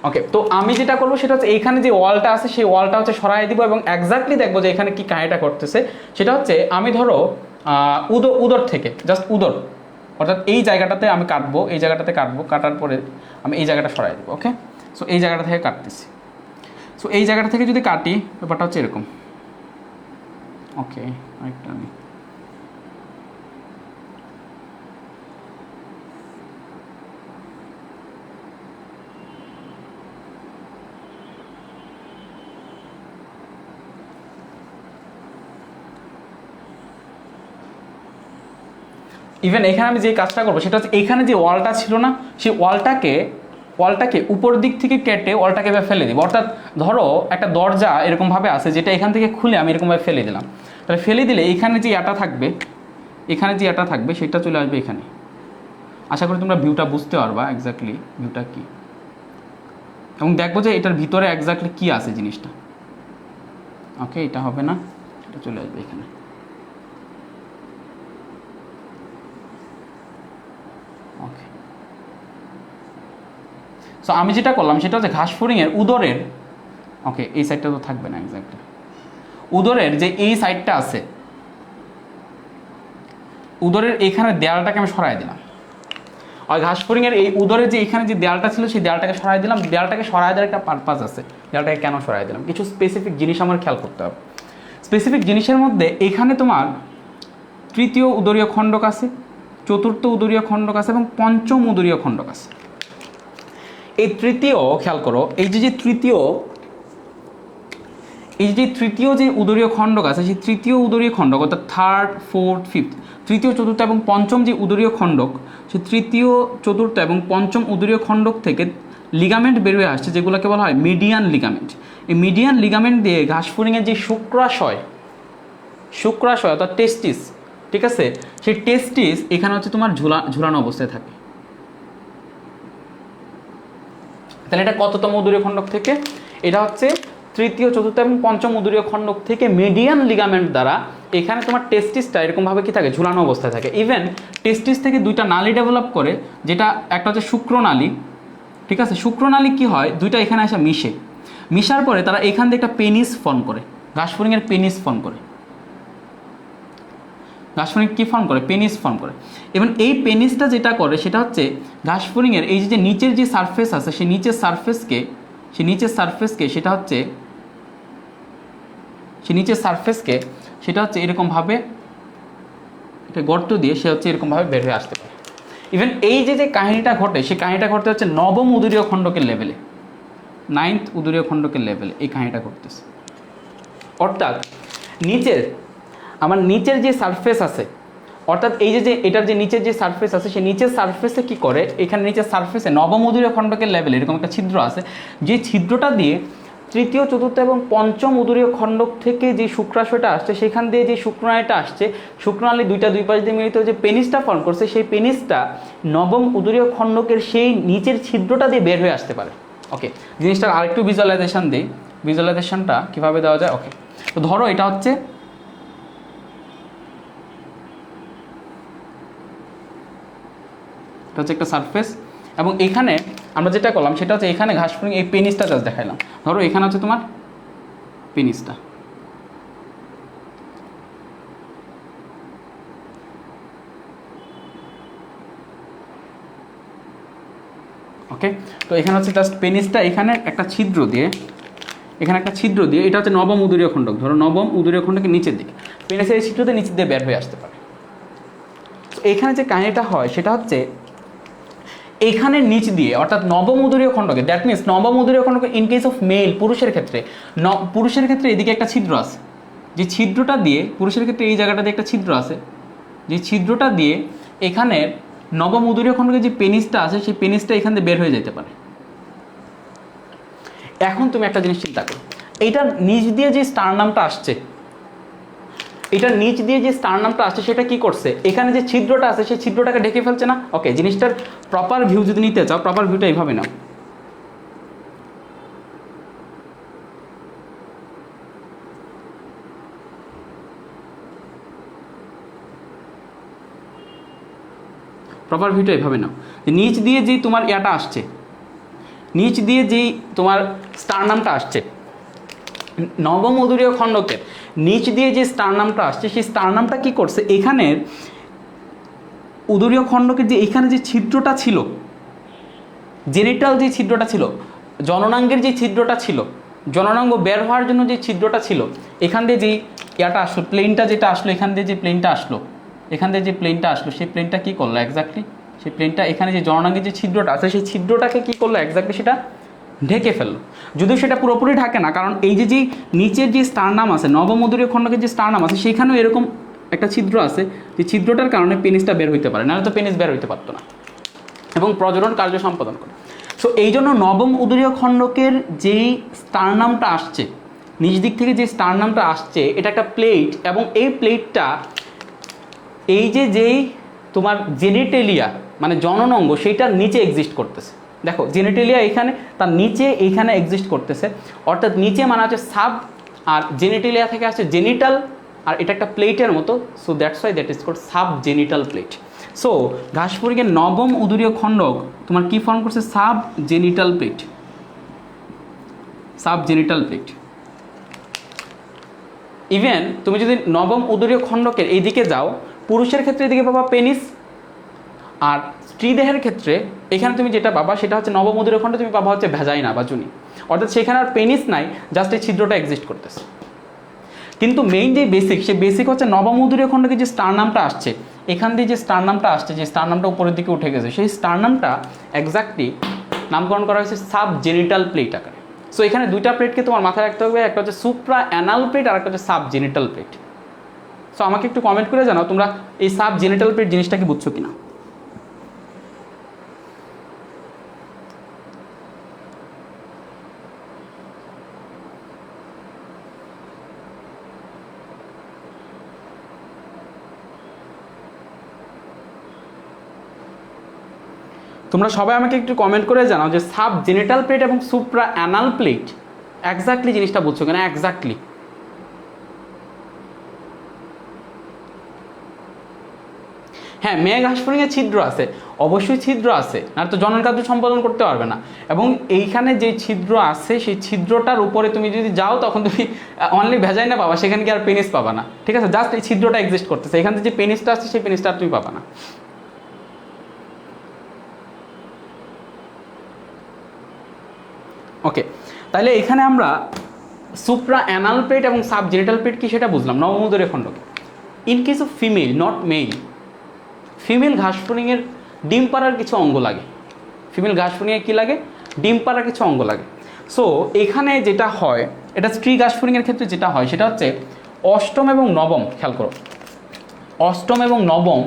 ওকে, তো আমি যেটা করবো সেটা হচ্ছে এইখানে যে ওয়ালটা আছে সেই ওয়ালটা হচ্ছে সরাই দিব এবং এক্স্যাক্টলি দেখবো যে এখানে কি কাহিনীটা করতেছে। সেটা হচ্ছে আমি ধরো উদর থেকে, জাস্ট উদর, অর্থাৎ এই জায়গাটাতে আমি কাটবো, এই জায়গাটাতে কাটবো, কাটার পরে আমি এই জায়গাটা সরাই দেবো। ওকে, সো এই জায়গাটা থেকে কাটতেছি। সো এই জায়গাটা থেকে যদি কাটি, ব্যাপারটা হচ্ছে এরকম। ওকে, আরেকটা আমি ইভেন এখানে আমি যে কাজটা করবো সেটা হচ্ছে এখানে যে ওয়ালটা ছিল না, সেই ওয়ালটাকে উপর দিক থেকে কেটে ওয়ালটাকে এবার ফেলে দিব। অর্থাৎ ধরো একটা দরজা এরকমভাবে আছে যেটা এখান থেকে খুলে আমি এরকমভাবে ফেলে দিলাম। তাহলে ফেলে দিলে এইখানে যে এটা থাকবে, এখানে যে এটা থাকবে সেটা চলে আসবে এখানে। আশা করি তোমরা ভিউটা বুঝতে পারবা এক্স্যাক্টলি ভিউটা কি, এবং দেখবো যে এটার ভিতরে এক্স্যাক্টলি কি আছে জিনিসটা। ওকে, এটা হবে না, এটা চলে আসবে এখানে। ওকে, সো আমি যেটা করলাম সেটা হচ্ছে ঘাসফড়িংয়ের উদরের, ওকে এই সাইডটা তো থাকবে না এক্স্যাক্টলি, উদরের যে এই সাইডটা আছে, উদরের এইখানে দেয়ালটাকে আমি সরাই দিলাম। আর ঘাসফড়িংয়ের এই উদরের যে এখানে যে দেয়ালটা ছিল সেই দেয়ালটাকে সরাই দিলাম। দেয়ালটাকে সরাই দেওয়ার একটা পারপাস আছে। দেয়ালটাকে কেন সরাই দিলাম, কিছু স্পেসিফিক জিনিস আমার খেয়াল করতে হবে। স্পেসিফিক জিনিসের মধ্যে এখানে তোমার তৃতীয় উদরীয় খণ্ডক আছে, চতুর্থ উদরীয় খণ্ডক আছে এবং পঞ্চম উদরীয় খণ্ডক আছে। এই তৃতীয়, খেয়াল করো, এই যে তৃতীয় যে উদরীয় খণ্ডক আছে, সেই তৃতীয় উদরীয় খণ্ডক অর্থাৎ থার্ড, ফোর্থ, ফিফথ, তৃতীয়, চতুর্থ এবং পঞ্চম যে উদরীয় খণ্ডক, সেই তৃতীয়, চতুর্থ এবং পঞ্চম উদরীয় খণ্ডক থেকে লিগামেন্ট বেরিয়ে আসছে যেগুলোকে বলা হয় মিডিয়ান লিগামেন্ট। এই মিডিয়ান লিগামেন্ট দিয়ে ঘাসফড়িংয়ের যে শুক্রাশয় অর্থাৎ টেস্টিস, ঠিক আছে, সেই টেস্টিস এখানে হচ্ছে তোমার ঝুলানো অবস্থায় থাকে। তাহলে এটা কততম উদরীয় খণ্ডক থেকে? এটা হচ্ছে তৃতীয়, চতুর্থ এবং পঞ্চম উদরীয় খণ্ডক থেকে মিডিয়ান লিগামেন্ট দ্বারা এখানে তোমার টেস্টিসটা এরকমভাবে কি থাকে, ঝুলানো অবস্থায় থাকে। ইভেন টেস্টিস থেকে দুইটা নালী ডেভেলপ করে, যেটা একটা হচ্ছে শুক্রনালী, ঠিক আছে। শুক্রনালী কি হয়, দুইটা এখানে এসে মিশার পরে তারা এখান থেকে একটা পেনিস ফর্ম করে, ঘাসফড়িংয়ের পেনিস ফর্ম করে। ঘাসফড়িং কী ফর্ম করে? পেনিস ফর্ম করে। এবং এই পেনিসটা যেটা করে সেটা হচ্ছে ঘাসফড়িংয়ের এই যে নিচের যে সারফেস আছে সেই নিচের সারফেসকে সেটা হচ্ছে এরকমভাবে এটা গর্ত দিয়ে সে হচ্ছে এরকমভাবে বের হয়ে আসতে পারে। ইভেন এই যে যে কাহিনীটা ঘটে সেই কাহিনীটা ঘটতে হচ্ছে নবম উদরীয় খণ্ডকের লেভেলে, 9th উদরীয় খণ্ডকের লেভেলে এই কাহিনীটা ঘটতেছে। অর্থাৎ নিচের যে সারফেস আছে, অর্থাৎ এই যে এটার যে নিচের যে সারফেস আছে সেই নিচের সারফেসে কি করে, এখানে নিচের সারফেসে নবম উদরীয় খণ্ডকের লেভেলে এরকম একটা ছিদ্র আছে, যে ছিদ্রটা দিয়ে তৃতীয়, চতুর্থ এবং পঞ্চম উদরীয় খণ্ডক থেকে যে শুক্রাশয়টা আসছে, সেখান দিয়ে যে শুক্রনালীটা আসছে, শুক্রনালী দুই পাশ দিয়ে মিলিত যে পেনিসটা ফর্ম করছে, সেই পেনিসটা নবম উদরীয় খণ্ডকের সেই নিচের ছিদ্রটা দিয়ে বের হয়ে আসতে পারে। ওকে, জিনিসটার আরেকটু ভিজুয়ালাইজেশন দিই, ভিজুয়ালাইজেশনটা কীভাবে দেওয়া যায়। ওকে, তো ধরো এটা হচ্ছে একটা সারফেস, এবং এখানে আমরা যেটা করলাম সেটা হচ্ছে এখানে ঘাসফড়িং এই পেনিসটা জাস্ট দেখাইলাম। ধরো এখানে হচ্ছে তোমার পেনিসটা, ওকে, তো এখানে হচ্ছে জাস্ট পেনিসটা, এখানে একটা ছিদ্র দিয়ে, এটা হচ্ছে নবম উদরীয় খণ্ডক। ধরো নবম উদরীয় খণ্ডকের নিচের দিকে পেনিসের এই ছিদ্রতে নিচের দিয়ে বের হয়ে আসতে পারে। তো এখানে যে কাহিনীটা হয় সেটা হচ্ছে এখানে নিচ দিয়ে, অর্থাৎ নবম উদরীয় খণ্ডকে, দ্যাট মিনস নবম উদরীয় খণ্ডকে ইন কেস অফ মেল, পুরুষের ক্ষেত্রে এদিকে একটা ছিদ্র আছে, যে ছিদ্রটা দিয়ে, পুরুষের ক্ষেত্রে এই জায়গাটা দিয়ে একটা ছিদ্র আছে, যে ছিদ্রটা দিয়ে এখানের নবম উদরীয় খণ্ডকে যে পেনিসটা আছে সেই পেনিসটা এখান দিয়ে বের হয়ে যেতে পারে। এখন তুমি একটা জিনিস চিন্তা করো, এইটার নিচ দিয়ে যে স্টারনামটা আসছে, সেটা কি করছে, এখানে যে ছিদ্রটা আছে সেই ছিদ্রটাকে ঢেকে ফেলছে না। ওকে, জিনিসটার প্রপার ভিউ যদি নিতে চাও, প্রপার ভিউটা এইভাবে নাও। নিচ দিয়ে যেই তোমার ইয়াটা আসছে, নিচ দিয়ে যেই তোমার স্টারনামটা আসছে, নবম উদরীয় খণ্ডকের নিচ দিয়ে যে স্টারনামটা আসছে, সেই স্টারনামটা কি করছে, এখানের উদরীয় খণ্ডকের যে এখানে যে ছিদ্রটা ছিল, জেনিটাল যে ছিদ্রটা ছিল, জননাঙ্গের যে ছিদ্রটা ছিল, জননাঙ্গ বের হওয়ার জন্য যে ছিদ্রটা ছিল, এখান দিয়ে যেই ইয়াটা আসলো, প্লেনটা যেটা আসলো, এখান দিয়ে যে প্লেনটা আসলো, সেই প্লেনটা কী করলো এক্স্যাক্টলি, সেই প্লেনটা এখানে যে জননাঙ্গের যে ছিদ্রটা আছে সেই ছিদ্রটাকে কী করলো এক্স্যাক্টলি, সেটা ঢেকে ফেললো। যদিও সেটা পুরোপুরি ঢাকে না, কারণ এই যে নিচের যে স্টারনাম আছে, নবম উদরীয় খণ্ডকের যে স্টারনাম আছে, সেখানেও এরকম একটা ছিদ্র আছে, যে ছিদ্রটার কারণে পেনিসটা বের হইতে পারে, নাহলে তো পেনিস বের হইতে পারতো না এবং প্রজনন কার্য সম্পাদন করে। সো এই জন্য নবম উদরীয় খণ্ডকের যেই স্টারনামটা আসছে, নিচ দিক থেকে যে স্টারনামটা আসছে, এটা একটা প্লেট, এবং এই প্লেটটা এই যেই তোমার জেনিটেলিয়া মানে জননাঙ্গ, সেইটার নিচে এক্সিস্ট করতেছে। দেখো জেনিটেলিয়া এখানে, তার নিচে এইখানে এক্সিস্ট করতেছে, অর্থাৎ নিচে মানে হচ্ছে সাব, আর জেনিটেলিয়া থেকে আসছে জেনিটাল, আর এটা একটা প্লেটের মতো। So that's why that is called sub genital plate. So ঘাসফড়িংয়ের নবম উদরীয় খণ্ডক তোমার কি ফর্ম করছে, সাব জেনিটাল প্লেট। ইভেন তুমি যদি নবম উদরীয় খণ্ডকের এইদিকে যাও, পুরুষের ক্ষেত্রে এদিকে পাবা পেনিস, আর স্ত্রীদেহের ক্ষেত্রে এখানে তুমি যেটা পাবা সেটা হচ্ছে নবম উদরীয় খণ্ডে তুমি পাবা হচ্ছে ভ্যাজাইনা বা জুনি, অর্থাৎ সেখানে আর পেনিস নাই, জাস্ট এই ছিদ্রটা এক্সিস্ট করতেছে। কিন্তু মেইন যে বেসিক, সে বেসিক হচ্ছে নবম উদরীয় খণ্ডকে যে স্টারনামটা আসছে, এখান দিয়ে যে স্টারনামটা আসছে, যে স্টারনামটা উপরের দিকে উঠে গেছে, সেই স্টারনামটা এক্স্যাক্টলি নামকরণ করা হয়েছে সাব জেনিটাল প্লেট আকারে। সো এখানে দুইটা প্লেটকে তোমার মাথায় রাখতে হবে, একটা হচ্ছে সুপ্রা অ্যানাল প্লেট আর একটা হচ্ছে সাব জেনিটাল প্লেট। সো আমাকে একটু কমেন্ট করে জানাও তোমরা এই সাব জেনিটাল প্লেট জিনিসটা কি বুঝছো কিনা। তোমরা সবাই আমাকে একটু কমেন্ট করে জানাও যে সাব জেনিটাল প্লেট এবং সুপ্রা অ্যানাল প্লেট এক্স্যাক্টলি জিনিসটা বুঝছো কিনা এক্স্যাক্টলি। হ্যাঁ, মেয়ে ঘাসফড়িংয়ে ছিদ্র আছে, অবশ্যই ছিদ্র আছে, না তো জনন কার্য সম্পাদন করতে পারবে না। এবং এইখানে যে ছিদ্র আছে সেই ছিদ্রটার উপরে তুমি যদি যাও তখন তুমি অনলি ভ্যাজাইনা পাবা, সেখানে কি আর পেনিস পাবা না। ঠিক আছে, জাস্ট এই ছিদ্রটা এক্সিস্ট করতেছে, এখান থেকে যে পেনিসটা আসছে সেই পেনিসটা আর তুমি পাবা না। ওকে, তাহলে এখানে আমরা সুপ্রা অ্যানাল প্লেট এবং সাব জেনিটাল প্লেট কি সেটা বুঝলাম নবম উদরীয় খণ্ডকে। In case of female, not male, female ঘাসফড়িংয়ের ডিম পাড়ার কিছু অঙ্গ লাগে। ফিমেল ঘাস ফড়িংয়ে কী লাগে? ডিম পাড়ার কিছু অঙ্গ লাগে। সো এখানে যেটা হয়, এটা স্ত্রী ঘাস ফড়িংয়ের ক্ষেত্রে যেটা হয় সেটা হচ্ছে অষ্টম এবং নবম, খেয়াল করো, অষ্টম এবং নবম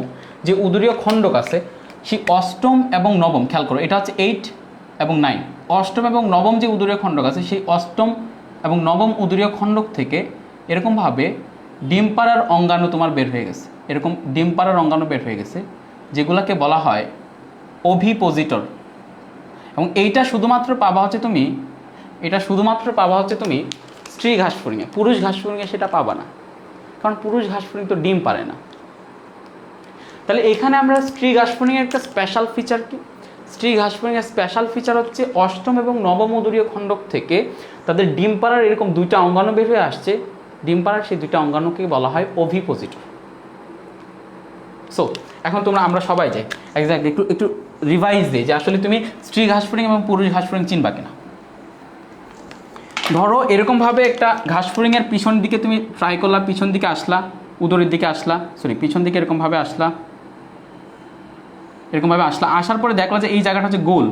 যে উদরীয় খণ্ডক আছে, সেই অষ্টম এবং নবম, খেয়াল করো, এটা হচ্ছে 8 এবং 9, অষ্টম এবং নবম যে উদরীয় খণ্ডক আছে সেই অষ্টম এবং নবম উদরীয় খণ্ডক থেকে এরকমভাবে ডিম পাড়ার অঙ্গাণু তোমার বের হয়ে গেছে, এরকম ডিম পাড়ার অঙ্গাণু বের হয়ে গেছে, যেগুলোকে বলা হয় ওভিপোজিটর। এবং এইটা শুধুমাত্র পাবা হচ্ছে তুমি, এটা শুধুমাত্র পাবা হচ্ছে তুমি স্ত্রী ঘাস ফড়িংয়ে, পুরুষ ঘাস ফড়িংয়ে সেটা পাবা না, কারণ পুরুষ ঘাস ফড়িং তো ডিম পারে না। তাহলে এখানে আমরা স্ত্রী ঘাস ফড়িংয়ের একটা স্পেশাল ফিচার কি? স্ত্রী ঘাস ফড়িংয়ের স্পেশাল ফিচার হচ্ছে অষ্টম এবং নবম উদরীয় খণ্ডক থেকে তাদের ডিম পাড়ার এরকম দুইটা অঙ্গাণু বের হয়ে আসছে, ডিম পাড়ার সেই দুইটা অঙ্গাণুকে বলা হয় ওভিপোজিটর। সো এখন আমরা সবাই যাই এক্স্যাক্টলি একটু একটু রিভাইজ দিই যে আসলে তুমি স্ত্রী ঘাস ফড়িং এবং পুরুষ ঘাস ফড়িং চিনবা কিনা। ধরো এরকমভাবে একটা ঘাস ফড়িংয়ের পিছন দিকে তুমি ট্রাই করলা, পিছন দিকে আসলা, উদরের দিকে আসলা, পিছন দিকে এরকমভাবে আসলা, এরকমভাবে আসলা, আসার পরে দেখলা যে এই জায়গাটা হচ্ছে গোল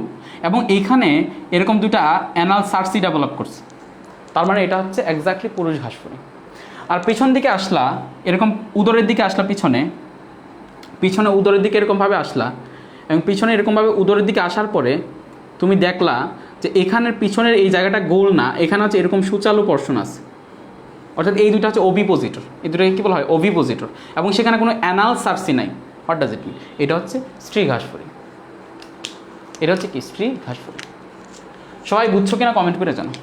এবং এইখানে এরকম দুটা অ্যানাল সার্সি ডেভেলপ করছে, তার মানে এটা হচ্ছে এক্স্যাক্টলি পুরুষ ঘাস ফড়িং। আর পিছন দিকে আসলা, এরকম উদরের দিকে আসলা, পিছনে উদরের দিকে এরকমভাবে আসলা এবং পিছনে এরকমভাবে উদরের দিকে আসার পরে তুমি দেখলা যে এখানের পিছনের এই জায়গাটা গোল না, এখানে হচ্ছে এরকম সুচালু পোরশন আছে, অর্থাৎ এই দুটো হচ্ছে ওভিপোজিটর, এই দুটোকে কী বলা হয়? ওভিপোজিটর। এবং সেখানে কোনো অ্যানাল সার্সি নাই। হোয়াট ডাজ ইট মিন? এটা হচ্ছে স্ত্রী ঘাস ফড়িং, এটা হচ্ছে কি স্ত্রী ঘাস ফড়িং। সবাই বুঝছো কিনা কমেন্ট করে জানো।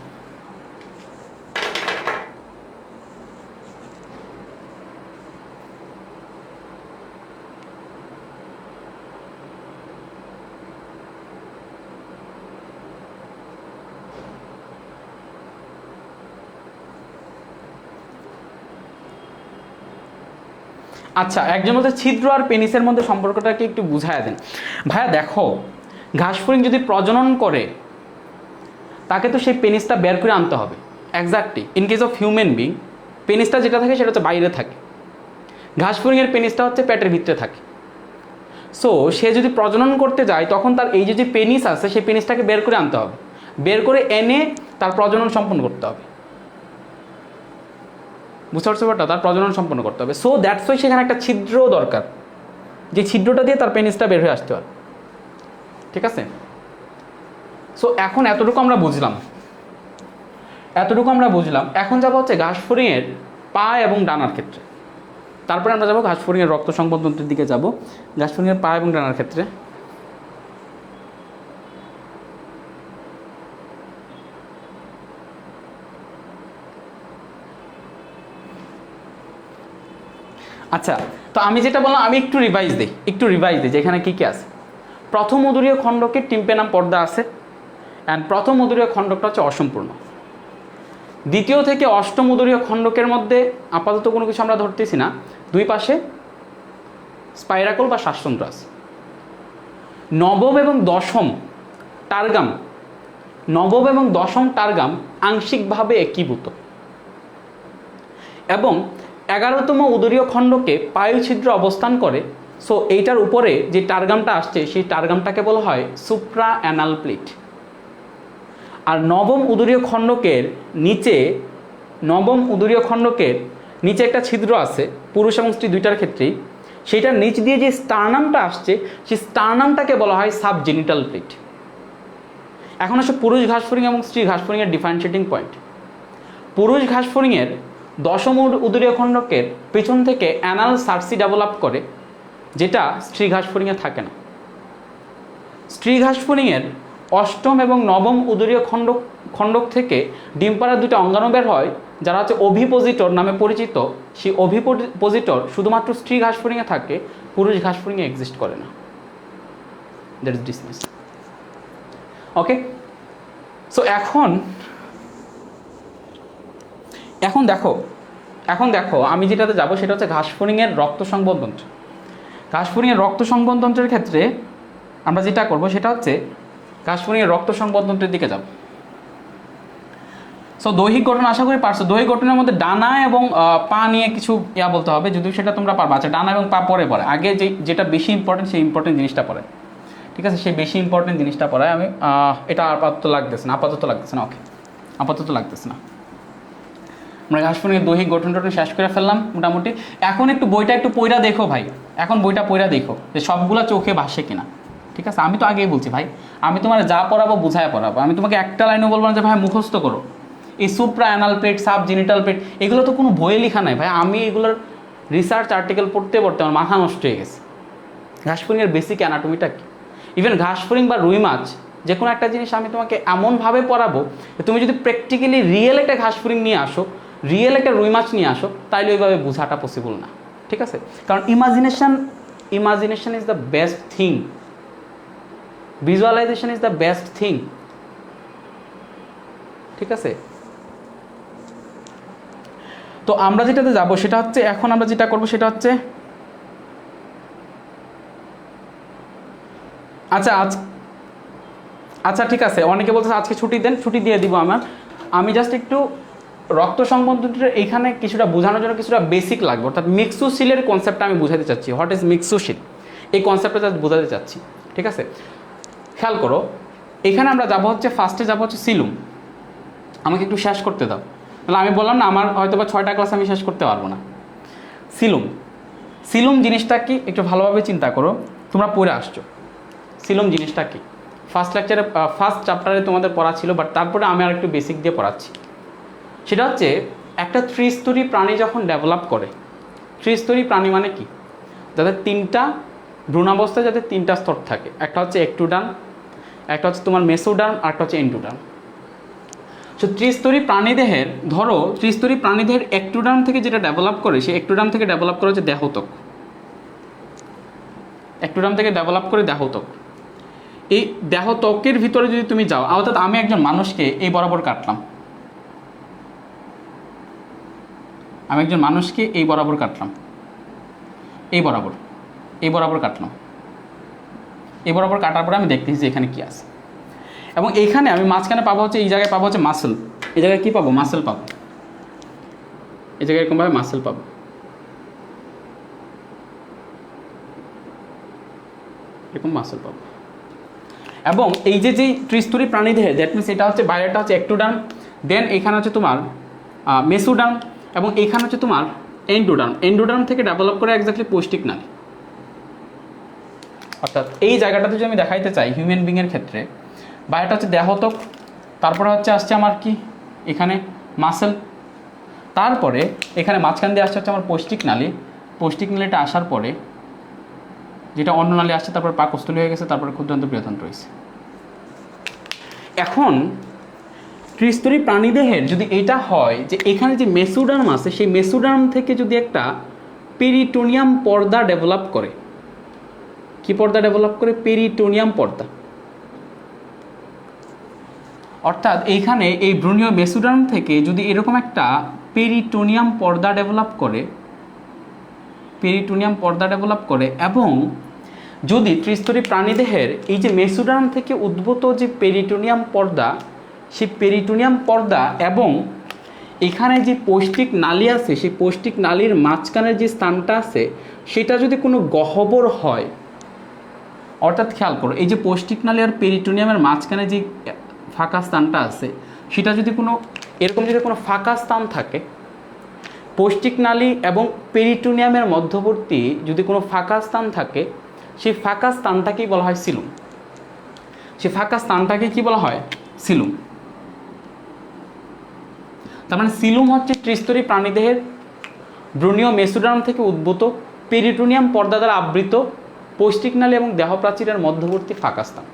আচ্ছা, একজন বলতে ছিদ্র আর পেনিসের মধ্যে সম্পর্কটাকে একটু বুঝায় দেন। ভাইয়া দেখো, ঘাস ফড়িং যদি প্রজনন করে তাকে তো সেই পেনিসটা বের করে আনতে হবে। Exactly in case of human being পেনিসটা যেটা থাকে সেটা হচ্ছে বাইরে থাকে, ঘাস ফড়িংয়ের পেনিসটা হচ্ছে পেটের ভিতরে থাকে। সো সে যদি প্রজনন করতে যায় তখন তার এই যে পেনিস আছে সেই পেনিসটাকে বের করে আনতে হবে, বের করে এনে তার প্রজনন সম্পন্ন করতে হবে। বুঝতে পারছো ব্যাপারটা? তার প্রজনন সম্পন্ন করতে হবে। সো দ্যাটস ওয়াই সেখানে একটা ছিদ্রও দরকার, যে ছিদ্রটা দিয়ে তার পেনিসটা বের হয়ে আসতে হবে। ঠিক আছে? সো এখন এতটুকু আমরা বুঝলাম, এখন যাবো হচ্ছে ঘাস ফড়িংয়ের পা এবং ডানার ক্ষেত্রে। তারপরে আমরা যাবো ঘাস ফড়িংয়ের রক্ত সংবহনতন্ত্রের দিকে যাব, ঘাস ফড়িংয়ের পা এবং ডানার ক্ষেত্রে। আচ্ছা, তো আমি যেটা বললাম আমি একটু রিভাইজ দিই যে এখানে কী কী আছে। প্রথম উদরীয় খণ্ডকে টিম্পেনাম পর্দা আছে, অ্যান্ড প্রথম উদরীয় খণ্ডকটা হচ্ছে অসম্পূর্ণ। দ্বিতীয় থেকে অষ্টম উদরীয় খণ্ডকের মধ্যে আপাতত কোনো কিছু আমরা ধরতেছি না, দুই পাশে স্পাইরাকল বা শ্বাসতন্ত্র আছে। নবম এবং দশম টার্গাম আংশিকভাবে একীভূত এবং 11তম উদরীয় খণ্ডকে পায়ুছিদ্র অবস্থান করে। সো এইটার উপরে যে টার্গামটা আসছে সেই টার্গামটাকে বলা হয় সুপ্রা অ্যানাল প্লিট। আর নবম উদরীয় খণ্ডকের নিচে একটা ছিদ্র আছে পুরুষ এবং স্ত্রী দুইটার ক্ষেত্রেই, সেইটার নিচ দিয়ে যে স্টার্নামটা আসছে সেই স্টার্নামটাকে বলা হয় সাবজেনিটাল প্লিট। এখন আসলে পুরুষ ঘাস ফড়িং এবং স্ত্রী ঘাস ফড়িংয়ের ডিফারেন্সিয়েটিং পয়েন্ট। পুরুষ ঘাস ফড়িংয়ের দশম উদরীয় খণ্ডকের পেছন থেকে অ্যানাল সার্সি ডেভেলপ করে, যেটা স্ত্রী ঘাস ফড়িংয়ে থাকে না। স্ত্রী ঘাস ফড়িংয়ের অষ্টম এবং নবম উদরীয় খণ্ডক থেকে ডিম পাড়ার দুটো অঙ্গাণু বের হয়, যারা হচ্ছে ওভিপোজিটর নামে পরিচিত। সেই ওভিপোজিটর শুধুমাত্র স্ত্রী ঘাস ফড়িংয়ে থাকে, পুরুষ ঘাস ফড়িংয়ে এক্সিস্ট করে না। That is dismiss. Okay, so এখন দেখো আমি যেটাতে যাব সেটা হচ্ছে ঘাস ফড়িংয়ের রক্ত সংবহনতন্ত্র। ঘাস ফড়িংয়ের রক্ত সংবহনতন্ত্রের ক্ষেত্রে আমরা যেটা করব সেটা হচ্ছে ঘাস ফড়িংয়ের রক্ত সংবহনতন্ত্রের দিকে যাব। সো দৈহিক গঠন আশা করি পারছো। দৈহিক গঠনের মধ্যে ডানা এবং পা নিয়ে কিছু বলতে হবে, যদিও সেটা তোমরা পারবা। আচ্ছা, ডানা এবং পা পরে আগে যেটা বেশি ইম্পর্টেন্ট সেই ইম্পর্টেন্ট জিনিসটা পরে। ঠিক আছে, সেই বেশি ইম্পর্টেন্ট জিনিসটা পড়ায় আমি। এটা আপাতত লাগতেছে না, ওকে, আপাতত লাগতেছে না। আমরা ঘাস ফুরিংয়ের দৈহিক গঠন টঠন শেষ করে ফেললাম মোটামুটি। এখন একটু বইটা একটু পইরা দেখো ভাই, এখন বইটা পইরা দেখো যে সবগুলা চোখে ভাসে কিনা। ঠিক আছে, আমি তো আগেই বলছি ভাই, আমি তোমার যা পড়াবো বুঝায় পড়াবো, আমি তোমাকে একটা লাইনও বলবো না যে ভাই মুখস্থ করো। এই সুপ্রা অ্যানাল পেট, সাব জেনিটাল পেট, এগুলো তো কোনো বইয়ে লেখা নাই ভাই। আমি এগুলোর রিসার্চ আর্টিকেল পড়তে পড়তে আমার মাথা নষ্ট হয়ে গেছে। ঘাস ফুরিংয়ের বেসিক অ্যানাটমিটা কি, ইভেন ঘাস ফুরিং বা রুই মাছ, যে কোনো একটা জিনিস আমি তোমাকে এমনভাবে পড়াবো তুমি যদি প্র্যাকটিক্যালি রিয়েল একটা ঘাস ফুরিং নিয়ে আসো, রিয়েল একটা রুই মাছ নিয়ে আসো, তাইলে ওইভাবে বোঝাটা পসিবল না। ঠিক আছে, কারণ imagination is the best thing, visualization is the best thing. ঠিক আছে, তো আমরা যেটাতে যাবো সেটা হচ্ছে, এখন আমরা যেটা করবো সেটা হচ্ছে, আচ্ছা ঠিক আছে, অনেকে বলছে আজকে ছুটি দেন, ছুটি দিয়ে দিব আমি জাস্ট একটু রক্ত সংবন্ধনটা এইখানে কিছুটা বোঝানোর জন্য কিছুটা বেসিক লাগবে, অর্থাৎ মিক্সোসিলের কনসেপ্টটা আমি বোঝাতে চাচ্ছি। হোয়াট ইজ মিক্সোসিল, এই কনসেপ্টটা জাস্ট বোঝাতে চাচ্ছি। ঠিক আছে, খেয়াল করো, এখানে আমরা যাবো হচ্ছে, ফার্স্টে যাবো হচ্ছে সিলুম। আমাকে একটু শেষ করতে দাও, তাহলে আমি বললাম না আমার হয়তো বা 6টা ক্লাস আমি শেষ করতে পারবো না। সিলুম জিনিসটা কি একটু ভালোভাবে চিন্তা করো, তোমরা পড়ে আসছো। সিলুম জিনিসটা কি ফার্স্ট লেকচারে, ফার্স্ট চ্যাপ্টারে তোমাদের পড়া ছিল, বাট তারপরে আমি আর একটু বেসিক দিয়ে পড়াচ্ছি। সেটা হচ্ছে একটা ত্রিস্তরী প্রাণী যখন ডেভেলপ করে, ত্রিস্তরী প্রাণী মানে কি, যাদের 3টা ভ্রূণাবস্থায় যাদের 3টা স্তর থাকে, একটা হচ্ছে একটুডার্ম, একটা হচ্ছে তোমার মেসোডার্ম, আর একটা হচ্ছে এন্ডোডার্ম। সো ত্রিস্তরী প্রাণীদেহের, ধরো ত্রিস্তরী প্রাণীদেহের একটুডার্ম থেকে যেটা ডেভেলপ করে, সেই একটুডার্ম থেকে ডেভেলপ করে হচ্ছে দেহত্বক, একটুডার্ম থেকে ডেভেলপ করে দেহত্বক। এই দেহত্বকের ভিতরে যদি তুমি যাও, অর্থাৎ আমি একজন মানুষকে এই বরাবর কাটলাম, আমি একজন মানুষকে এই বরাবর কাটলাম, এই বরাবর কাটলাম, এই বরাবর কাটার পরে আমি দেখতেছি যে এখানে কি আছে, এবং এইখানে আমি মাঝখানে পাবো হচ্ছে, এই জায়গায় পাবো হচ্ছে মাসেল, এই জায়গায় কি পাবো, মাসেল পাবো, এই জায়গায় এরকমভাবে মাসেল পাবো, এরকম মাসেল পাবো। এবং এই যে ত্রিস্তরী প্রাণীদেহে, দ্যাট মিনস এটা হচ্ছে বাইরেটা হচ্ছে একটুডার্ম, দেন এখানে হচ্ছে তোমার মেসোডার্ম, এবং এইখানে হচ্ছে তোমার এন্ডোডার্ম। এন্ডোডার্ম থেকে ডেভেলপ করে এক্স্যাক্টলি পৌষ্টিক নালী। অর্থাৎ এই জায়গাটাতে যদি আমি দেখাইতে চাই হিউম্যান বিংয়ের ক্ষেত্রে, বাইরেটা হচ্ছে দেহত্বক, তারপরে হচ্ছে আসছে আমার কি এখানে মাসেল, তারপরে এখানে মাঝখান দিয়ে আসছে হচ্ছে আমার পৌষ্টিক নালী। পৌষ্টিক নালীটা আসার পরে যেটা অন্য নালী আসছে, তারপরে পাকস্থলী হয়ে গেছে, তারপরে ক্ষুদ্রান্ত বৃহদান্ত্র রয়েছে। এখন ত্রিস্তরী প্রাণীদেহের যদি এটা হয় যে এখানে যে মেসোডার্ম আছে, সেই মেসোডার্ম থেকে যদি একটা পেরিটোনিয়াম পর্দা ডেভেলপ করে, কি পর্দা ডেভেলপ করে, পেরিটোনিয়াম পর্দা। অর্থাৎ এইখানে এই ভ্রূণীয় মেসোডার্ম থেকে যদি এরকম একটা পেরিটোনিয়াম পর্দা ডেভেলপ করে, পেরিটোনিয়াম পর্দা ডেভেলপ করে, এবং যদি ত্রিস্তরী প্রাণীদেহের এই যে মেসোডার্ম থেকে উদ্ভূত যে পেরিটোনিয়াম পর্দা, সেই পেরিটোনিয়াম পর্দা এবং এখানে যে পৌষ্টিক নালী আছে, সেই পৌষ্টিক নালীর মাঝখানের যে স্থানটা আছে, সেটা যদি কোনো গহ্বর হয়, অর্থাৎ খেয়াল করো এই যে পৌষ্টিক নালী আর পেরিটোনিয়ামের মাঝখানে যে ফাঁকা স্থানটা আছে, সেটা যদি কোনো এরকম যদি কোনো ফাঁকা স্থান থাকে, পৌষ্টিক নালী এবং পেরিটোনিয়ামের মধ্যবর্তী যদি কোনো ফাঁকা স্থান থাকে, সেই ফাঁকা স্থানটাকেই বলা হয় সিলুম। সেই ফাঁকা স্থানটাকে কি বলা হয়, সিলুম। তার মানে সিলুম হচ্ছে ত্রিস্তরী প্রাণীদেহের ভ্রূণীয় মেসোডার্ম থেকে উদ্ভূত পেরিটোনিয়াম পর্দা দ্বারা আবৃত পৌষ্টিক নালী এবং দেহপ্রাচীরের মধ্যবর্তী ফাঁকা স্থান।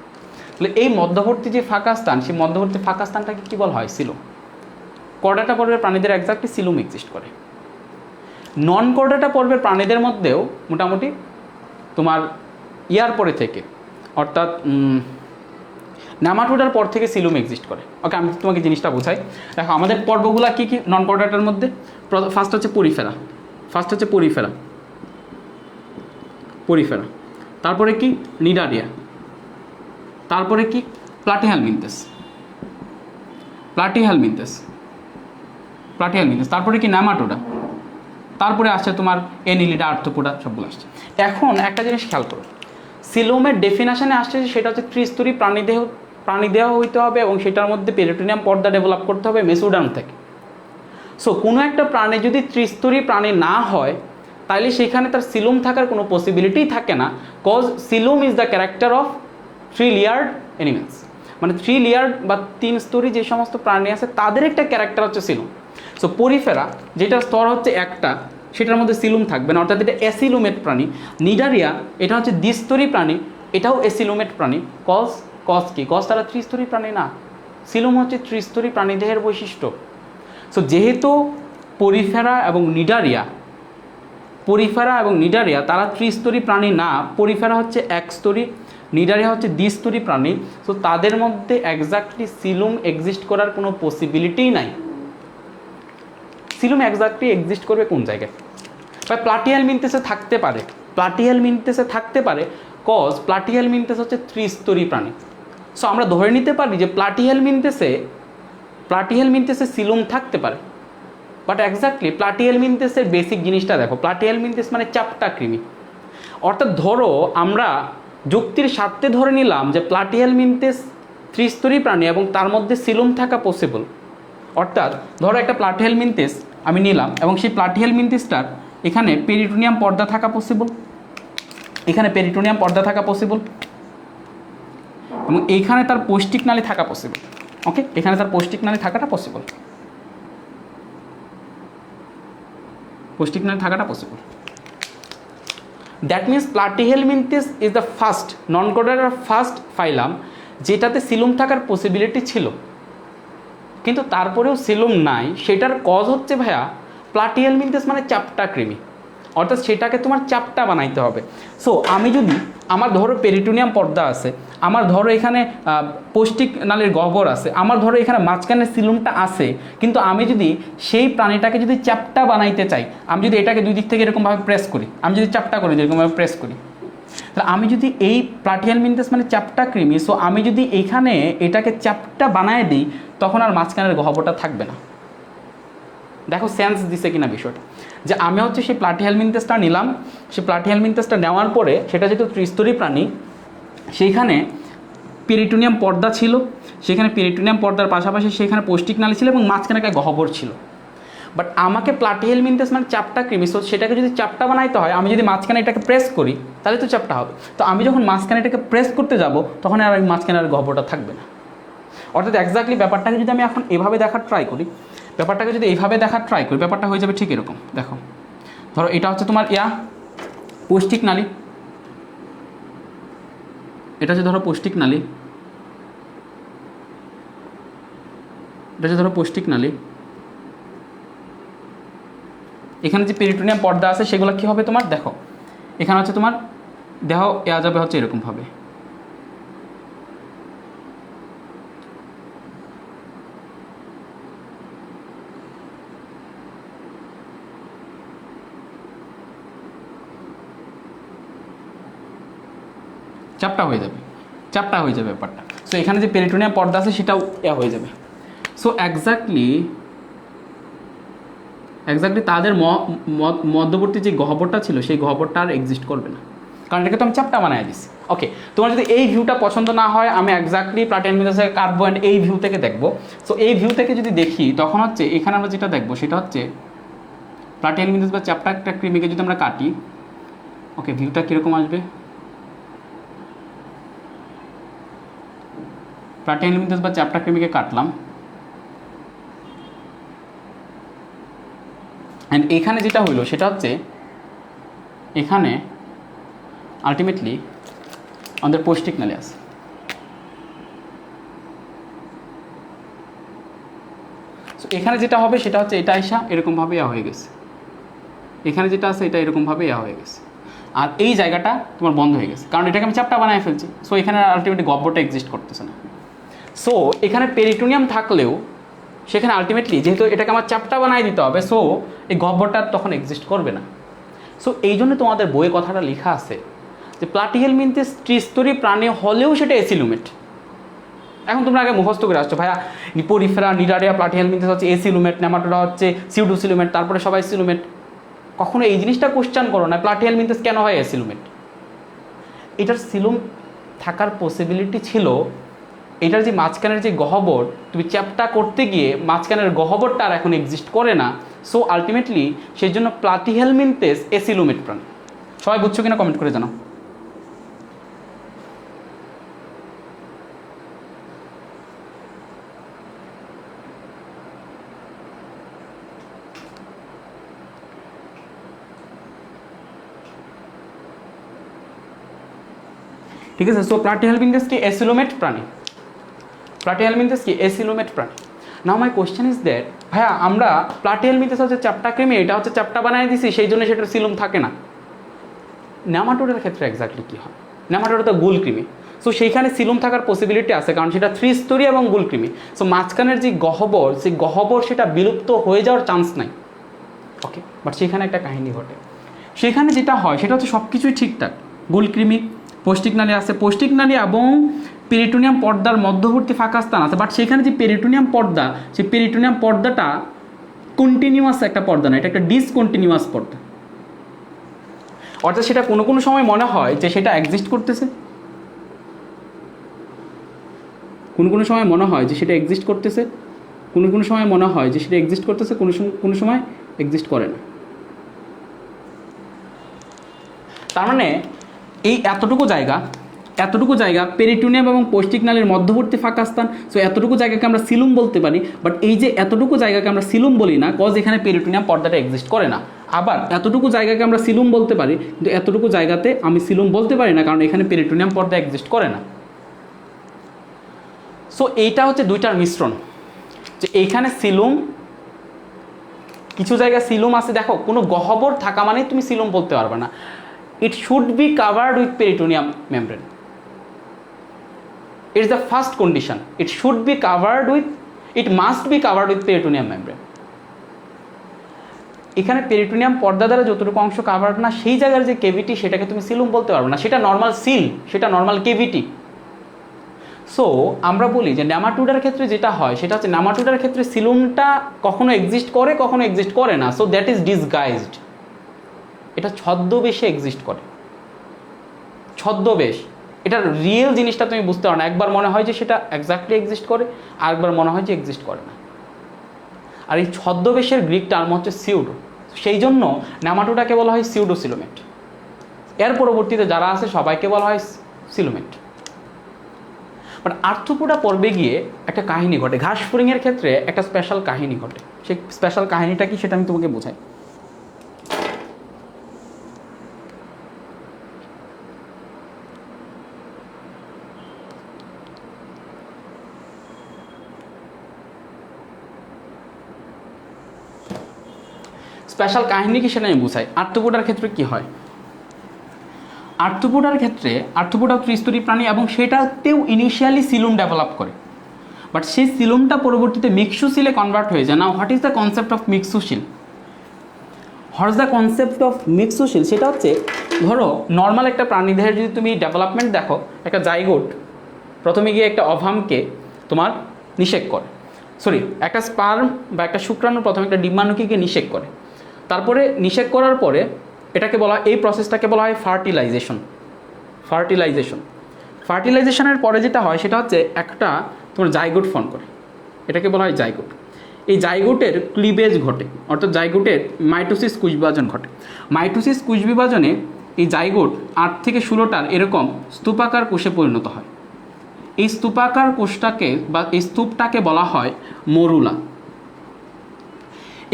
তাহলে এই মধ্যবর্তী যে ফাঁকা স্থান, সেই মধ্যবর্তী ফাঁকা স্থানটাকে কি বলা হয়, সিলুম। কর্ডাটা পর্বের প্রাণীদের এক্স্যাক্টলি সিলুম এক্সিস্ট করে। নন কর্ডাটা পর্বের প্রাণীদের মধ্যেও মোটামুটি তোমার ইয়ার পরে থেকে, অর্থাৎ নেমাটোডার পর থেকে সিলুম এক্সিস্ট করে। ওকে, আমি তোমাকে জিনিসটা বোঝাই। দেখো আমাদের পর্বগুলা কী কী নন কর্ডাটার মধ্যে, ফার্স্ট হচ্ছে পরিফেরা, তারপরে কি নিডারিয়া, তারপরে কি প্লাটিহেলমিনথেস, তারপরে কি নেমাটোডা, তারপরে আসছে তোমার এনিলিডা, আর্থ্রোপোডা, সবগুলো আসছে। এখন একটা জিনিস খেয়াল করো, সিলোমের ডেফিনেশনে আসছে সেটা হচ্ছে ত্রিস্তরী প্রাণীদেহ হইতে হবে এবং সেটার মধ্যে পেরিটোনিয়াম পর্দা ডেভেলপ করতে হবে মেসোডার্ম থেকে। সো কোনো একটা প্রাণী যদি ত্রিস্তরী প্রাণী না হয় তাহলে সেখানে তার সিলোম থাকার কোনো পসিবিলিটিই থাকে না, cause coelom is the character of 3 layered animals. মানে 3 লেয়ার্ড বা 3 স্তরী যে সমস্ত প্রাণী আছে তাদের একটা ক্যারেক্টার হচ্ছে সিলোম। সো পরিফেরা যেটার স্তর হচ্ছে একটা, সেটার মধ্যে সিলুম থাকবে না, অর্থাৎ এটা অ্যাসিলুমেট প্রাণী। নিডারিয়া এটা হচ্ছে দ্বিস্তরী প্রাণী, এটাও অ্যাসিলুমেট প্রাণী। কজ কি? কজ তারা ত্রিস্তরী প্রাণী না, সিলুম হচ্ছে ত্রিস্তরী প্রাণীদেহের বৈশিষ্ট্য। সো যেহেতু পরিফেরা এবং নিডারিয়া তারা ত্রিস্তরী প্রাণী না, পরিফেরা হচ্ছে একস্তরী, নিডারিয়া হচ্ছে দ্বিস্তরী প্রাণী। সো তাদের মধ্যে এক্স্যাক্টলি সিলুম এক্সিস্ট করার কোনো পসিবিলিটিই নাই। সিলুম এক্স্যাক্টলি এক্সিস্ট করবে কোন জায়গায়? বা প্লাটিহেল মিনথেসে থাকতে পারে, কজ প্লাটিহেল মিনথেস হচ্ছে ত্রিস্তরী প্রাণী। সো আমরা ধরে নিতে পারি যে প্লাটিহেল মিনথেসে সিলুম থাকতে পারে। বাট এক্স্যাক্টলি প্লাটিহেল মিনথেসের বেসিক জিনিসটা দেখো, প্লাটিহেল মিনথেস মানে চাপটা কৃমি। অর্থাৎ ধরো আমরা যুক্তির স্বার্থে ধরে নিলাম যে প্লাটিহেল মিনথেস ত্রিস্তরী প্রাণী এবং তার মধ্যে সিলুম থাকা পসিবল। অর্থাৎ ধরো একটা প্লাটিহেল মিনথেস আমি নিলাম এবং সেই প্লাটিহেল মিনথেসটার এখানে পেরিটোনিয়াম পর্দা থাকা পসিবল, এবং এইখানে তার পৌষ্টিক নালী থাকা পসিবল। ওকে, এখানে তার পৌষ্টিক নালী থাকাটা possible, that means platyhelminthes is the first non কোডার ফার্স্ট ফাইলাম যেটাতে সিলুম থাকার পসিবিলিটি ছিল, কিন্তু তারপরেও সিলুম নাই। সেটার কজ হচ্ছে ভাইয়া প্লাটিহেল মিনথেস মানে চাপটা কৃমি, অর্থাৎ সেটাকে তোমার চাপটা বানাইতে হবে। সো আমি যদি আমার ধরো পেরিটোনিয়াম পর্দা আছে, আমার ধরো এখানে পৌষ্টিক নালীর গহ্বর আছে, আমার ধরো এখানে মাঝখানে সিলুমটা আছে, কিন্তু আমি যদি সেই প্রাণীটাকে যদি চাপটা বানাইতে চাই, আমি যদি এটাকে দুই দিক থেকে এরকমভাবে প্রেস করি, আমি যদি চাপটা করি যেরকমভাবে প্রেস করি, তাহলে আমি যদি এই প্লাটিহেল মিনথেস মানে চাপটা কৃমি, সো আমি যদি এখানে এটাকে চাপটা বানায় দিই তখন আর মাঝখানের গহ্বরটা থাকবে না। দেখো সেন্স দিছে কিনা বিষয়টা, যে আমি হচ্ছে সেই প্লাটিহেল মিনথেসটা নিলাম, সেই প্লাটিহেল মিনথেসটা নেওয়ার পরে সেটা যেহেতু ত্রিস্তরী প্রাণী, সেইখানে পেরিটোনিয়াম পর্দা ছিল, সেখানে পেরিটোনিয়াম পর্দার পাশাপাশি সেখানে পৌষ্টিক নালী ছিল এবং মাঝখানে একটা গহ্বর ছিল। বাট আমাকে প্লাটিহেল মিনথেস মানে চাপটা কৃমি, সো সেটাকে যদি চাপটা বানাইতে হয় আমি যদি মাঝখানে এটাকে প্রেস করি তাহলে তো চাপটা হবে। তো আমি যখন মাঝখানে এটাকে প্রেস করতে যাব তখন আর মাঝখানে আর গহ্বরটা থাকবে না। অর্থাৎ এক্স্যাক্টলি ব্যাপারটাকে যদি আমি এখন এভাবে দেখার ট্রাই করি, ব্যাপারটা হয়ে যাবে ঠিক এরকম। দেখো ধরো এটা হচ্ছে তোমার পৌষ্টিক নালী, এটা হচ্ছে ধরো পৌষ্টিক নালী, এখানে যে পেরিটোনিয়াম পর্দা আছে সেগুলো কি হবে তোমার, দেখো এখানে হচ্ছে তোমার দেহ যাবে হচ্ছে এরকমভাবে, চাপটা হয়ে যাবে ব্যাপারটা। সো এখানে যে পেরিটোনিয়াম পর্দা আছে সেটাও হয়ে যাবে। সো এক্স্যাক্টলি তাদের মধ্যবর্তী যে গহ্বরটা ছিল সেই গহ্বরটা আর এক্সিস্ট করবে না, কারণ এটাকে তো আমি চাপটা বানাই দিচ্ছি। ওকে, তোমার যদি এই ভিউটা পছন্দ না হয়, আমি এক্স্যাক্টলি প্লাটিহেল মিনথেসের কার্ভ পয়েন্ট এই ভিউ থেকে দেখবো। সো এই ভিউ থেকে যদি দেখি তখন হচ্ছে এখানে আমরা যেটা দেখবো সেটা হচ্ছে প্লাটিহেল মিনথেস বা চাপটা একটা কৃমিকে যদি আমরা কাটি, ওকে ভিউটা কীরকম আসবে, প্লাটিহেল মিনথেস বা চাপটা কৃমিকে কাটলাম, অ্যান্ড এখানে যেটা হইলো সেটা হচ্ছে এখানে আলটিমেটলি আমাদের পৌষ্টিক নালী আছে। সো এখানে যেটা হবে সেটা হচ্ছে এটা এরকমভাবে হয়ে গেছে, এখানে যেটা আছে এটা এরকমভাবে হয়ে গেছে, আর এই জায়গাটা তোমার বন্ধ হয়ে গেছে কারণ এটাকে আমি চাপটা বানায় ফেলছি। সো এখানে আলটিমেটলি গহ্বরটা এক্সিস্ট করতেছে না। সো এখানে পেরিটোনিয়াম থাকলেও সেখানে আলটিমেটলি যেহেতু এটাকে আমার চাপটা বানায় দিতে হবে, সো এই গহ্বরটা তখন এক্সিস্ট করবে না। সো এই জন্য তোমাদের বইয়ে কথাটা লেখা আছে যে প্লাটিহেল মিনথেস ত্রিস্তরী প্রাণী হলেও সেটা এসিলুমেট। এখন তোমরা আগে মুখস্থ করে আসছো ভাইয়া পরিফেরা, নিডারিয়া, প্লাটিহেল মিনথেস হচ্ছে এসিলুমেট, নেমাটোডা হচ্ছে সিউডোসিলুমেট, তারপরে সবাই সিলুমেট। কখনো এই জিনিসটা কোশ্চেন করো না প্লাটিহেল মিনথেস কেন হয় এসিলুমেট। এটার সিলুম থাকার পসিবিলিটি ছিল, এটার যে মাঝখানের যে গহ্বর তুমি চ্যাপ্টা করতে গিয়ে মাঝখানের গহ্বরটা আর এখন এক্সিস্ট করে না। সো আলটিমেটলি সেই জন্য প্লাটিহেলমিনথেস এসিলুমেট প্রাণী। সবাই বুঝছো কিনা কমেন্ট করে জানাও। ঠিক আছে, সো প্লাটিহেলমিনথেস কি এসিলোমেট প্রাণী, প্লাটিহেলমিনথেস কি এসিলোমেট প্রাণী। নাও মাই কোশ্চেন ইজ দ্যাট ভাইয়া আমরা প্লাটিহেলমিনথেস হচ্ছে চ্যাপ্টা কৃমি, এটা হচ্ছে চ্যাপ্টা বানিয়ে দিছি সেই জন্য সেটার সিলুম থাকে না। নেমাটোডের ক্ষেত্রে এক্স্যাক্টলি কী হয়, নেমাটোড তো গুলকৃমি, সো সেইখানে সিলুম থাকার পসিবিলিটি আছে কারণ সেটা ত্রিস্তরী এবং গুলকৃমি। সো মাঝখানের যে গহ্বর সেই গহ্বর সেটা বিলুপ্ত হয়ে যাওয়ার চান্স নাই। ওকে, বাট সেখানে একটা কাহিনী ঘটে। সেখানে যেটা হয় সেটা হচ্ছে সব কিছুই ঠিকঠাক, গুলকৃমি, পৌষ্টিক নালী আছে, পৌষ্টিক নালী এবং পেরিটোনিয়াম পর্দার মধ্যবর্তী ফাঁকা স্থান আছে, বাট সেখানে যে পেরিটোনিয়াম পর্দা, সেই পেরিটোনিয়াম পর্দাটা কন্টিনিউয়াস একটা পর্দা না, এটা একটা ডিসকন্টিনিউয়াস পর্দা। অর্থাৎ সেটা কোনো কোনো সময় মনে হয় যে সেটা এক্সিস্ট করতেছে, কোনো কোনো সময় মনে হয় যে সেটা এক্সিস্ট করতেছে, কোনো কোনো সময় মনে হয় যে সেটা এক্সিস্ট করতেছে, কোনো সময় এক্সিস্ট করে না। তার মানে এই এতটুকু জায়গা পেরিটোনিয়াম এবং পৌষ্টিক নালীর মধ্যবর্তী ফাঁকা স্থান, সো এতটুকু জায়গাকে আমরা সিলুম বলতে পারি। বাট এই যে এতটুকু জায়গাকে আমরা সিলুম বলি না, কজ এখানে পেরিটোনিয়াম পর্দাটা এক্সিস্ট করে না। আবার এতটুকু জায়গাকে আমরা সিলুম বলতে পারি, কিন্তু এতটুকু জায়গাতে আমি সিলুম বলতে পারি না কারণ এখানে পেরিটোনিয়াম পর্দা এক্সিস্ট করে না। সো এইটা হচ্ছে দুইটার মিশ্রণ, যে এইখানে সিলুম, কিছু জায়গায় সিলুম আছে। দেখো, কোনো গহ্বর থাকা মানে তুমি সিলুম বলতে পারবে না। It should be covered with peritoneum membrane. It is the first condition. It must be covered with peritoneum membrane. এখানে পেরিটোনিয়াম পর্দা দ্বারা যতটুকু অংশ কাভার্ড না, সেই জায়গার যে কেভিটি সেটাকে তুমি সিলুম বলতে পারবে না, সেটা নর্মাল সিল, সেটা নর্মাল কেভিটি। সো আমরা বলি যে নেমাটোডার ক্ষেত্রে যেটা হয় সেটা হচ্ছে নেমাটোডার ক্ষেত্রে সিলুমটা কখনো এক্সিস্ট করে, কখনো এক্সিস্ট করে না। সো দ্যাট ইজ ডিসগাইজড, এটা ছদ্মবেশে এক্সিস্ট করে, ছদ্মবেশ। এটার রিয়েল জিনিসটা তুমি বুঝতে পারো না। একবার মনে হয় যে সেটা এক্স্যাক্টলি এক্সিস্ট করে, আরেকবার মনে হয় যে এক্সিস্ট করে না। আর এই ছদ্মবেশের গ্রিক টার্ম হচ্ছে সিউডো, সেই জন্য নেমাটোডাকে বলা হয় সিউডোসিলোমেট। এর পরবর্তীতে যারা আছে সবাইকে বলা হয় সিলোমেট। বাট আর্থ্রোপোডা পর্বে গিয়ে একটা কাহিনী ঘটে, ঘাস ফড়িংয়ের ক্ষেত্রে একটা স্পেশাল কাহিনী ঘটে। সেই স্পেশাল কাহিনীটা কি সেটা আমি তোমাকে বোঝাই। স্পেশাল কাহিনী কি সেটা আমি বুঝাই। আর্থ্রোপোডার ক্ষেত্রে কি হয়, আর্থ্রোপোডার ক্ষেত্রে আর্থ্রোপোডা ত্রিস্তরী প্রাণী এবং সেটাতেও ইনিশিয়ালি সিলুম ডেভেলপ করে, বাট সেই সিলুমটা পরবর্তীতে মিক্সোসিলে কনভার্ট হয়ে যায়। না, what is the concept of mixocoel? সেটা হচ্ছে, ধরো নর্মাল একটা প্রাণীদেহের যদি তুমি ডেভেলপমেন্ট দেখো, একটা জাইগোট প্রথমে গিয়ে একটা অভামকে তোমার নিষেক করে, একটা স্পার্ম বা একটা শুক্রাণু প্রথমে একটা ডিম্বাণুকে নিষেক করে, তারপরে নিষেক করার পরে এটাকে বলা হয়, এই প্রসেসটাকে বলা হয় ফার্টিলাইজেশনের পরে যেটা হয় সেটা হচ্ছে একটা তোমার জাইগোট ফর্ম করে, এটাকে বলা হয় জাইগোট। এই জাইগোটের ক্লিভেজ ঘটে, অর্থাৎ জাইগোটের মাইটোসিস কোষ বিভাজন ঘটে। মাইটোসিস কোষ বিভাজনে এই জাইগোট 8 থেকে 16টার এরকম স্তূপাকার কোষে পরিণত হয়। এই স্তূপাকার কোষটাকে বা এই স্তূপটাকে বলা হয় মরুলা।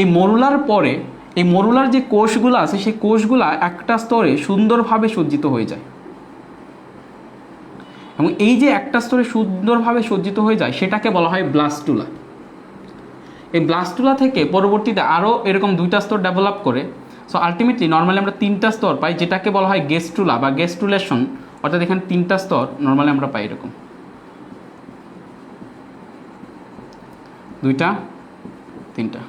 এই মরুলার পরে এই মরুলার যে কোষগুলো আছে সেই কোষগুলা একটা স্তরে সুন্দরভাবে সজ্জিত হয়ে যায়, এবং এই যে একটা স্তরে সুন্দরভাবে সজ্জিত হয়ে যায় সেটাকে বলা হয় ব্লাস্টুলা। এই ব্লাস্টুলা থেকে পরবর্তীতে আরও এরকম 2টা স্তর ডেভেলপ করে। সো আলটিমেটলি নর্মালি আমরা 3টা স্তর পাই, যেটাকে বলা হয় গেস্টুলা বা গেস্টুলেশন, অর্থাৎ এখানে 3টা স্তর নর্মালি আমরা পাই, এরকম 2টা 3টা।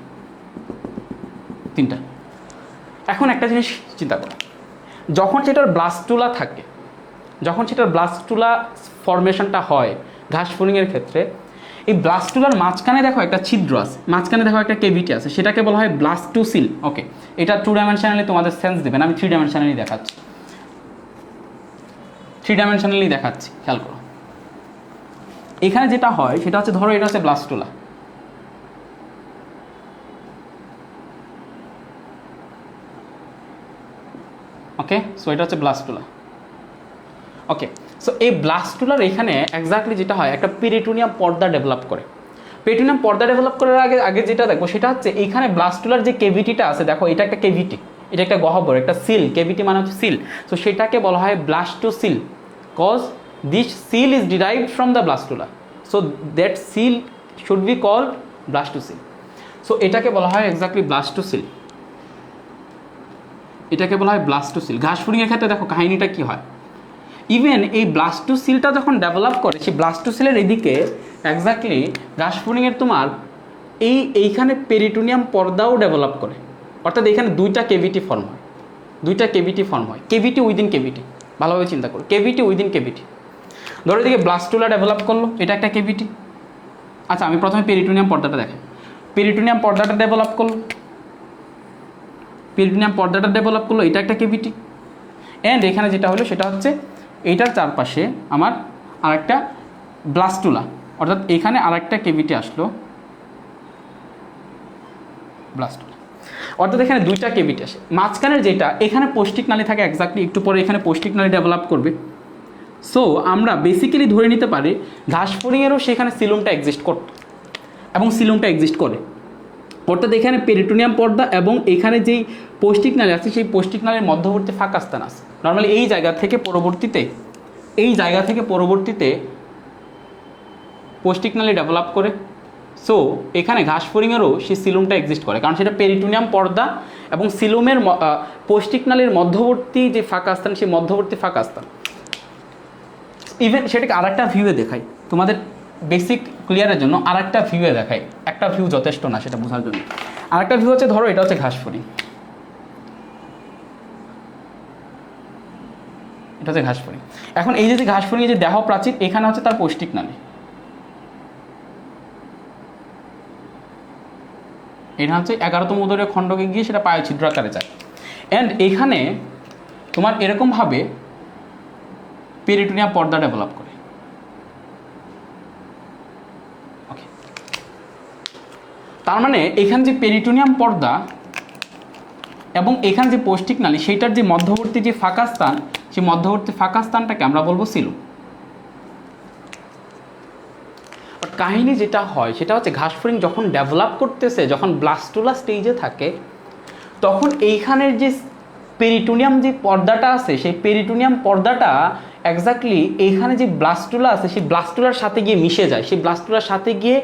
এখন একটা জিনিস চিন্তা করো, যখন সেটার ব্লাস্টুলা ফরমেশনটা হয় ঘাস ফড়িংয়ের ক্ষেত্রে, এই ব্লাস্টুলার মাঝখানে দেখো একটা ছিদ্র আছে, মাঝখানে দেখো একটা কেভিটি আছে, সেটাকে বলা হয় ব্লাস্টোসিল। ওকে, এটা 2 ডাইমেনশনালি তোমাদের সেন্স দেবেন, আমি 3 ডাইমেনশনালি দেখাচ্ছি। থ্রি ডাইমেনশনালি দেখাচ্ছি, খেয়াল করো। এখানে যেটা হয় সেটা হচ্ছে, ধরো এটা হচ্ছে ব্লাস্টুলা, ওকে, সো এটা হচ্ছে ব্লাস্টুলা, ওকে। সো এই ব্লাস্টুলার এখানে এক্স্যাক্টলি যেটা হয়, একটা পেরিটোনিয়াম পর্দা ডেভেলপ করে। পেরিটোনিয়াম পর্দা ডেভেলপ করার আগে যেটা দেখবো সেটা হচ্ছে এইখানে ব্লাস্টুলার যে কেভিটিটা আছে, দেখো এটা একটা কেভিটি, এটা একটা গহ্বর, একটা সিল, কেভিটি মানে হচ্ছে সিল। সো সেটাকে বলা হয় blastocoel, cause this coel is derived from the blastula, so that coel should be called blastocoel. So এটাকে বলা হয় এক্স্যাক্টলি ব্লাস্টোসিল, এটাকে বলা হয় ব্লাস্টোসিল। ঘাস ফড়িংয়ের ক্ষেত্রে দেখো কাহিনীটা কি হয়, ইভেন এই ব্লাস্টোসিলটা যখন ডেভেলপ করে, সেই ব্লাস্টোসিলের এদিকে এক্স্যাক্টলি ঘাস ফড়িংয়ের তোমার এইখানে পেরিটোনিয়াম পর্দাও ডেভেলপ করে, অর্থাৎ এখানে দুইটা কেভিটি ফর্ম হয়, দুইটা কেভিটি ফর্ম হয়, কেভিটি উইদিন কেভিটি, ভালোভাবে চিন্তা করো, কেভিটি উইদিন কেভিটি। ধরো এদিকে ব্লাস্টুলা ডেভেলপ করলো, এটা একটা কেভিটি। আচ্ছা, আমি প্রথমে পেরিটোনিয়াম পর্দাটা দেখাই। পেরিটোনিয়াম পর্দাটা ডেভেলপ করলো, পেরিটোনিয়াম পর্দাটা ডেভেলপ করলো, এটা একটা কেভিটি। অ্যান্ড এখানে যেটা হলো সেটা হচ্ছে এইটার চারপাশে আমার আরেকটা ব্লাস্টুলা, অর্থাৎ এখানে আরেকটা কেভিটি আসলো, ব্লাস্টুলা, অর্থাৎ এখানে দুইটা কেভিটি আসে। মাঝখানের যেটা এখানে পৌষ্টিক নালী থাকে, এক্স্যাক্টলি একটু পরে এখানে পৌষ্টিক নালী ডেভেলপ করবে। সো আমরা বেসিক্যালি ধরে নিতে পারি ঘাস ফড়িংয়েরও সেখানে সিলুমটা এক্সিস্ট করত এবং সিলুমটা এক্সিস্ট করে, অর্থাৎ এখানে পেরিটোনিয়াম পর্দা এবং এখানে যেই পৌষ্টিক নালী আছে সেই পৌষ্টিক নালীর মধ্যবর্তী ফাঁকা স্থান আছে। নর্মালি এই জায়গা থেকে পরবর্তীতে পৌষ্টিক নালী ডেভেলপ করে। সো এখানে ঘাস ফড়িংয়েরও সেই সিলুমটা এক্সিস্ট করে, কারণ সেটা পেরিটোনিয়াম পর্দা এবং সিলুমের পৌষ্টিক নালীর মধ্যবর্তী যে ফাঁকা স্থান, সেই মধ্যবর্তী ফাঁকা স্থান। ইভেন সেটাকে আরেকটা ভিউয়ে দেখাই তোমাদের বেসিক ক্লিয়ারের জন্য, আরেকটা ভিউয়ে দেখাই, একটা ভিউ যথেষ্ট না সেটা বোঝার জন্য। আরেকটা ভিউ হচ্ছে, ধরো এটা হচ্ছে ঘাস ফড়িং, এটা হচ্ছে ঘাস ফড়িং। এখন এই যে ঘাস ফড়িং যে দেহ প্রাচীর, এখানে হচ্ছে তার পৌষ্টিক নালী, এটা হচ্ছে 11তম উদরীয় খণ্ডকে গিয়ে সেটা পায়ে ছিদ্রাকারে যায়। অ্যান্ড এখানে তোমার এরকমভাবে পেরিটোনিয়াম পর্দা ডেভেলপ করে, ওকে। তার মানে এখানে যে পেরিটোনিয়াম পর্দা এবং এখানে যে পৌষ্টিক নালী, সেইটার যে মধ্যবর্তী যে ফাঁকা স্থান, সেই মধ্যবর্তী ফাঁকা স্থানটাকে আমরা বলবো সিলুম। বাট কাহিনী যেটা হয় সেটা হচ্ছে ঘাস ফড়িং যখন ডেভেলপ করতেছে, যখন ব্লাস্টুলা স্টেজে থাকে, তখন এইখানের যে পেরিটোনিয়াম যে পর্দাটা আছে, সেই পেরিটোনিয়াম পর্দাটা এক্স্যাক্টলি এইখানে যে ব্লাস্টুলা আছে সেই ব্লাস্টুলার সাথে গিয়ে মিশে যায়, সেই ব্লাস্টুলার সাথে গিয়ে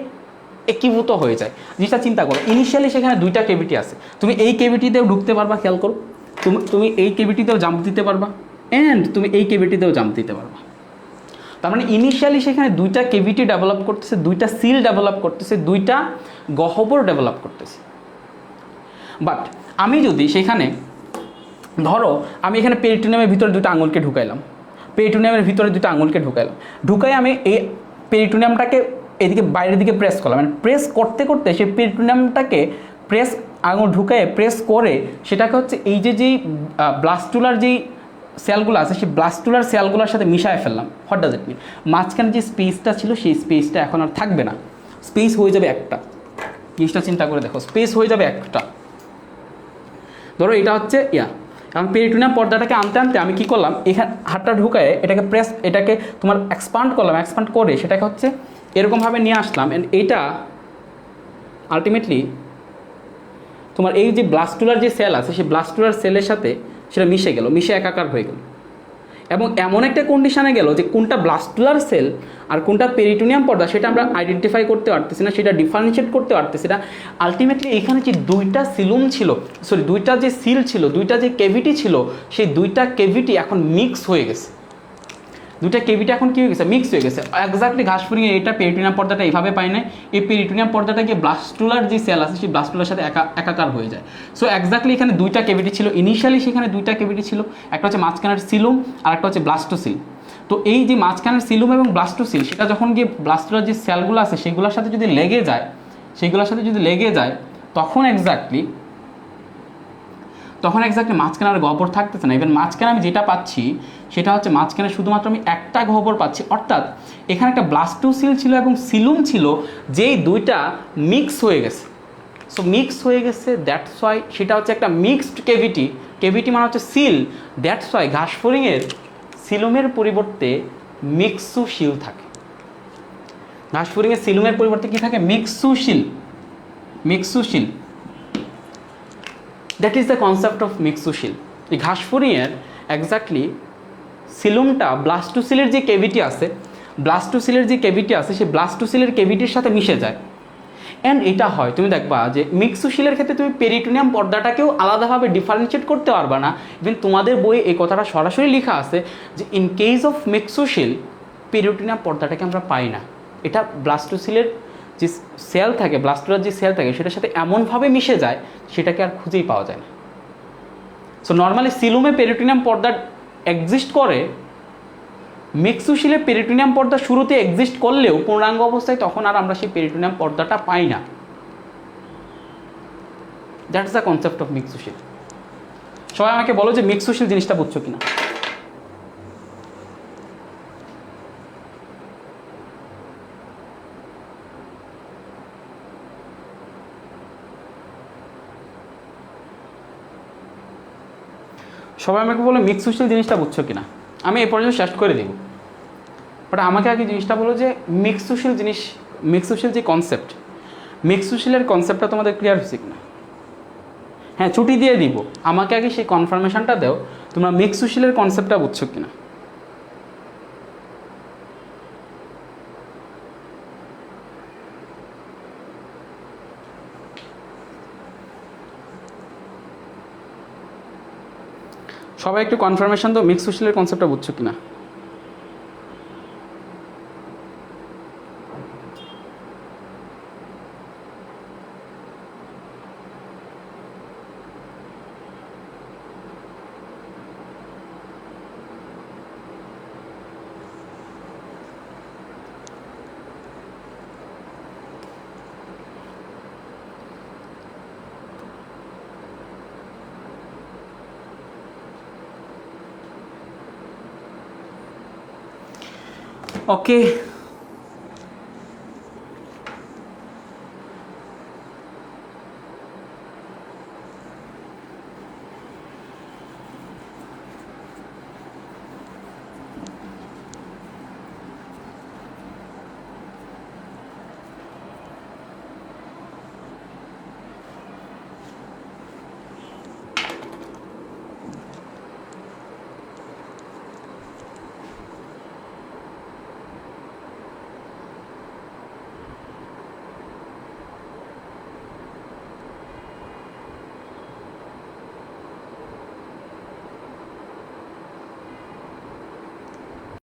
একীভূত হয়ে যায়। জিনিসটা চিন্তা করো, ইনিশিয়ালি সেখানে দুইটা কেভিটি আছে, তুমি এই কেভিটিতেও ঢুকতে পারবা, খেয়াল করো, তুমি এই কেভিটিতেও জাম্প দিতে পারবা, অ্যান্ড তুমি এই কেভিটিতেও জাম্প দিতে পারবা। তার মানে ইনিশিয়ালি সেখানে দুইটা কেভিটি ডেভেলপ করতেছে, দুইটা সিল ডেভেলপ করতেছে, দুইটা গহ্বর ডেভেলপ করতেছে। বাট আমি যদি সেখানে, ধরো আমি এখানে পেরিটোনিয়ামের ভিতরে দুটো আঙুলকে ঢুকাইলাম, ঢুকাই আমি এই পেরিটোনিয়ামটাকে এদিকে বাইরের দিকে প্রেস করলাম, মানে প্রেস করতে করতে সেই পেরিটোনিয়ামটাকে আঙুল ঢুকায় প্রেস করে সেটাকে হচ্ছে এই যেই ব্লাস্টুলার যেই সেলগুলো আছে, সেই ব্লাস্টুলার সেলগুলোর সাথে মিশায় ফেললাম। হোয়াট ডাজ ইট মিন? মাঝখানে যে স্পেসটা ছিল সেই স্পেসটা এখন আর থাকবে না, স্পেস হয়ে যাবে একটা। জিনিসটা চিন্তা করে দেখো, স্পেস হয়ে যাবে একটা। ধরো এটা হচ্ছে আমি পেরিটোনিয়াম পর্দাটাকে আনতে আনতে আমি কি করলাম, এখানে হাতটা ঢুকায় এটাকে তোমার এক্সপান্ড করে সেটাকে হচ্ছে এরকমভাবে নিয়ে আসলাম। অ্যান্ড এইটা আলটিমেটলি তোমার এই যে ব্লাস্টুলার যে সেল আছে, সেই ব্লাস্টুলার সেলের সাথে সেটা মিশে একাকার হয়ে গেল, এবং এমন একটা কন্ডিশনে গেল যে কোনটা ব্লাস্টুলার সেল আর কোনটা পেরিটোনিয়াম পর্দা সেটা আমরা আইডেন্টিফাই করতে পারতেছি না, সেটা ডিফারেন্সিয়েট করতে পারতেছি না। আলটিমেটলি এখানে যে দুইটা সিলুম ছিল, দুইটা যে সিল ছিল, দুইটা যে কেভিটি ছিল, সেই দুইটা কেভিটি এখন মিক্স হয়ে গেছে। দুইটা কেভিটি এখন কী হয়ে গেছে? মিক্স হয়ে গেছে। এক্স্যাক্টলি ঘাস ফড়িংয়ে এটা পেরিটোনিয়াম পর্দাটা এইভাবে পায় না, এই পেরিটোনিয়াম পর্দাটা গিয়ে ব্লাস্টুলার যে সেল আছে সেই ব্লাস্টুলার সাথে একাকার হয়ে যায়। সো এক্স্যাক্টলি এখানে দুইটা কেভিটি ছিল, ইনিশিয়ালি সেখানে দুইটা কেভিটি ছিল, একটা হচ্ছে মাঝখানের সিলুম আর একটা হচ্ছে ব্লাস্টোসিল। তো এই যে মাঝখানের সিলুম এবং ব্লাস্টোসিল সেটা যখন গিয়ে ব্লাস্টুলার যে সেলগুলো আছে সেগুলোর সাথে যদি লেগে যায় তখন এক্স্যাক্টলি মাঝখানে আর গহ্বর থাকতেছে না। ইভেন মাঝখানে আমি যেটা পাচ্ছি সেটা হচ্ছে মাঝখানে শুধুমাত্র আমি একটা গহ্বর পাচ্ছি, অর্থাৎ এখানে একটা ব্লাস্টোসিল ছিল এবং সিলুম ছিল, যেই দুইটা মিক্স হয়ে গেছে। সো মিক্স হয়ে গেছে, দ্যাটস ওয়াই সেটা হচ্ছে একটা মিক্সড কেভিটি। কেভিটি মানে হচ্ছে সিল, দ্যাটস ওয়াই ঘাসফড়িংয়ের সিলুমের পরিবর্তে মিক্সুশিল থাকে। ঘাসফড়িংয়ের সিলুমের পরিবর্তে কি থাকে? Mixocoel. Mixocoel, that is the concept of mixocoel. এই ঘাসফড়িংয়ের এক্স্যাক্টলি সিলুমটা ব্লাস্টোসিলের যে কেভিটি আছে, সেই ব্লাস্টোসিলের কেভিটির সাথে মিশে যায়। অ্যান্ড এটা হয়, তুমি দেখবা যে মিক্সুশিলের ক্ষেত্রে তুমি পেরিটোনিয়াম পর্দাটাকেও আলাদাভাবে ডিফারেন্সিয়েট করতে পারবে না। ইভেন তোমাদের বইয়ে এই কথাটা সরাসরি লেখা আছে যে ইন কেস অফ মিক্সুশিল পেরিটোনিয়াম পর্দাটাকে আমরা পাই না। এটা ব্লাস্টোসিলের যে সেল থাকে, ব্লাস্টোলার যে সেল থাকে, সেটার সাথে এমনভাবে মিশে যায় সেটাকে আর খুঁজেই পাওয়া যায় না। সো নর্মালি সিলুমে পেরিটোনিয়াম পর্দা এক্সিস্ট করে, মিক্সুশিলে পেরিটোনিয়াম পর্দা শুরুতে এক্সিস্ট করলেও পূর্ণাঙ্গ অবস্থায় তখন আর আমরা সেই পেরিটোনিয়াম পর্দাটা পাই না। That's the concept of mixocoel. সবাই আমাকে বলো যে মিক্সুশিল জিনিসটা বুঝছো কিনা? সবাই আমাকে বলো মিক্সুশিল জিনিসটা বুঝছো কিনা। আমি এই পর্যন্ত শেষ করে দিব, বাট আমাকে আগে জিনিসটা বলো যে মিক্সুশিল যে কনসেপ্ট, মিক্সুশিলের কনসেপ্টটা তোমাদের ক্লিয়ার হয়েছে কিনা। হ্যাঁ, ছুটি দিয়ে দিব, আমাকে আগে সেই কনফার্মেশনটা দাও তোমরা মিক্সুশিলের কনসেপ্টটা বুঝছো কিনা। সবাই একটু কনফার্মেশন দাও মিক্সুশিলের কনসেপ্টটা বুঝছো কিনা। ওকে,